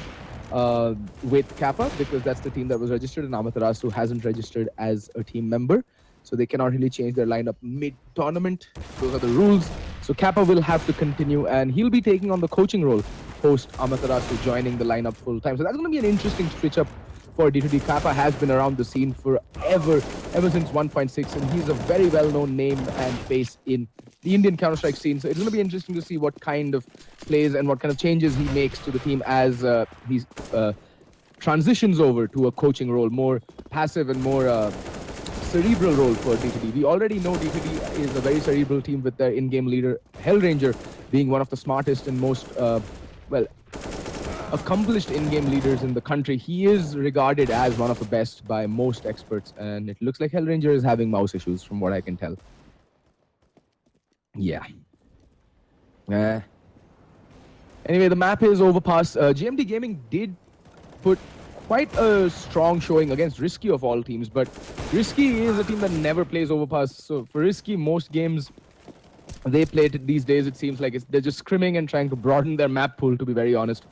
with Kappa, because that's the team that was registered, and Amaterasu hasn't registered as a team member. So they cannot really change their lineup mid-tournament. Those are the rules. So Kappa will have to continue, and he'll be taking on the coaching role post Amaterasu joining the lineup full time. So that's going to be an interesting switch up for D2D. Kappa has been around the scene forever, ever since 1.6, and he's a very well-known name and face in the Indian Counter-Strike scene. So it's going to be interesting to see what kind of plays and what kind of changes he makes to the team as he transitions over to a coaching role, more passive and more cerebral role for D2D. We already know D2D is a very cerebral team with their in-game leader, Hellranger, being one of the smartest and most, accomplished in-game leaders in the country. He is regarded as one of the best by most experts, and it looks like Hellranger is having mouse issues from what I can tell. Yeah. Anyway, the map is Overpass. GMT Gaming did put quite a strong showing against Risky of all teams, but Risky is a team that never plays Overpass. So for Risky, most games they play these days, it seems like they're just scrimming and trying to broaden their map pool, to be very honest.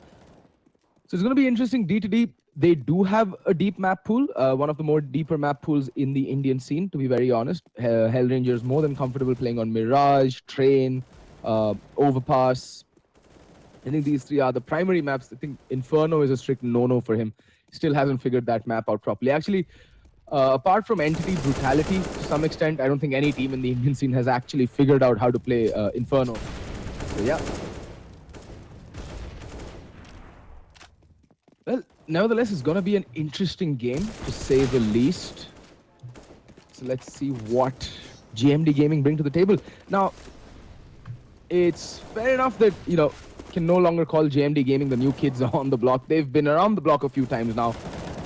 So it's going to be interesting. D2D, they do have a deep map pool, one of the more deeper map pools in the Indian scene, to be very honest. Hellranger is more than comfortable playing on Mirage, Train, Overpass. I think these three are the primary maps. I think Inferno is a strict no-no for him. Still hasn't figured that map out properly. Actually, apart from Entity, Brutality, to some extent, I don't think any team in the Indian scene has actually figured out how to play Inferno. So yeah. Well, nevertheless, it's going to be an interesting game, to say the least. So let's see what GMD Gaming bring to the table. Now, it's fair enough that, you know, can no longer call JMD Gaming the new kids on the block. They've been around the block a few times now,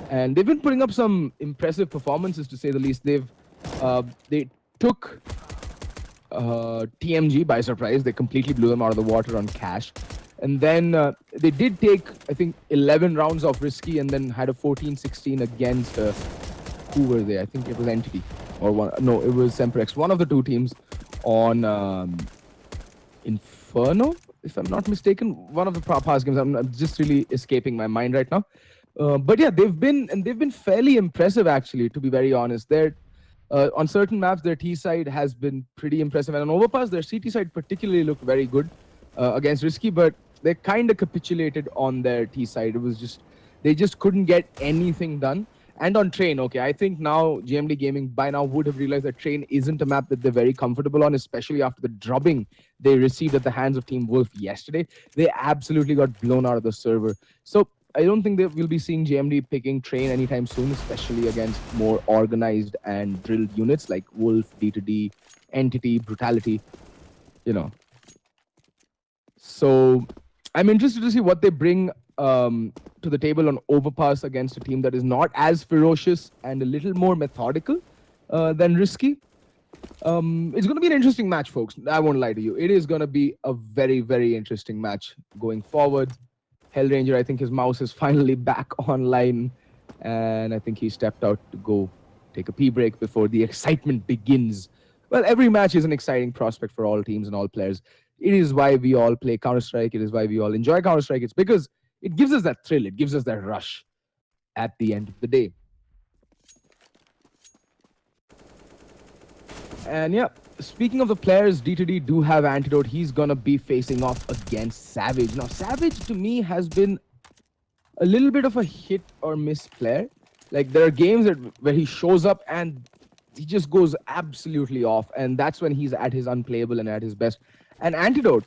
and they've been putting up some impressive performances, to say the least. They took TMG by surprise. They completely blew them out of the water on cash. And then they did take, I think, 11 rounds of Risky, and then had a 14-16 against, who were they? I think it was Entity. Or one, no, it was Semprex. One of the two teams on Inferno, if I'm not mistaken. One of the past games. I'm just really escaping my mind right now. But yeah, they've been fairly impressive, actually, to be very honest. They're on certain maps, their T side has been pretty impressive, and on Overpass, their CT side particularly looked very good against Risky, but they kind of capitulated on their T side. It was just, they just couldn't get anything done. And on Train, okay, I think now GMD Gaming by now would have realized that Train isn't a map that they're very comfortable on, especially after the drubbing they received at the hands of Team Wolf yesterday. They absolutely got blown out of the server. So I don't think that we'll be seeing GMD picking Train anytime soon, especially against more organized and drilled units like Wolf, D2D, Entity, Brutality, you know. So I'm interested to see what they bring to the table on Overpass against a team that is not as ferocious and a little more methodical than Risky. It's going to be an interesting match, folks. I won't lie to you. It is going to be a very, very interesting match going forward. Hellranger, I think his mouse is finally back online, and I think he stepped out to go take a pee break before the excitement begins. Well, every match is an exciting prospect for all teams and all players. It is why we all play Counter-Strike. It is why we all enjoy Counter-Strike. It's because it gives us that thrill. It gives us that rush at the end of the day. And yeah, speaking of the players, D2D do have Antidote. He's going to be facing off against Savage. Now, Savage to me has been a little bit of a hit or miss player. Like, there are games where he shows up and he just goes absolutely off. And that's when he's at his unplayable and at his best. And Antidote,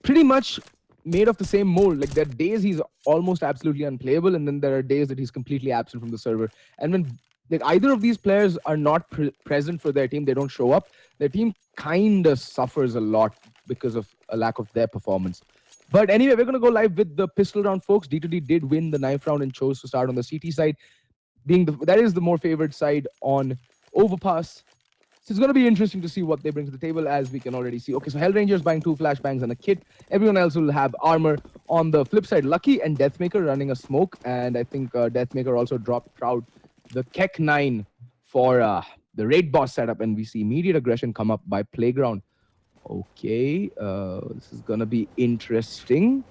pretty much made of the same mold. Like, there are days he's almost absolutely unplayable, and then there are days that he's completely absent from the server. And when like either of these players are not present for their team, they don't show up, their team kind of suffers a lot because of a lack of their performance. But anyway, we're going to go live with the pistol round, folks. D2D did win the knife round and chose to start on the CT side, being that is the more favored side on Overpass. So it's going to be interesting to see what they bring to the table, as we can already see. Okay, so Hellranger is buying 2 flashbangs and a kit. Everyone else will have armor. On the flip side, Lucky and Deathmaker running a smoke. And I think Deathmaker also dropped Proud the Keck 9 for the raid boss setup. And we see immediate aggression come up by Playground. Okay, this is going to be interesting.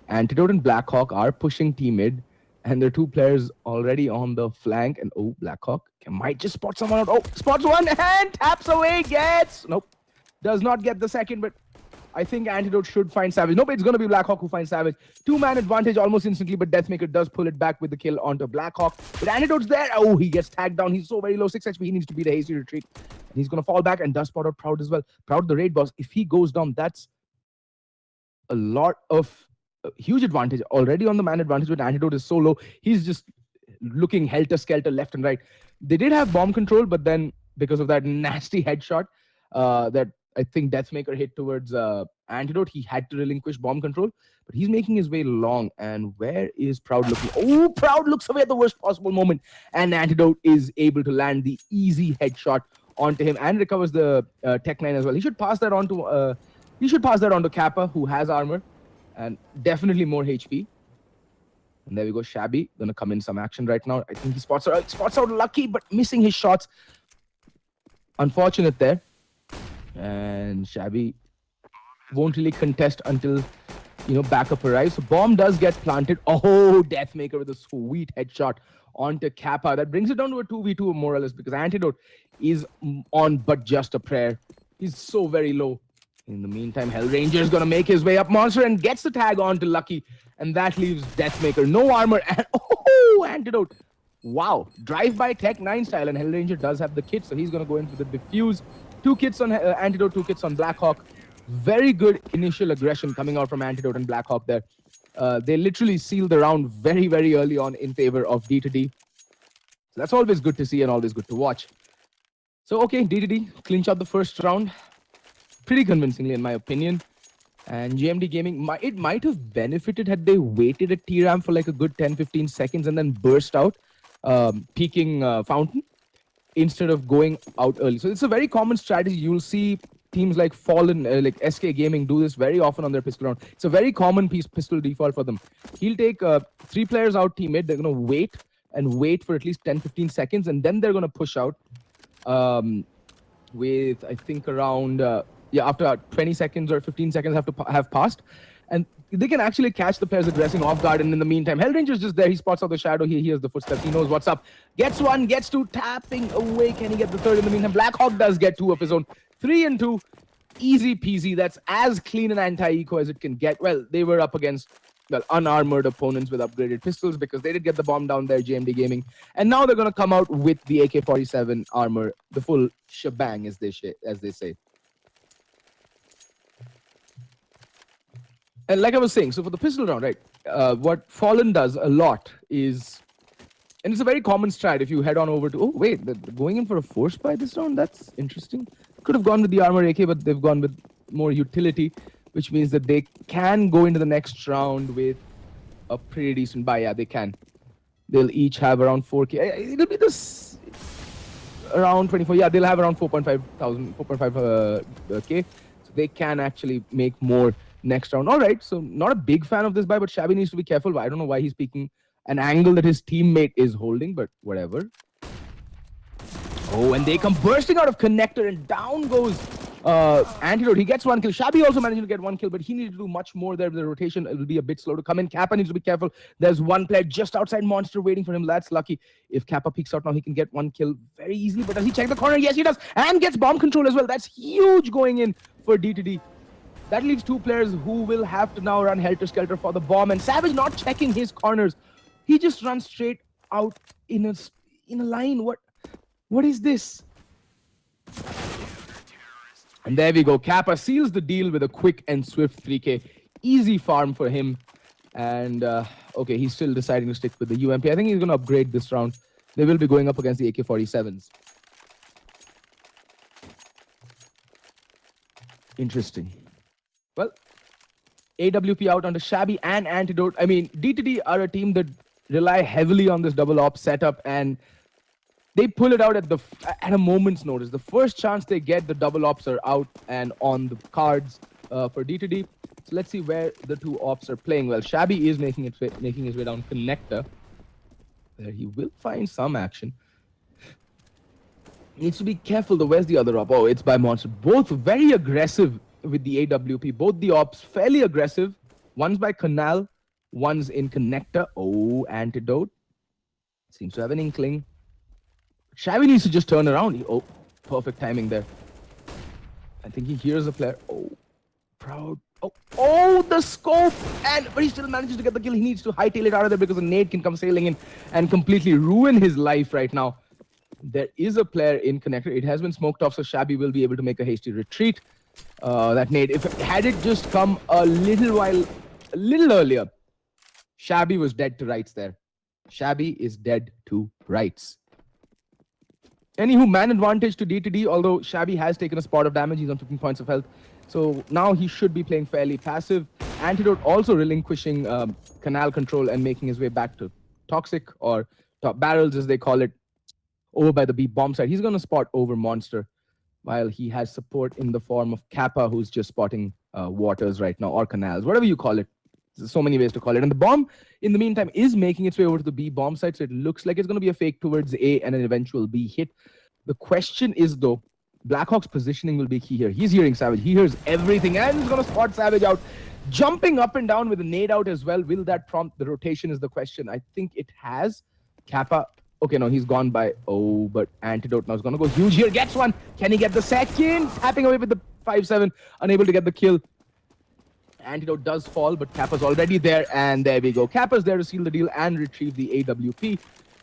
Antidote and Blackhawk are pushing T-mid. And there are 2 players already on the flank. And oh, Blackhawk might just spot someone out. Oh, spots one and taps away, gets. Nope. Does not get the second, but I think Antidote should find Savage. Nope, it's going to be Blackhawk who finds Savage. 2-man advantage almost instantly, but Deathmaker does pull it back with the kill onto Blackhawk. But Antidote's there. Oh, he gets tagged down. He's so very low, 6 HP. He needs to beat a hasty retreat. And he's going to fall back and does spot out Proud as well. Proud, the raid boss. If he goes down, that's a lot of huge advantage already on the man advantage. But Antidote is so low. He's just looking helter-skelter left and right. They did have bomb control, but then because of that nasty headshot that I think Deathmaker hit towards Antidote, he had to relinquish bomb control. But he's making his way long. And where is Proud looking? Oh, Proud looks away at the worst possible moment. And Antidote is able to land the easy headshot onto him and recovers the Tech 9 as well. He should pass that on to Kappa, who has armor and definitely more HP. And there we go. Shabby gonna come in some action right now. I think he spots out Lucky, but missing his shots. Unfortunate there. And Shabby won't really contest until backup arrives. So bomb does get planted. Oh, Deathmaker with a sweet headshot onto Kappa. That brings it down to a 2v2 more or less, because Antidote is on but just a prayer. He's so very low. In the meantime, Hellranger is gonna make his way up Monster and gets the tag onto Lucky. And that leaves Deathmaker. No armor. And oh, Antidote. Wow. Drive-by Tech 9 style. And Hellranger does have the kit, so he's going to go in for the defuse. 2 kits on Antidote, 2 kits on Blackhawk. Very good initial aggression coming out from Antidote and Blackhawk there. They literally sealed the round very, very early on in favor of D2D. So that's always good to see and always good to watch. So, okay, D2D clinch out the first round. Pretty convincingly, in my opinion. And GMD Gaming, it might have benefited had they waited at T-Ram for like a good 10-15 seconds and then burst out, peaking Fountain, instead of going out early. So it's a very common strategy. You'll see teams like Fallen, like SK Gaming do this very often on their pistol round. It's a very common pistol default for them. He'll take 3 players out teammate. They're going to wait for at least 10-15 seconds, and then they're going to push out with, I think, around... after 20 seconds or 15 seconds have passed. And they can actually catch the players aggressing off guard. And in the meantime, Hellranger's just there. He spots out the shadow. He hears the footsteps. He knows what's up. Gets 1, gets 2, tapping away. Can he get the 3rd? In the meantime, Blackhawk does get 2 of his own. 3 and 2. Easy peasy. That's as clean an anti-eco as it can get. Well, they were up against unarmored opponents with upgraded pistols because they did get the bomb down there, GMD Gaming. And now they're going to come out with the AK-47 armor, the full shebang, as they say. And like I was saying, so for the pistol round, right, what Fallen does a lot is, and it's a very common strat if you head on over to, oh wait, they're going in for a force buy this round? That's interesting. Could have gone with the armor AK, but they've gone with more utility, which means that they can go into the next round with a pretty decent buy. Yeah, they can. They'll each have around 4K. It'll be this around 24. Yeah, they'll have around 4.5K. So they can actually make more next round. All right, so not a big fan of this buy, but Shabby needs to be careful. I don't know why he's picking an angle that his teammate is holding, but whatever. Oh, and they come bursting out of connector, and down goes Antidote. He gets 1 kill. Shabby also managed to get 1 kill, but he needed to do much more there. The rotation, it will be a bit slow to come in. Kappa needs to be careful. There's 1 player just outside Monster waiting for him. That's lucky. If Kappa peeks out now, he can get 1 kill very easily. But does he check the corner? Yes, he does. And gets bomb control as well. That's huge going in for D2D. That leaves 2 players who will have to now run helter-skelter for the bomb. And Savage not checking his corners. He just runs straight out in a line. What is this? And there we go. Kappa seals the deal with a quick and swift 3K. Easy farm for him. And, okay, he's still deciding to stick with the UMP. I think he's going to upgrade this round. They will be going up against the AK-47s. Interesting. Well, AWP out onto Shabby and Antidote. I mean, D2D are a team that rely heavily on this double op setup, and they pull it out at a moment's notice. The first chance they get, the double ops are out and on the cards for D2D. So let's see where the 2 ops are playing. Well, Shabby is making his way down connector, where he will find some action. Needs to be careful though. Where's the other op? Oh, it's by Monster. Both very aggressive with the AWP. Both the ops fairly aggressive. One's by Canal, one's in connector. Oh, Antidote seems to have an inkling. Shabby needs to just turn around. Oh, perfect timing there. I think he hears the player. Oh, Proud. Oh, the scope! But he still manages to get the kill. He needs to hightail it out of there because a nade can come sailing in and completely ruin his life right now. There is a player in connector. It has been smoked off, so Shabby will be able to make a hasty retreat. That nade, had it just come a little earlier, Shabby was dead to rights there. Shabby is dead to rights. Anywho, man advantage to D2D, although Shabby has taken a spot of damage. He's on 15 points of health. So now he should be playing fairly passive. Antidote also relinquishing canal control and making his way back to Toxic, or top barrels as they call it, over by the B bomb side. He's going to spot over Monster, while he has support in the form of Kappa, who's just spotting waters right now, or canals, whatever you call it. There's so many ways to call it. And the bomb, in the meantime, is making its way over to the B bomb side, so it looks like it's going to be a fake towards A and an eventual B hit. The question is, though, Blackhawk's positioning will be key here. He's hearing Savage. He hears everything, and he's going to spot Savage out. Jumping up and down with a nade out as well. Will that prompt the rotation is the question. I think it has. Kappa. Okay, no, he's gone by. Oh, but Antidote now is going to go huge here. Gets one. Can he get the second? Tapping away with the 5-7. Unable to get the kill. Antidote does fall, but Kappa's already there, and there we go. Kappa's there to seal the deal and retrieve the AWP.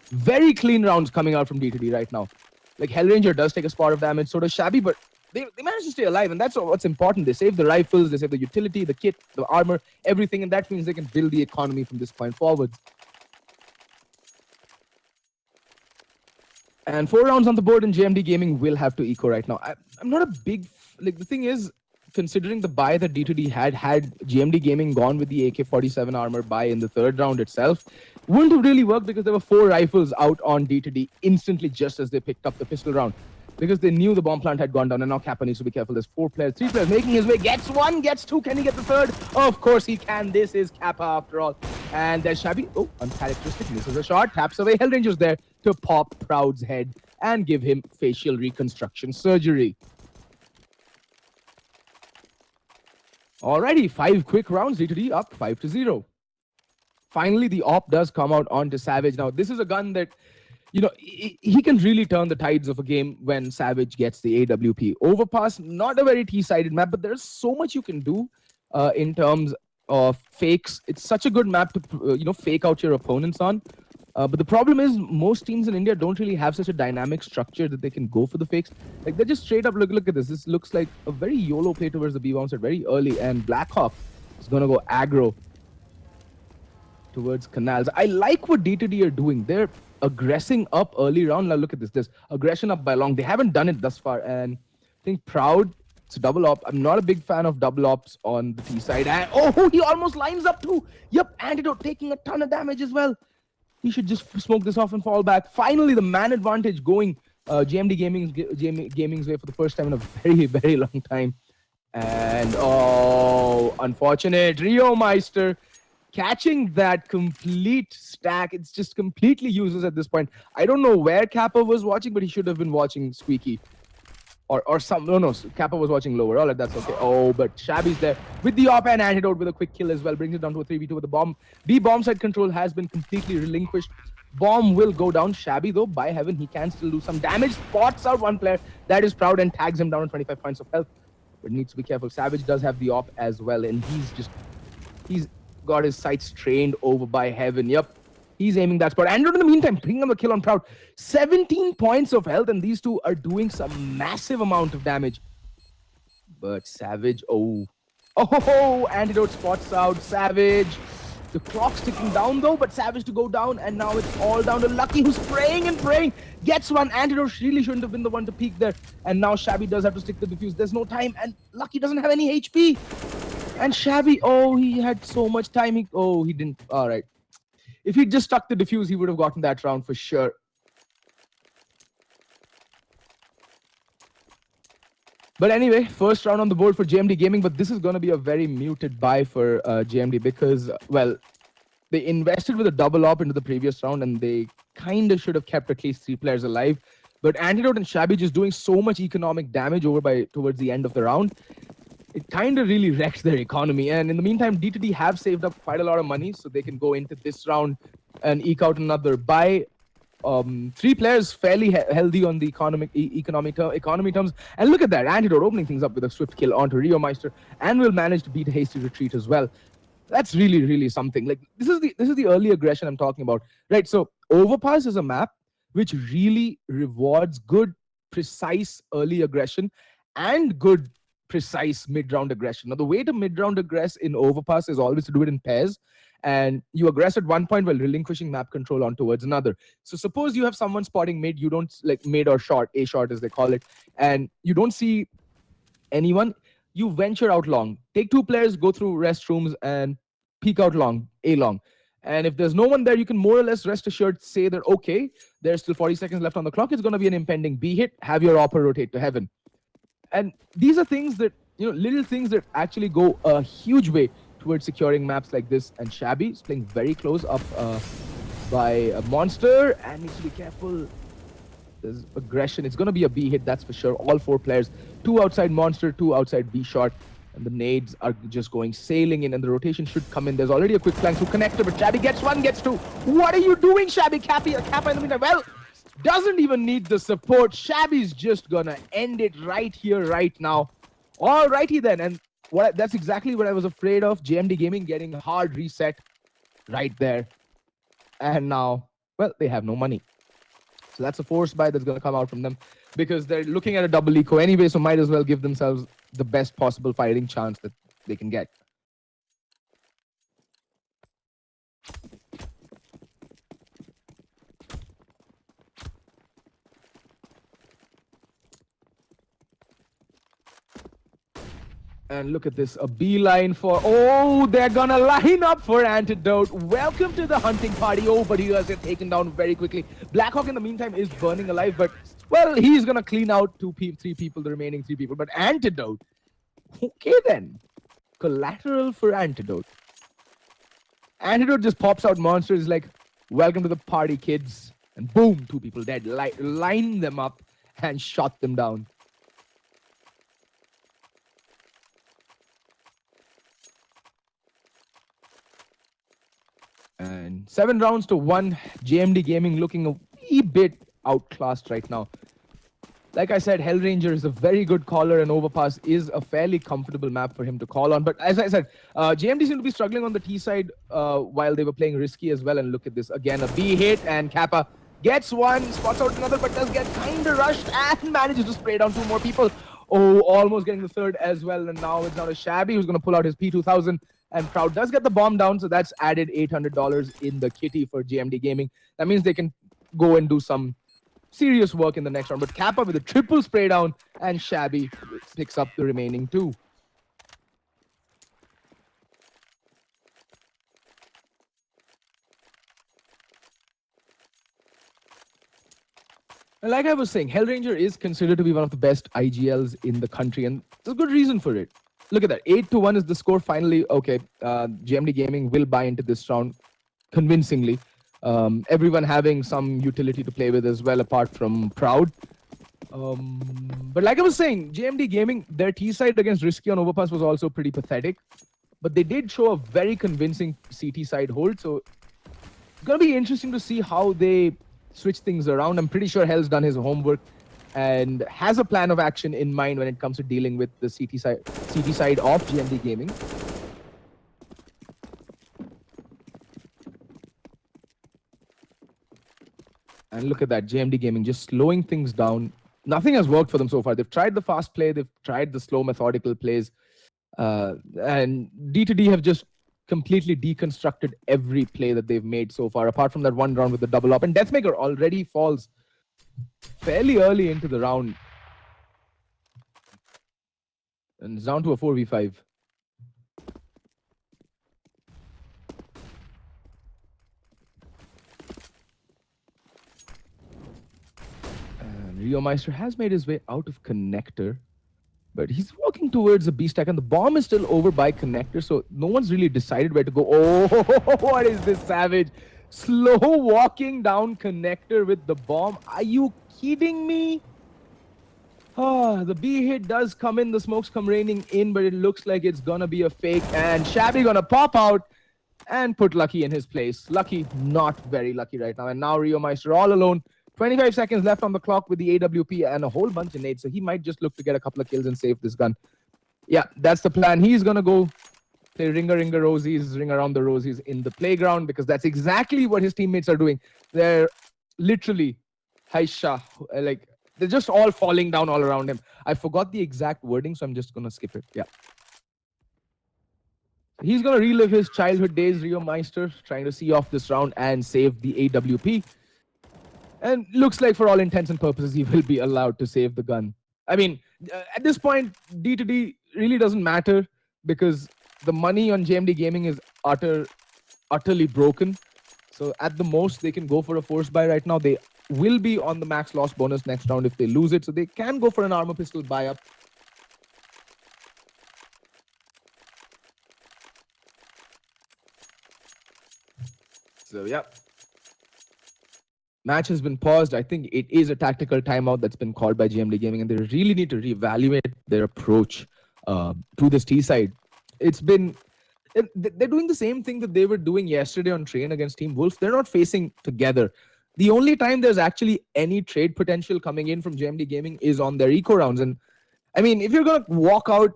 Very clean rounds coming out from D2D right now. Like, Hellranger does take a spot of damage, so does Shabby, but they manage to stay alive, and that's what's important. They save the rifles, they save the utility, the kit, the armor, everything, and that means they can build the economy from this point forwards. And 4 rounds on the board, and JMD Gaming will have to eco right now. I'm not a big... Like, the thing is, considering the buy that D2D had GMD Gaming gone with the AK-47 armor buy in the 3rd round itself, wouldn't have really worked because there were 4 rifles out on D2D instantly just as they picked up the pistol round. Because they knew the bomb plant had gone down, and now Kappa needs to be careful. There's 4 players, 3 players making his way. Gets 1, gets 2. Can he get the 3rd? Of course he can. This is Kappa after all. And there's Shabby. Oh, uncharacteristic. Misses a shot. Taps away. Hellranger's there to pop Proud's head and give him facial reconstruction surgery. Alrighty, 5 quick rounds. D2D up 5-0. Finally, the op does come out onto Savage. Now, this is a gun that, you know, he can really turn the tides of a game when Savage gets the AWP. Overpass, not a very T-sided map, but there's so much you can do in terms of fakes. It's such a good map to, fake out your opponents on. But the problem is most teams in India don't really have such a dynamic structure that they can go for the fakes. Like, they're just straight up, look at this. This looks like a very YOLO play towards the B-bomb set very early, and Blackhawk is going to go aggro towards canals. I like what D2D are doing. They're aggressing up early round. Now look at this. There's aggression up by long. They haven't done it thus far, and I think Proud, it's a double op. I'm not a big fan of double ops on the T side. And oh, he almost lines up too. Yep, Antidote taking a ton of damage as well. He should just smoke this off and fall back. Finally, the man advantage going JMD Gaming's way for the first time in a very, very long time. And oh, unfortunate. Rio Meister catching that complete stack. It's just completely useless at this point. I don't know where Kappa was watching, but he should have been watching Squeaky. Or some, no, Kappa was watching lower. All right, that's okay. Oh, but Shabby's there with the op and Antidote with a quick kill as well. Brings it down to a 3v2 with the bomb. B bomb side control has been completely relinquished. Bomb will go down. Shabby, though, by heaven, he can still do some damage. Spots out one player. That is Proud and tags him down on 25 points of health. But needs to be careful. Savage does have the op as well. And he's got his sights trained over by heaven. Yep. He's aiming that spot. Andrew, in the meantime, bringing on the kill on Proud. 17 points of health, and these two are doing some massive amount of damage. But Savage, oh, Antidote spots out Savage. The clock's ticking down, though, but Savage to go down, and now it's all down to Lucky, who's praying and praying. Gets one. Antidote really shouldn't have been the one to peek there. And now Shabby does have to stick the defuse. There's no time, and Lucky doesn't have any HP. And Shabby, oh, he had so much time. He didn't. All right. If he'd just stuck the defuse, he would have gotten that round for sure. But anyway, first round on the board for JMD Gaming, but this is going to be a very muted buy for JMD because, well, they invested with a double op into the previous round and they kind of should have kept at least 3 players alive. But Antidote and Shabby just doing so much economic damage towards the end of the round. It kind of really wrecked their economy. And in the meantime, D2D have saved up quite a lot of money, so they can go into this round and eke out another buy. three players fairly healthy on the economy terms. And look at that, Antidote opening things up with a swift kill onto Rio Meister, and will manage to beat a hasty retreat as well. That's really something. Like this is the early aggression I'm talking about, right? So Overpass is a map which really rewards good, precise early aggression and good, precise mid-round aggression. Now, the way to mid-round aggress in Overpass is always to do it in pairs, and you aggress at one point while relinquishing map control on towards another. So suppose you have someone spotting mid, you don't like mid or short, A short as they call it, and you don't see anyone, you venture out long. Take two players, go through restrooms and peek out long, A long. And if there's no one there, you can more or less rest assured say that, okay, there's still 40 seconds left on the clock. It's going to be an impending B hit. Have your opera rotate to heaven. And these are things that, little things that actually go a huge way towards securing maps like this. And Shabby is playing very close up by a monster and needs to be careful. There's aggression. It's going to be a B hit, that's for sure. All four players, two outside monster, two outside B shot. And the nades are just going sailing in, and the rotation should come in. There's already a quick flank through connector, but Shabby gets one, gets two. What are you doing, Shabby? Kappa in the meantime. Well, doesn't even need the support. Shabby's just gonna end it right here, right now. Alrighty then, and that's exactly what I was afraid of. JMD Gaming getting a hard reset right there. And now, well, they have no money. So that's a force buy that's gonna come out from them, because they're looking at a double eco anyway, so might as well give themselves the best possible fighting chance that they can get. And look at this, a beeline for, oh, they're gonna line up for Antidote. Welcome to the hunting party. Oh, but you guys get taken down very quickly. Blackhawk in the meantime is burning alive, but, well, he's gonna clean out three people, the remaining three people. But Antidote, okay then. Collateral for Antidote. Antidote just pops out monsters like, welcome to the party, kids. And boom, two people dead. Line them up and shot them down. And 7 rounds to 1. JMD Gaming looking a wee bit outclassed right now. Like I said, Hellranger is a very good caller, and Overpass is a fairly comfortable map for him to call on. But as I said, JMD seemed to be struggling on the T side while they were playing risky as well. And look at this again, a B hit, and Kappa gets one, spots out another, but does get kind of rushed and manages to spray down two more people. Oh, almost getting the third as well. And now it's down to Shabby, who's going to pull out his P2000. And Proud does get the bomb down, so that's added $800 in the kitty for JMD Gaming. That means they can go and do some serious work in the next round. But Kappa with a triple spray down, and Shabby picks up the remaining two. And like I was saying, Hellranger is considered to be one of the best IGLs in the country, and there's a good reason for it. Look at that, 8-1 is the score finally. Okay, JMD Gaming will buy into this round convincingly. Everyone having some utility to play with as well, apart from Proud. But like I was saying, JMD Gaming, their T side against Risky on Overpass was also pretty pathetic. But they did show a very convincing CT side hold, so it's going to be interesting to see how they switch things around. I'm pretty sure Hell's done his homework and has a plan of action in mind when it comes to dealing with the CT side of JMD Gaming. And look at that, JMD Gaming just slowing things down. Nothing has worked for them so far. They've tried the fast play, they've tried the slow methodical plays, and D2D have just completely deconstructed every play that they've made so far, apart from that one round with the double up. And Deathmaker already falls fairly early into the round. And it's down to a 4v5. And Rio Meister has made his way out of connector, but he's walking towards a B stack, and the bomb is still over by connector, so no one's really decided where to go. Oh, what is this, Savage? Slow walking down connector with the bomb. Are you kidding me? Oh, the B hit does come in. The smokes come raining in, but it looks like it's gonna be a fake. And Shabby gonna pop out. and put Lucky in his place. Lucky, not very lucky right now. And now Rio Meister all alone. 25 seconds left on the clock with the AWP and a whole bunch of nades. So he might just look to get a couple of kills and save this gun. Yeah, that's the plan. He's going to go play Ringa Rosies, ring around the Rosies in the playground, because that's exactly what his teammates are doing. They're literally, Haisha, like, they're just all falling down all around him. I forgot the exact wording, so I'm just going to skip it. Yeah. He's going to relive his childhood days, Rio Meister, trying to see off this round and save the AWP. And looks like for all intents and purposes, he will be allowed to save the gun. I mean, at this point, D2D really doesn't matter, because the money on JMD Gaming is utterly broken. So at the most, they can go for a force buy right now. They will be on the max loss bonus next round if they lose it. So they can go for an armor pistol buy up. So yeah. Match has been paused. I think it is a tactical timeout that's been called by GMD Gaming, and they really need to reevaluate their approach to this T side. It's been, they're doing the same thing that they were doing yesterday on Train against Team Wolf. They're not facing together. The only time there's actually any trade potential coming in from GMD Gaming is on their eco rounds. And I mean, if you're going to walk out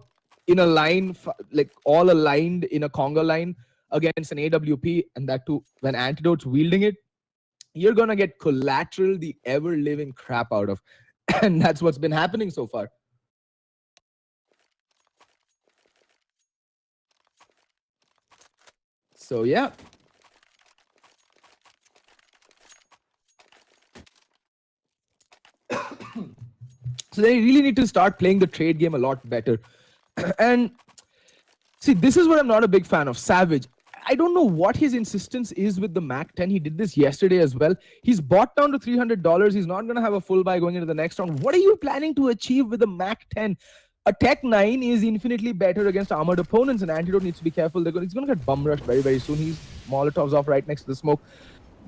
in a line, like all aligned in a conga line against an AWP, and that too when Antidote's wielding it, you're going to get collateral the ever-living crap out of. And that's what's been happening so far. So, yeah. So they really need to start playing the trade game a lot better. And see, this is what I'm not a big fan of. Savage. I don't know what his insistence is with the Mac 10. He did this yesterday as well. He's bought down to $300. He's not going to have a full buy going into the next round. What are you planning to achieve with the Mac 10? A Tech 9 is infinitely better against armored opponents, and Antidote needs to be careful. He's going to get bum rushed very, very soon. He's Molotovs off right next to the smoke.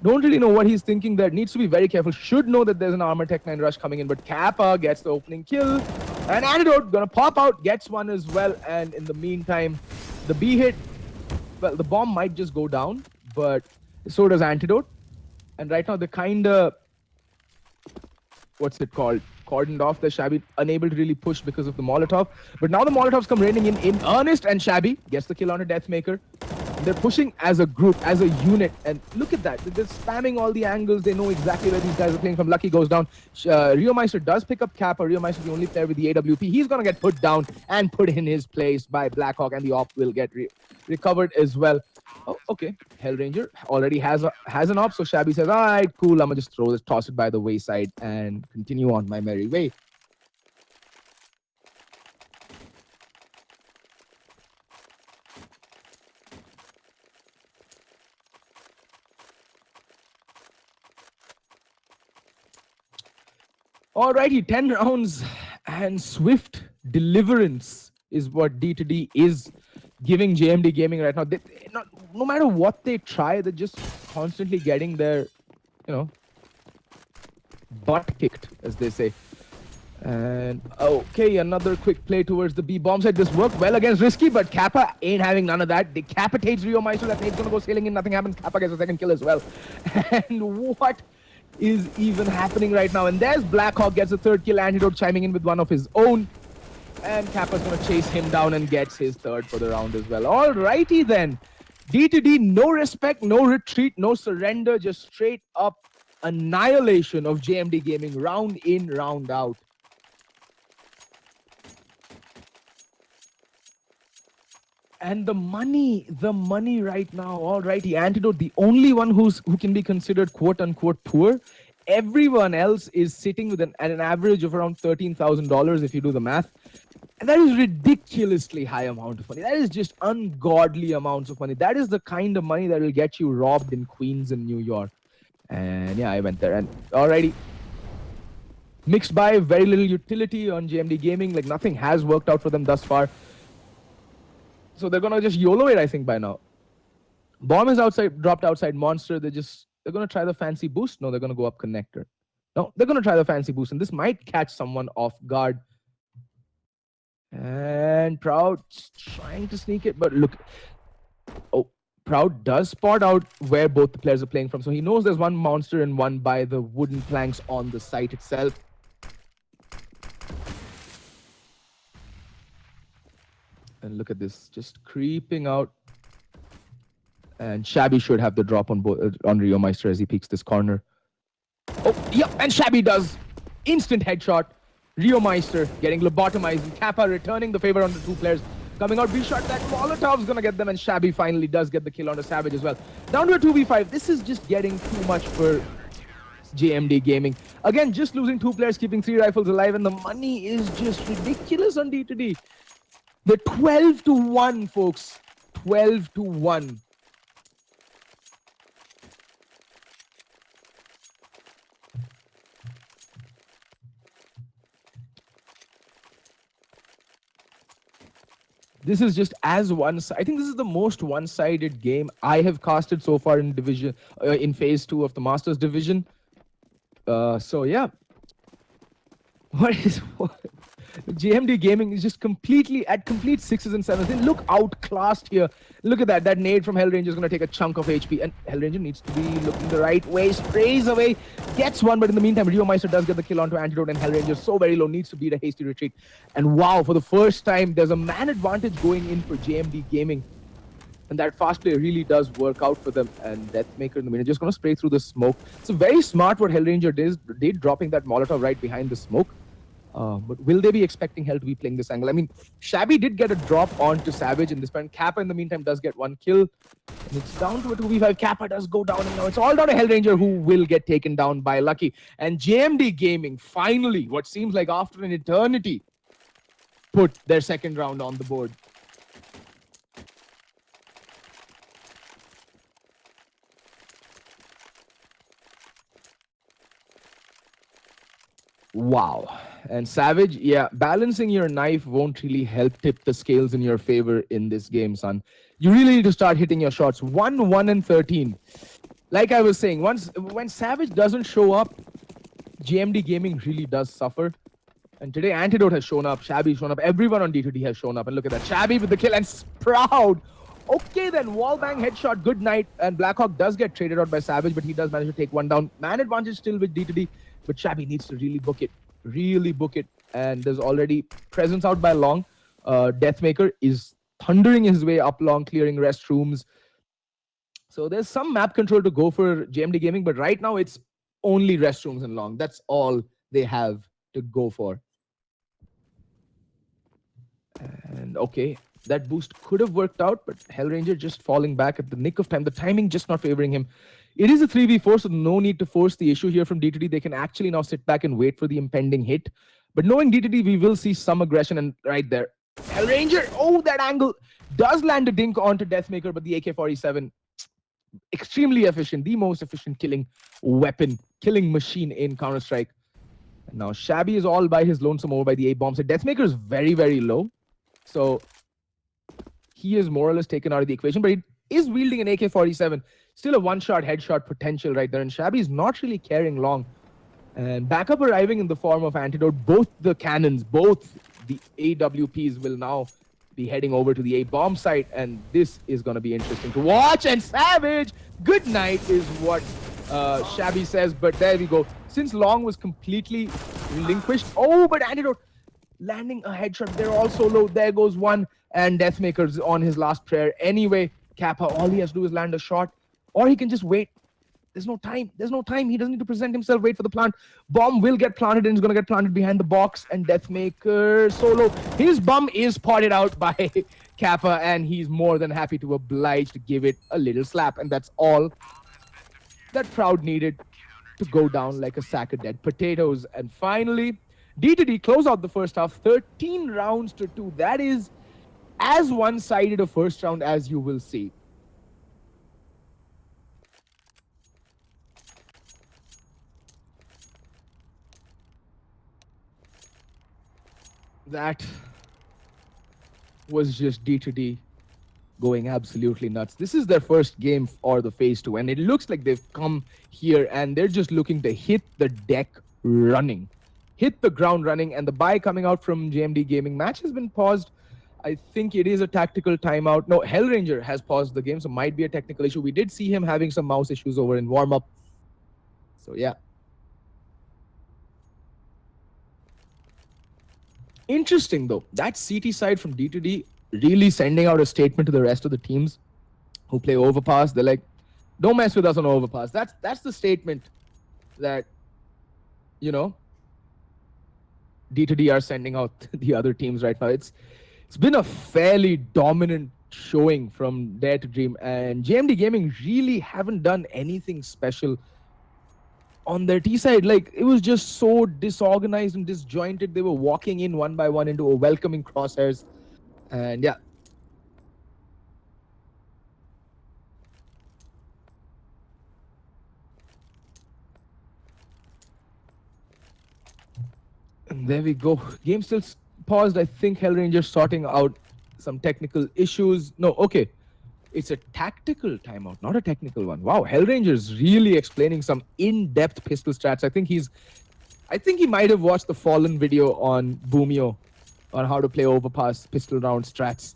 Don't really know what he's thinking there. Needs to be very careful. Should know that there's an armor Tech 9 rush coming in, but Kappa gets the opening kill. And Antidote going to pop out, gets one as well. And in the meantime, the B hit, well, the bomb might just go down, but so does Antidote. And right now, they're kind of, what's it called? Cordoned off. The Shabby unable to really push because of the Molotov. But now the Molotovs come raining in earnest, and Shabby gets the kill on a Deathmaker. They're pushing as a group, as a unit, and look at that. They're spamming all the angles. They know exactly where these guys are playing from. Lucky goes down. Rio Meister does pick up Kappa. Rio Meister, the only player with the AWP. He's going to get put down and put in his place by Blackhawk, and the op will get recovered as well. Oh, okay. Hellranger already has an op, so Shabby says, all right, cool, I'm going to just toss it by the wayside and continue on my merry way. Alrighty, 10 rounds and swift deliverance is what D2D is giving JMD Gaming right now. No matter what they try, they're just constantly getting their, butt kicked, as they say. And okay, another quick play towards the B bomb side. This worked well against Risky, but Kappa ain't having none of that. Decapitates Rio Meister. That nade's gonna go sailing in. Nothing happens. Kappa gets a second kill as well. And what is even happening right now? And there's Blackhawk gets a third kill. Antidote chiming in with one of his own. And Kappa's going to chase him down and gets his third for the round as well. Alrighty then. D2D, no respect, no retreat, no surrender. Just straight up annihilation of JMD Gaming, round in, round out. And the money right now. Alrighty, Antidote, the only one who can be considered quote-unquote poor. Everyone else is sitting with at an average of around $13,000 if you do the math. And that is ridiculously high amount of money. That is just ungodly amounts of money. That is the kind of money that will get you robbed in Queens and New York. And yeah, I went there. And alrighty. Mixed by very little utility on JMD Gaming. Like nothing has worked out for them thus far. So they're going to just YOLO it, I think, by now. Bomb is dropped outside Monster. They're going to try the fancy boost. No, they're going to go up Connector. No, they're going to try the fancy boost. And this might catch someone off guard. And Proud trying to sneak it. But look. Oh, Proud does spot out where both the players are playing from. So he knows there's one monster and one by the wooden planks on the site itself. And look at this, just creeping out. And Shabby should have the drop on Rio Meister as he peeks this corner. Oh, yep, and Shabby does. Instant headshot. Rio Meister getting lobotomized, and Kappa returning the favor on the two players. Coming out, B-shot, that Molotov's gonna get them, and Shabby finally does get the kill on the Savage as well. Down to a 2v5. This is just getting too much for JMD Gaming. Again, just losing 2 players, keeping 3 rifles alive, and the money is just ridiculous on D2D. They're 12-1, folks. 12-1. This is just as I think this is the most one-sided game I have casted so far in division, in phase 2 of the Masters division. So yeah, JMD Gaming is just completely at complete 6s and 7s. They look outclassed here. Look at that. That nade from Hellranger is going to take a chunk of HP, and Hellranger needs to be looking the right way. Sprays away, gets one, but in the meantime, Rio Meister does get the kill onto Antidote, and Hellranger so very low, needs to beat a hasty retreat. And wow, for the first time, there's a man advantage going in for JMD Gaming. And that fast play really does work out for them. And Deathmaker in the minute just going to spray through the smoke. It's very smart what Hellranger did, dropping that Molotov right behind the smoke. But will they be expecting Hell to be playing this angle? I mean, Shabby did get a drop onto Savage in this point. Kappa in the meantime does get one kill. And it's down to a 2v5. Kappa does go down, and now it's all down to Hellranger, who will get taken down by Lucky. And JMD Gaming finally, what seems like after an eternity, put their second round on the board. Wow. And Savage, yeah, balancing your knife won't really help tip the scales in your favor in this game, son. You really need to start hitting your shots. 1, and 13. Like I was saying, when Savage doesn't show up, JMD Gaming really does suffer. And today, Antidote has shown up, Shabby's shown up, everyone on D2D has shown up. And look at that, Shabby with the kill, and Sprout. Okay then, wallbang headshot, good night. And Blackhawk does get traded out by Savage, but he does manage to take one down. Man advantage still with D2D. But Shabby needs to really book it. And there's already presence out by Long. Deathmaker is thundering his way up Long, clearing restrooms. So there's some map control to go for JMD Gaming, but right now it's only restrooms and Long. That's all they have to go for. And okay, that boost could have worked out, but Hellranger just falling back at the nick of time. The timing just not favoring him. It is a 3v4, so no need to force the issue here from D2D. They can actually now sit back and wait for the impending hit. But knowing D2D, we will see some aggression, and right there. Hellranger, oh, that angle does land a dink onto Deathmaker, but the AK-47, extremely efficient, the most efficient killing weapon, killing machine in Counter-Strike. And now Shabby is all by his lonesome over by the A-bomb. So Deathmaker is very, very low. So he is more or less taken out of the equation, but he is wielding an AK-47. Still a one-shot headshot potential right there, and Shabby is not really caring long. And backup arriving in the form of Antidote. Both the cannons, both the AWPs will now be heading over to the A-bomb site, and this is going to be interesting to watch. And Savage, good night is what Shabby says, but there we go. Since Long was completely relinquished, oh, but Antidote landing a headshot. They're all so low. There goes one, and Deathmaker's on his last prayer. Anyway, Kappa, all he has to do is land a shot, or he can just wait. There's no time. There's no time. He doesn't need to present himself, wait for the plant. Bomb will get planted, and he's going to get planted behind the box. And Deathmaker solo. His bum is potted out by Kappa, and he's more than happy to oblige to give it a little slap. And that's all that Proud needed to go down like a sack of dead potatoes. And finally, D2D close out the first half, 13 rounds to 2. That is as one-sided a first round as you will see. That was just D2D going absolutely nuts. This is their first game for the phase 2, and it looks like they've come here and they're just looking to hit the deck running. Hit the ground running, and the buy coming out from JMD Gaming. Match has been paused. I think it is a tactical timeout. No, Hellranger has paused the game, so might be a technical issue. We did see him having some mouse issues over in warm-up. So yeah. Interesting though, that CT side from D2D really sending out a statement to the rest of the teams who play overpass. They're like, don't mess with us on overpass. That's the statement that, you know, D2D are sending out the other teams right now. It's been a fairly dominant showing from Dare to Dream, and JMD Gaming really haven't done anything special on their T side. Like, it was just so disorganized and disjointed. They were walking in one by one into a welcoming crosshairs, and yeah. And there we go. Game still paused. I think Hellranger sorting out some technical issues. No, okay. It's a tactical timeout, not a technical one. Wow, Hellranger's really explaining some in-depth pistol strats. I think he might have watched the Fallen video on Boomio on how to play overpass pistol round strats.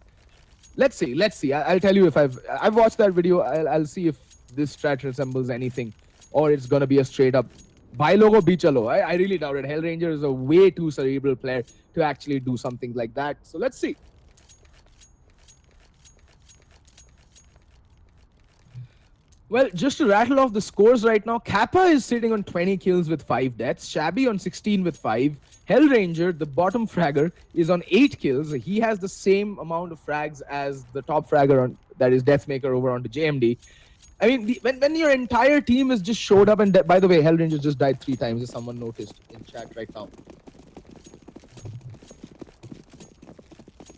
Let's see. I'll tell you if I've watched that video. I'll see if this strat resembles anything, or it's gonna be a straight up bhai logo bichalo. I really doubt it. Hellranger is a way too cerebral player to actually do something like that. So let's see. Well, just to rattle off the scores right now, Kappa is sitting on 20 kills with 5 deaths, Shabby on 16 with 5, Hellranger, the bottom fragger, is on 8 kills. He has the same amount of frags as the top fragger, that is Deathmaker, over onto JMD. I mean, when your entire team has just showed up, and by the way, Hellranger just died 3 times, if someone noticed in chat right now.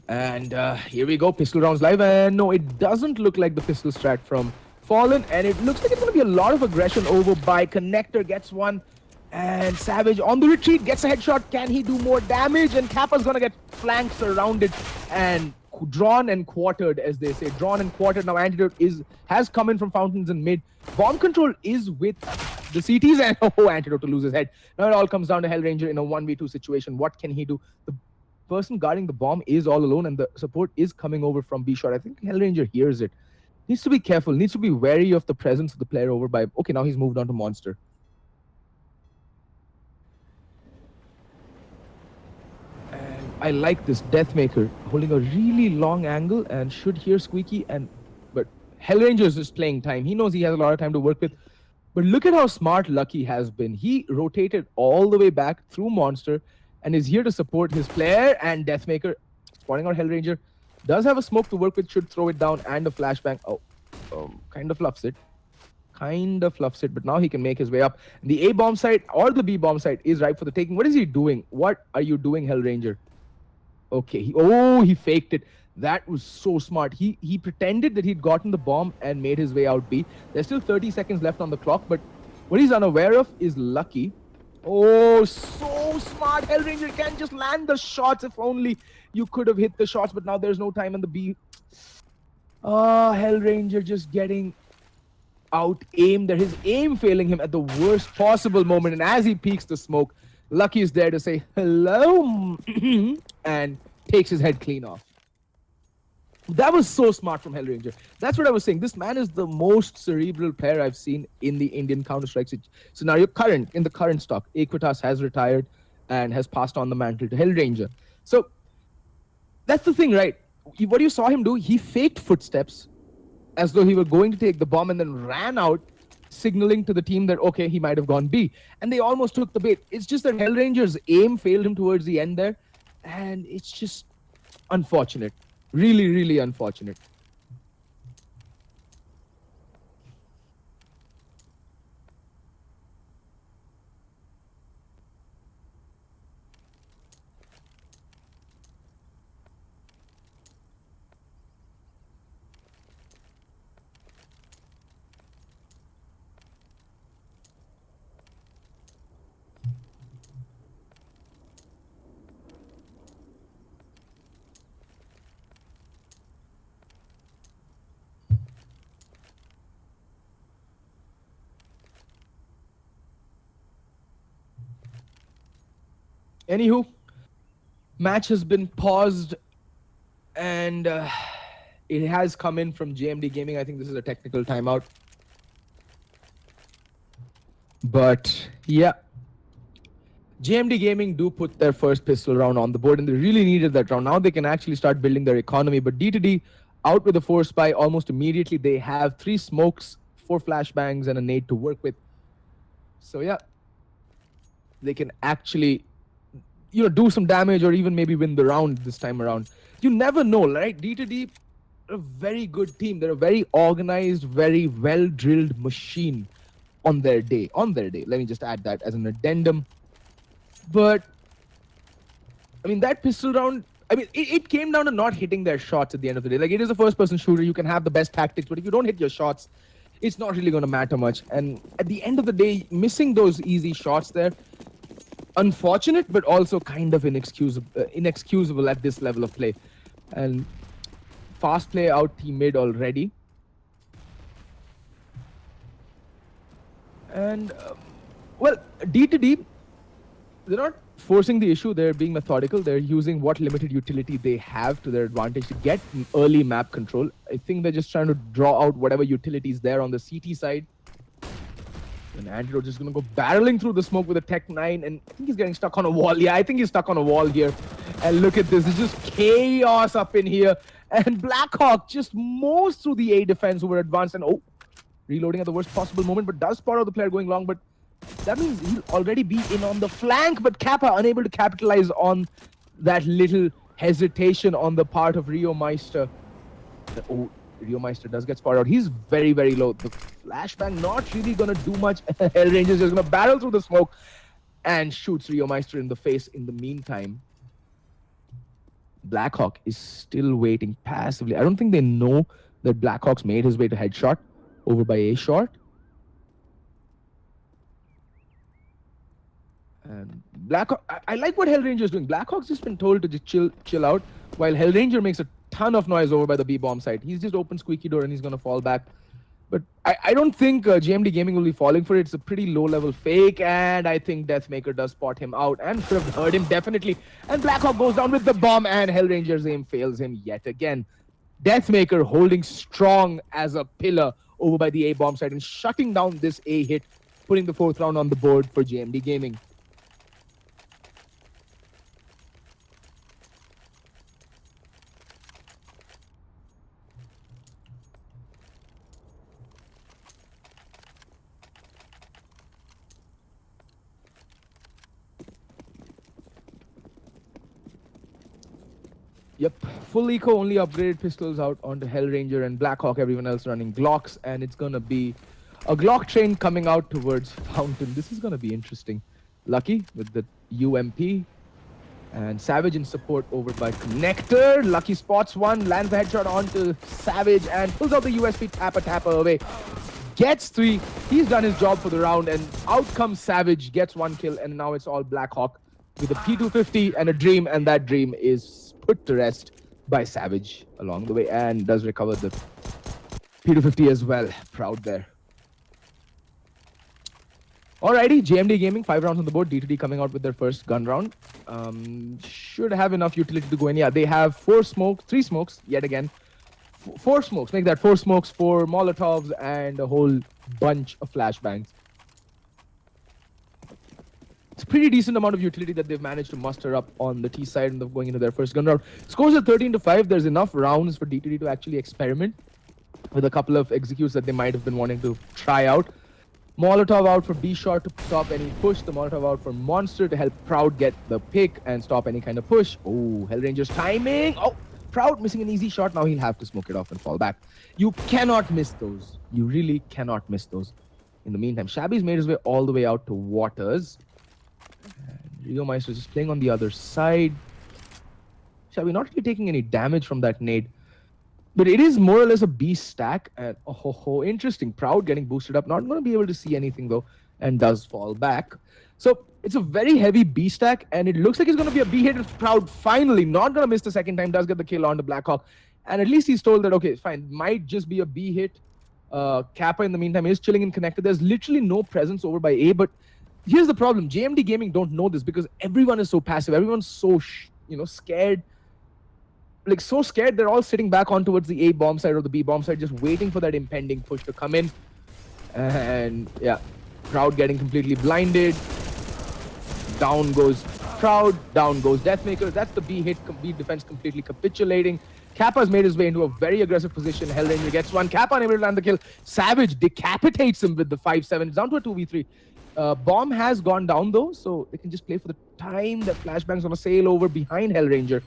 And here we go, pistol rounds live, and no, it doesn't look like the pistol strat from Fallen, and it looks like it's going to be a lot of aggression over by Connector. Gets one, and Savage on the retreat gets a headshot. Can he do more damage? And Kappa's going to get flanked, surrounded, and drawn and quartered, as they say. Drawn and quartered. Now Antidote has come in from Fountains and mid. Bomb control is with the CTs, and Antidote to lose his head. Now it all comes down to Hellranger in a 1v2 situation. What can he do? The person guarding the bomb is all alone, and the support is coming over from B-Shot. I think Hellranger hears it. Needs to be careful, needs to be wary of the presence of the player over by... Okay, now he's moved on to Monster. And I like this Deathmaker holding a really long angle and should hear Squeaky, but Hellranger is just playing time. He knows he has a lot of time to work with. But look at how smart Lucky has been. He rotated all the way back through Monster and is here to support his player, and Deathmaker spawning out Hellranger. Does have a smoke to work with, should throw it down, and a flashbang. Kind of fluffs it. But now he can make his way up. The A bomb site or the B bomb site is ripe for the taking. What is he doing? What are you doing, Hellranger? Okay, he faked it. That was so smart. He pretended that he'd gotten the bomb and made his way out B. There's still 30 seconds left on the clock, but what he's unaware of is Lucky. Oh, so smart. Hellranger can just land the shots. If only you could have hit the shots, but now there's no time on the B. Hellranger just getting out-aimed there. His aim failing him at the worst possible moment. And as he peeks the smoke, Lucky is there to say hello and takes his head clean off. That was so smart from Hellranger. That's what I was saying. This man is the most cerebral player I've seen in the Indian Counter-Strike scenario. In the current stock, Equitas has retired and has passed on the mantle to Hellranger. So that's the thing, right? What you saw him do, he faked footsteps as though he were going to take the bomb and then ran out, signaling to the team that, okay, he might have gone B. And they almost took the bait. It's just that Hellranger's aim failed him towards the end there. And it's just unfortunate. Really, really unfortunate. Anywho, match has been paused And it has come in from JMD Gaming. I think this is a technical timeout. But yeah, JMD Gaming do put their first pistol round on the board, and they really needed that round. Now they can actually start building their economy. But D2D out with a 4 spy almost immediately. They have 3 smokes, 4 flashbangs, and a nade to work with. So yeah, they can actually, do some damage or even maybe win the round this time around. You never know, right? D2D, a very good team. They're a very organized, very well-drilled machine on their day. Let me just add that as an addendum. But I mean, that pistol round, I mean, it came down to not hitting their shots at the end of the day. Like, it is a first-person shooter. You can have the best tactics, but if you don't hit your shots, it's not really going to matter much. And at the end of the day, missing those easy shots there, unfortunate, but also kind of inexcusable at this level of play. And fast play out team mid already. And, well, D2D, they're not forcing the issue. They're being methodical. They're using what limited utility they have to their advantage to get early map control. I think they're just trying to draw out whatever utilities there on the CT side. And Antidote just going to go barreling through the smoke with a Tech 9, and I think he's getting stuck on a wall. Yeah, I think he's stuck on a wall here. And look at this. It's just chaos up in here. And Blackhawk just mows through the A defense who were advanced. And reloading at the worst possible moment, but does spot out the player going long. But that means he'll already be in on the flank. But Kappa unable to capitalize on that little hesitation on the part of Rio Meister. Rio Meister does get spotted out. He's very, very low. The flashbang not really going to do much. Hellranger's just going to barrel through the smoke and shoots Rio Meister in the face in the meantime. Blackhawk is still waiting passively. I don't think they know that Blackhawk's made his way to headshot over by A short. And Blackhawk, I like what Hellranger's doing. Blackhawk's just been told to just chill out, while Hellranger makes a ton of noise over by the B bomb side. He's just open squeaky door and he's going to fall back. But I don't think JMD Gaming will be falling for it. It's a pretty low level fake, and I think Deathmaker does spot him out and should have heard him definitely. And Blackhawk goes down with the bomb, and Hellranger's aim fails him yet again. Deathmaker holding strong as a pillar over by the A bomb side and shutting down this A hit, putting the 4th round on the board for JMD Gaming. Yep, full eco, only upgraded pistols out onto Hellranger and Blackhawk, everyone else running Glocks, and it's gonna be a Glock train coming out towards Fountain. This is gonna be interesting. Lucky with the UMP, and Savage in support over by Connector. Lucky spots one, lands the headshot onto Savage and pulls out the USP tapper away. Gets 3, he's done his job for the round, and out comes Savage, gets 1 kill, and now it's all Blackhawk with a P250 and a dream, and that dream is put to rest by Savage along the way, and does recover the P250 as well. Proud there. Alrighty, JMD Gaming, 5 rounds on the board. D2D coming out with their first gun round. Should have enough utility to go in. Yeah, they have 3 smokes, yet again. 4 smokes, make that 4 smokes, 4 Molotovs, and a whole bunch of flashbangs. It's a pretty decent amount of utility that they've managed to muster up on the T side and going into their first gun round. Scores are 13-5. There's enough rounds for D2D to actually experiment with a couple of executes that they might have been wanting to try out. Molotov out for B short to stop any push. The Molotov out for Monster to help Proud get the pick and stop any kind of push. Oh, Hellranger's timing. Oh, Proud missing an easy shot. Now he'll have to smoke it off and fall back. You cannot miss those. You really cannot miss those. In the meantime, Shabby's made his way all the way out to Waters. And Rio Meister just playing on the other side. Shabby not really taking any damage from that nade. But it is more or less a B stack. And interesting. Proud getting boosted up. Not going to be able to see anything though. And does fall back. So it's a very heavy B stack. And it looks like it's going to be a B hit with Proud finally. Not going to miss the second time. Does get the kill on the Blackhawk. And at least he's told that, okay, fine. Might just be a B hit. Kappa in the meantime is chilling and connected. There's literally no presence over by A. But here's the problem. JMD Gaming don't know this because everyone is so passive. Everyone's so, scared. like so scared. They're all sitting back on towards the A bomb side or the B bomb side, just waiting for that impending push to come in. And yeah, Proud getting completely blinded. Down goes Proud, down goes Deathmaker. That's the B hit, B defense completely capitulating. Kappa's made his way into a very aggressive position. Hellranger gets one. Kappa unable to land the kill. Savage decapitates him with the 5-7. It's down to a 2v3. Bomb has gone down though, so they can just play for the time that Flashbang's gonna sail over behind Hellranger.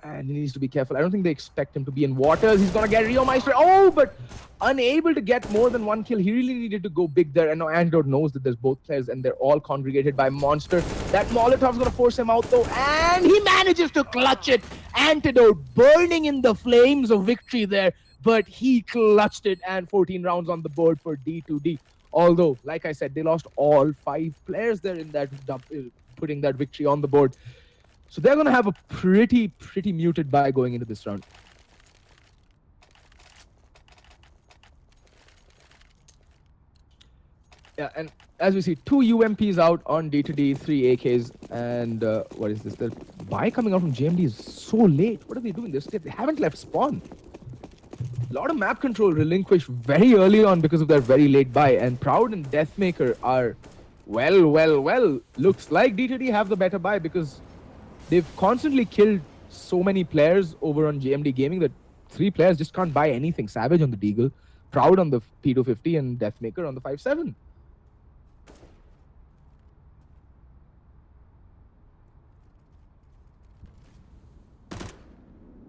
And he needs to be careful. I don't think they expect him to be in waters. He's gonna get Rio Meister. Oh, but unable to get more than one kill. He really needed to go big there. And now Antidote knows that there's both players and they're all congregated by Monster. That Molotov's gonna force him out though. And he manages to clutch it. Antidote burning in the flames of victory there. But he clutched it, and 14 rounds on the board for D2D. Although, like I said, they lost all 5 players there in that putting that victory on the board. So they're going to have a pretty muted buy going into this round. Yeah, and as we see, 2 UMPs out on D2D, 3 AKs, and what is this? The buy coming out from JMD is so late. What are they doing? They haven't left spawn. A lot of map control relinquished very early on because of their very late buy, and Proud and Deathmaker are, well, looks like D2D have the better buy because they've constantly killed so many players over on JMD Gaming that 3 players just can't buy anything. Savage on the Deagle, Proud on the P250, and Deathmaker on the 5-7.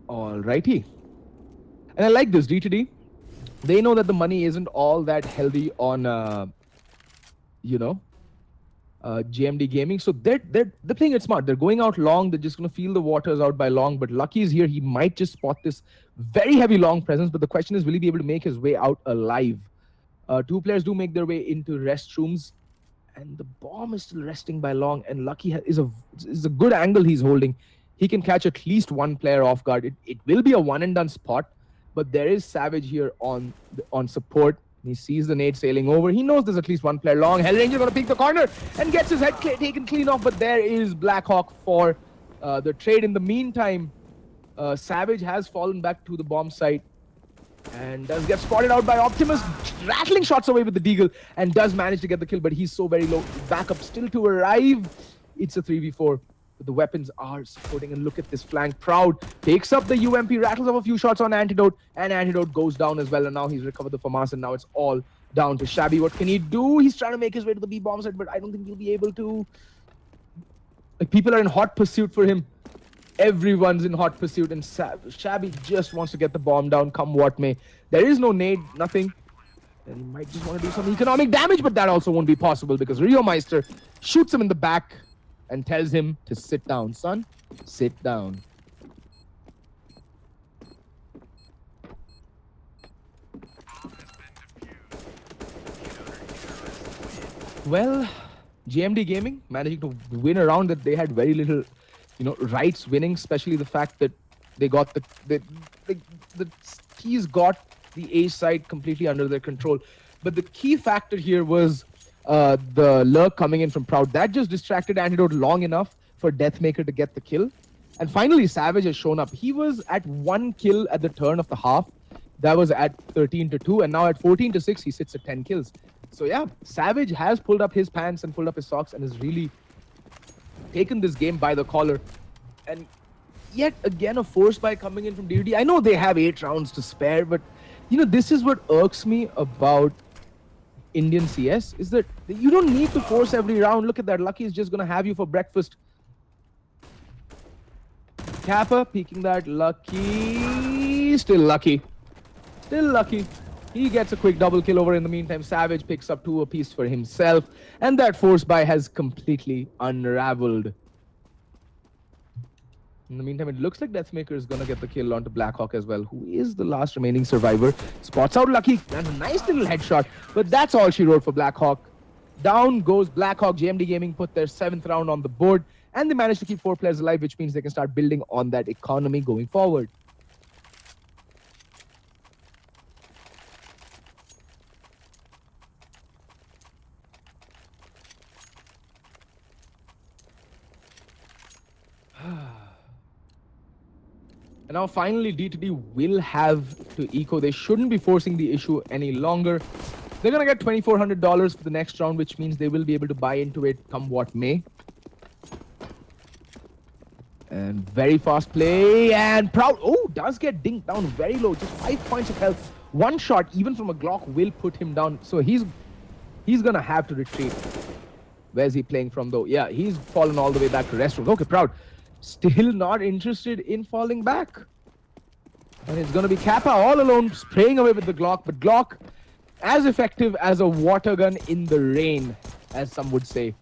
Alrighty. And I like this, D2D. They know that the money isn't all that healthy on, JMD Gaming. So they're playing it smart. They're going out long. They're just going to feel the waters out by long. But Lucky is here. He might just spot this very heavy long presence. But the question is, will he be able to make his way out alive? 2 players do make their way into restrooms. And the bomb is still resting by long. And Lucky is a good angle he's holding. He can catch at least 1 player off guard. It will be a one and done spot. But there is Savage here on support. He sees the nade sailing over. He knows there's at least 1 player long. Hellranger gonna peek the corner and gets his head taken clean off. But there is Blackhawk for the trade. In the meantime, Savage has fallen back to the bomb site and does get spotted out by Optimus, rattling shots away with the Deagle, and does manage to get the kill. But he's so very low. Backup still to arrive. It's a 3v4. But the weapons are supporting, and look at this flank. Proud takes up the UMP, rattles off a few shots on Antidote, and Antidote goes down as well. And now he's recovered the FAMAS, and now it's all down to Shabby. What can he do? He's trying to make his way to the B bomb site, but I don't think he'll be able to. Like, people are in hot pursuit for him. Everyone's in hot pursuit, and Shabby just wants to get the bomb down, come what may. There is no nade, nothing. And he might just want to do some economic damage, but that also won't be possible because Rio Meister shoots him in the back and tells him to sit down. Son, sit down. Well, JMD Gaming managing to win a round that they had very little, rights winning, especially the fact that they got the keys got the A side completely under their control. But the key factor here was the lurk coming in from Proud. That just distracted Antidote long enough for Deathmaker to get the kill. And finally, Savage has shown up. He was at 1 kill at the turn of the half. That was at 13-2. And now at 14-6, he sits at 10 kills. So yeah, Savage has pulled up his pants and pulled up his socks and has really taken this game by the collar. And yet again, a force buy coming in from DD. I know they have 8 rounds to spare, but this is what irks me about Indian CS, is that you don't need to force every round. Look at that. Lucky is just going to have you for breakfast. Kappa peeking that. Lucky. Still Lucky. Still Lucky. He gets a quick double kill over. In the meantime, Savage picks up 2 apiece for himself. And that force buy has completely unraveled. In the meantime, it looks like Deathmaker is going to get the kill onto Blackhawk as well, who is the last remaining survivor. Spots out Lucky, and a nice little headshot, but that's all she wrote for Blackhawk. Down goes Blackhawk. JMD Gaming put their 7th round on the board, and they managed to keep 4 players alive, which means they can start building on that economy going forward. And now finally D2D will have to eco. They shouldn't be forcing the issue any longer. They're going to get $2,400 for the next round, which means they will be able to buy into it come what may. And very fast play, and Proud, oh, does get dinked down very low, just 5 points of health. One shot, even from a Glock, will put him down. So he's gonna have to retreat. Where's he playing from though? Yeah, he's fallen all the way back to restrooms. Okay, Proud, still not interested in falling back. And it's gonna be Kappa all alone, spraying away with the Glock, but Glock, as effective as a water gun in the rain, as some would say,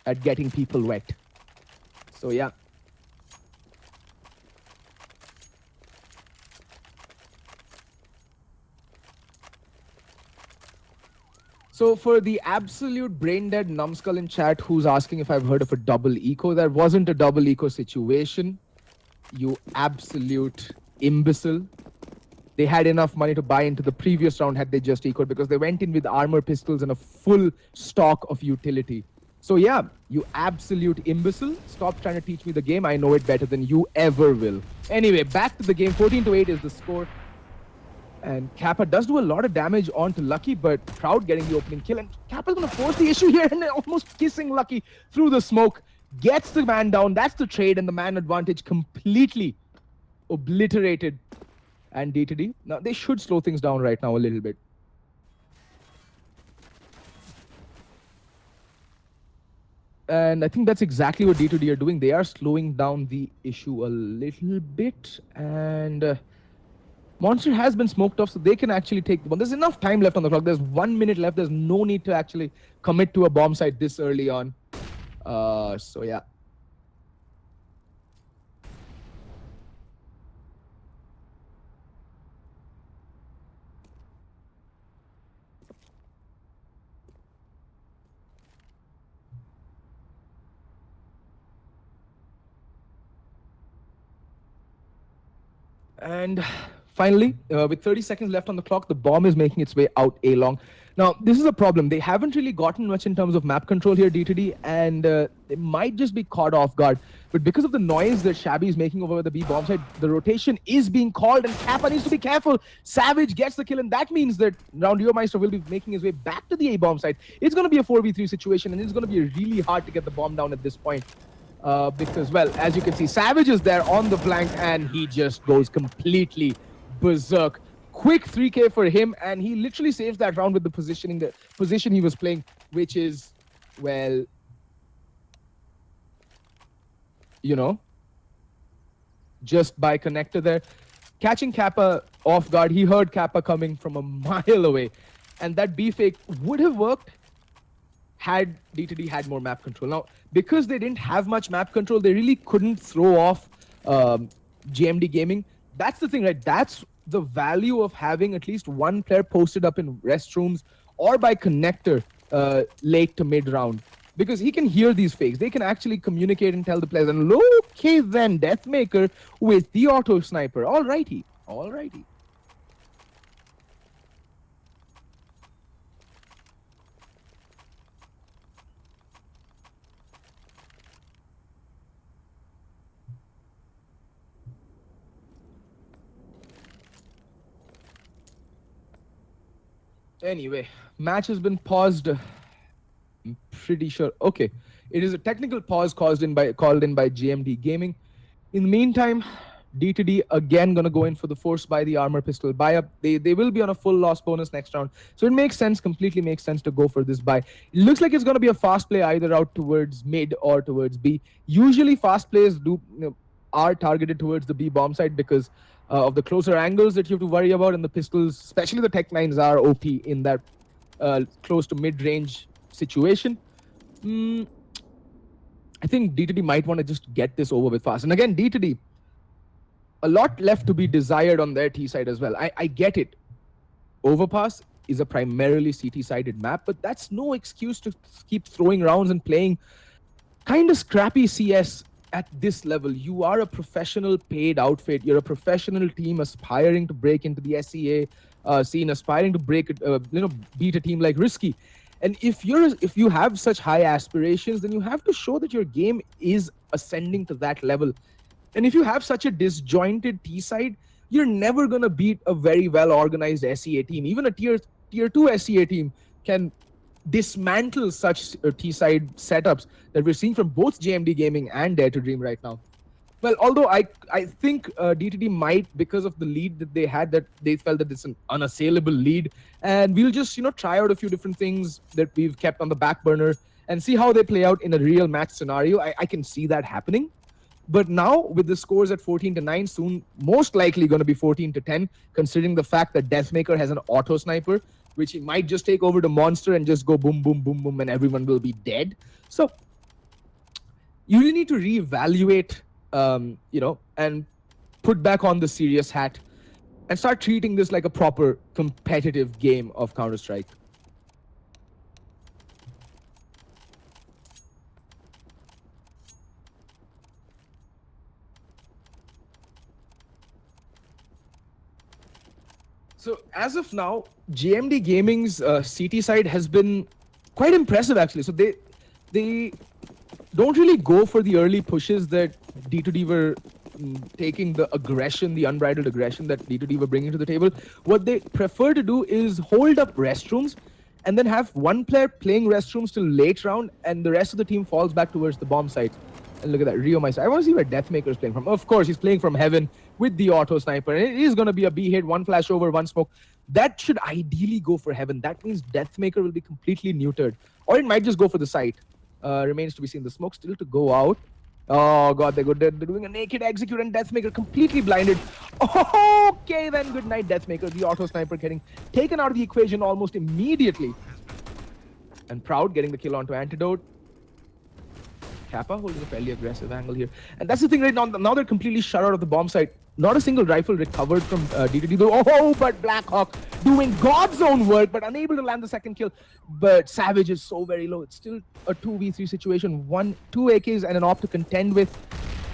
at getting people wet. So yeah. So for the absolute brain dead numbskull in chat who's asking if I've heard of a double eco, that wasn't a double eco situation. You absolute imbecile. They had enough money to buy into the previous round had they just ecoed, because they went in with armor pistols and a full stock of utility. So yeah, you absolute imbecile. Stop trying to teach me the game. I know it better than you ever will. Anyway, back to the game. 14-8 is the score. And Kappa does do a lot of damage onto Lucky, but Proud getting the opening kill. And Kappa's going to force the issue here and almost kissing Lucky through the smoke. Gets the man down. That's the trade, and the man advantage completely obliterated. And D2D. Now, they should slow things down right now a little bit. And I think that's exactly what D2D are doing. They are slowing down the issue a little bit. And Monster has been smoked off, so they can actually take the bomb. There's enough time left on the clock. There's 1 minute left. There's no need to actually commit to a bomb site this early on. So yeah. And finally, with 30 seconds left on the clock, the bomb is making its way out A-long. Now, this is a problem. They haven't really gotten much in terms of map control here, D2D, and they might just be caught off guard. But because of the noise that Shabby is making over the B bomb site, the rotation is being called, and Kappa needs to be careful. Savage gets the kill, and that means that Roundiourmeister will be making his way back to the A bomb site. It's going to be a 4v3 situation, and it's going to be really hard to get the bomb down at this point. Because, well, as you can see, Savage is there on the flank, and he just goes completely berserk. Quick 3k for him, and he literally saves that round with the position he was playing, which is, well, you know, just by connector there. Catching Kappa off guard, he heard Kappa coming from a mile away, and that B fake would have worked had D2D had more map control. Now, because they didn't have much map control, they really couldn't throw off JMD Gaming. That's the thing, right? That's the value of having at least one player posted up in restrooms or by connector late to mid round, because he can hear these fakes. They can actually communicate and tell the players. And okay then, Deathmaker with the auto sniper. Alrighty. Anyway, match has been paused. I'm pretty sure. Okay, it is a technical pause called in by GMD Gaming. In the meantime, D2D again gonna go in for the force by the armor pistol buy up. They will be on a full loss bonus next round, so it makes sense, completely makes sense to go for this buy. It looks like it's gonna be a fast play either out towards mid or towards B. Usually fast plays are targeted towards the B bomb site because of the closer angles that you have to worry about, and the pistols, especially the Tech 9s, are OP in that close to mid-range situation. I think D2D might want to just get this over with fast. And again, D2D, a lot left to be desired on their T side as well. I get it. Overpass is a primarily CT-sided map, but that's no excuse to keep throwing rounds and playing kind of scrappy CS at this level. You are a professional paid outfit. You're a professional team aspiring to break into the SEA scene, aspiring to beat a team like Risky. And if you have such high aspirations, then you have to show that your game is ascending to that level. And if you have such a disjointed T side, you're never going to beat a very well organized SEA team. Even a tier 2 SEA team can dismantle such T side setups that we're seeing from both JMD Gaming and Dare to Dream right now. Well, although I think DTD might, because of the lead that they had, that they felt that it's an unassailable lead, and we'll just try out a few different things that we've kept on the back burner and see how they play out in a real match scenario. I can see that happening. But now with the scores at 14-9, soon most likely going to be 14-10, considering the fact that Deathmaker has an auto sniper, which he might just take over the monster and just go boom, boom, boom, boom, and everyone will be dead. So you really need to reevaluate, and put back on the serious hat and start treating this like a proper competitive game of Counter-Strike. So as of now, JMD Gaming's CT side has been quite impressive actually. So they don't really go for the early pushes that D2D were taking, the aggression, the unbridled aggression that D2D were bringing to the table. What they prefer to do is hold up restrooms and then have one player playing restrooms till late round and the rest of the team falls back towards the bomb site. And look at that, Rio Meister. I want to see where Deathmaker is playing from. Of course, he's playing from heaven with the auto sniper. And it is going to be a B hit, one flash over, one smoke. That should ideally go for heaven. That means Deathmaker will be completely neutered. Or it might just go for the site. Remains to be seen. The smoke still to go out. Oh god, they're doing a naked execute and Deathmaker completely blinded. Okay then, good night Deathmaker. The auto sniper getting taken out of the equation almost immediately. And Proud getting the kill onto Antidote. Kappa holding a fairly aggressive angle here. And that's the thing right now. Now they're completely shut out of the bomb site. Not a single rifle recovered from DTD. Oh, but Blackhawk doing God's own work, but unable to land the second kill. But Savage is so very low. It's still a 2v3 situation. 2 AKs and an op to contend with.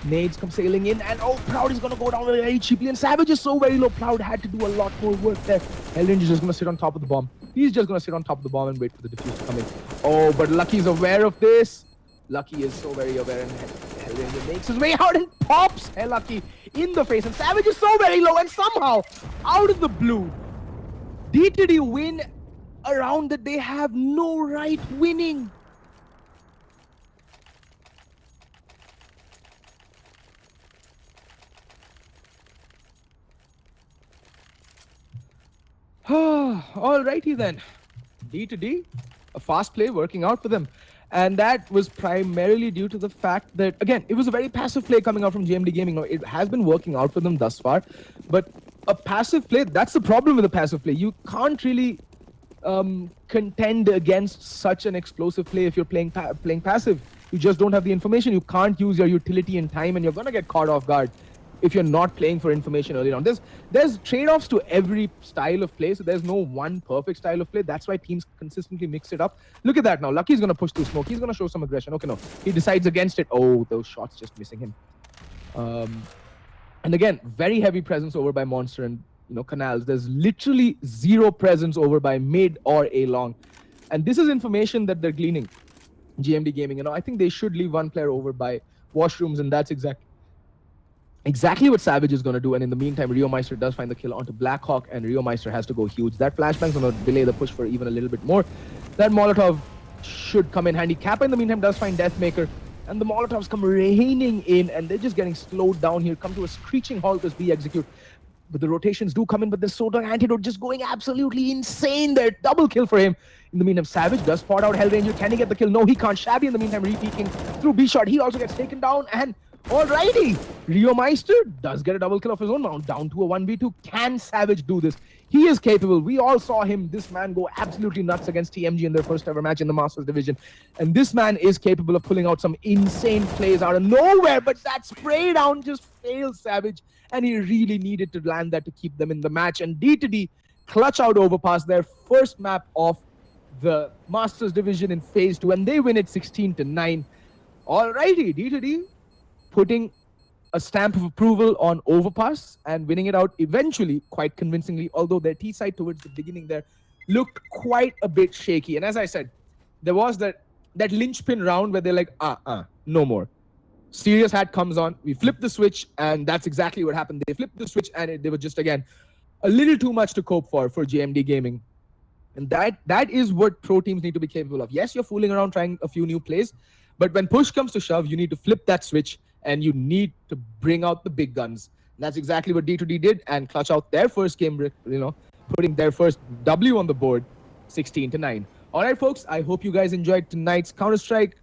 Nades come sailing in, and Proud is going to go down very cheaply. And Savage is so very low. Proud had to do a lot more work there. Hellrange is just going to sit on top of the bomb. He's just going to sit on top of the bomb and wait for the defuse to come in. Oh, but Lucky's aware of this. Lucky is so very aware, and Hellranger makes his way out and pops Lucky in the face. And Savage is so very low, and somehow, out of the blue, DTD win a round that they have no right winning. Alrighty then. D2D, a fast play working out for them. And that was primarily due to the fact that, again, it was a very passive play coming out from JMD Gaming. Now, it has been working out for them thus far, but a passive play, that's the problem with a passive play. You can't really contend against such an explosive play if you're playing passive. You just don't have the information. You can't use your utility in time, and you're going to get caught off guard if you're not playing for information early on. There's trade-offs to every style of play, so there's no one perfect style of play. That's why teams consistently mix it up. Look at that now. Lucky's going to push through smoke. He's going to show some aggression. Okay, no. He decides against it. Oh, those shots just missing him. And again, very heavy presence over by Monster and Canals. There's literally zero presence over by mid or A long. And this is information that they're gleaning. GMD Gaming, I think they should leave one player over by washrooms, and that's exactly what Savage is going to do. And in the meantime, Rio Meister does find the kill onto Blackhawk, and Rio Meister has to go huge. That flashbang's going to delay the push for even a little bit more. That Molotov should come in handy. Kappa in the meantime does find Deathmaker, and the Molotovs come raining in, and they're just getting slowed down here, come to a screeching halt as B execute. But the rotations do come in, but the Soda Antidote just going absolutely insane there. Double kill for him. In the meantime, Savage does spot out Hellranger. Can he get the kill? No, he can't. Shabby in the meantime re-peeking through B-shot. He also gets taken down, and alrighty, Rio Meister does get a double kill of his own now, down to a 1v2. Can Savage do this? He is capable. We all saw this man go absolutely nuts against TMG in their first ever match in the Masters Division. And this man is capable of pulling out some insane plays out of nowhere, but that spray down just fails Savage, and he really needed to land that to keep them in the match. And D2D clutch out Overpass, their first map of the Masters Division in Phase 2, and they win it 16-9. Alrighty, D2D putting a stamp of approval on Overpass and winning it out eventually quite convincingly, although their T side towards the beginning there looked quite a bit shaky. And as I said, there was that linchpin round where they're like, no more. Serious Hat comes on, we flip the switch, and that's exactly what happened. They flipped the switch, and they were just, again, a little too much to cope for JMD Gaming. And that is what pro teams need to be capable of. Yes, you're fooling around trying a few new plays, but when push comes to shove, you need to flip that switch and you need to bring out the big guns. And that's exactly what D2D did and clutch out their first game, putting their first W on the board, 16-9. All right, folks, I hope you guys enjoyed tonight's Counter-Strike.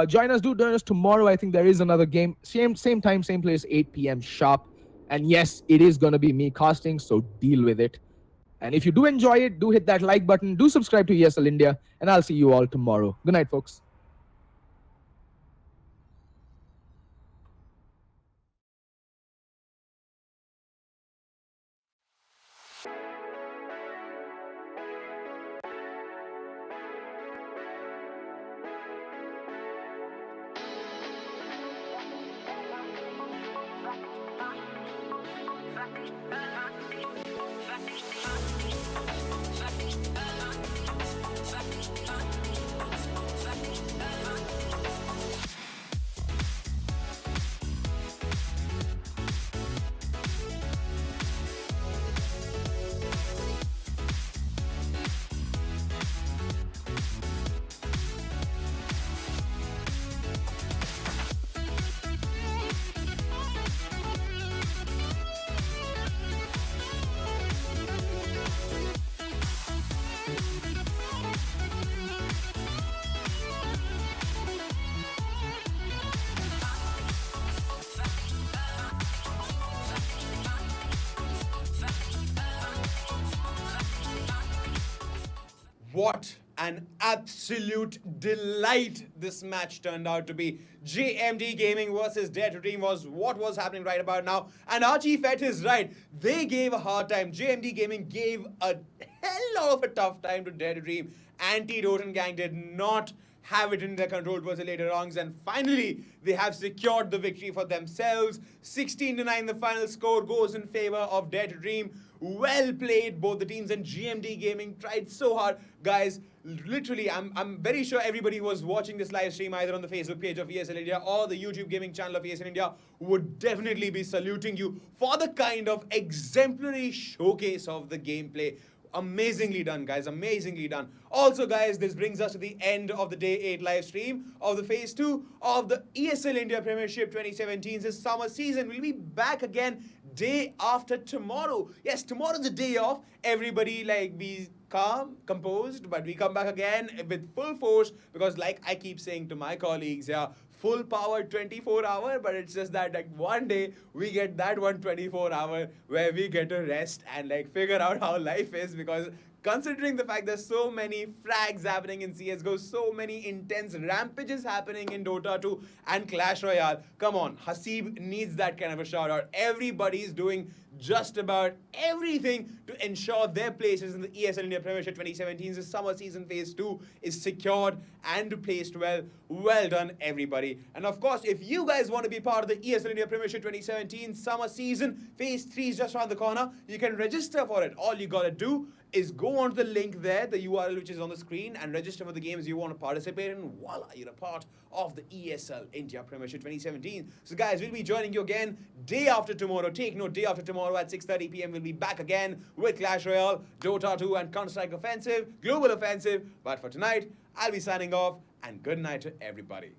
Join us tomorrow. I think there is another game. Same time, same place, 8 p.m. sharp. And yes, it is going to be me casting, so deal with it. And if you do enjoy it, do hit that like button, do subscribe to ESL India, and I'll see you all tomorrow. Good night, folks. What an absolute delight this match turned out to be. JMD Gaming versus Dare to Dream was what was happening right about now. And Archie Fett is right. They gave a hard time. JMD Gaming gave a hell of a tough time to Dare to Dream. Anti-Dotan Gang did not have it in their control towards the later rounds, and finally they have secured the victory for themselves. 16-9, the final score goes in favor of Dare to Dream. Well played, both the teams, and GMD Gaming tried so hard. Guys, literally, I'm very sure everybody who was watching this live stream either on the Facebook page of ESL India or the YouTube gaming channel of ESL India would definitely be saluting you for the kind of exemplary showcase of the gameplay. Amazingly done, guys. Amazingly done. Also, guys, this brings us to the end of the Day 8 live stream of the Phase 2 of the ESL India Premiership 2017's summer season. We'll be back again day after tomorrow. Yes, tomorrow's the day off. Everybody, be calm, composed, but we come back again with full force because, like I keep saying to my colleagues, full power 24-hour, but it's just that one day we get that 124-hour where we get to rest and figure out how life is, because considering the fact there's so many frags happening in CSGO, so many intense rampages happening in Dota 2 and Clash Royale, come on, Haseeb needs that kind of a shout out. Everybody's doing just about everything to ensure their places in the ESL India Premiership 2017's summer season Phase 2 is secured and placed well. Well done, everybody. And of course, if you guys want to be part of the ESL India Premiership 2017 summer season, Phase 3 is just around the corner. You can register for it. All you gotta do is go onto the link there, the URL which is on the screen, and register for the games you want to participate in. Voila, you're a part of the ESL India Premiership 2017. So guys, we'll be joining you again day after tomorrow. Take note, day after tomorrow at 6:30 p.m. we'll be back again with Clash Royale, Dota 2 and Counter-Strike Offensive, Global Offensive. But for tonight, I'll be signing off, and good night to everybody.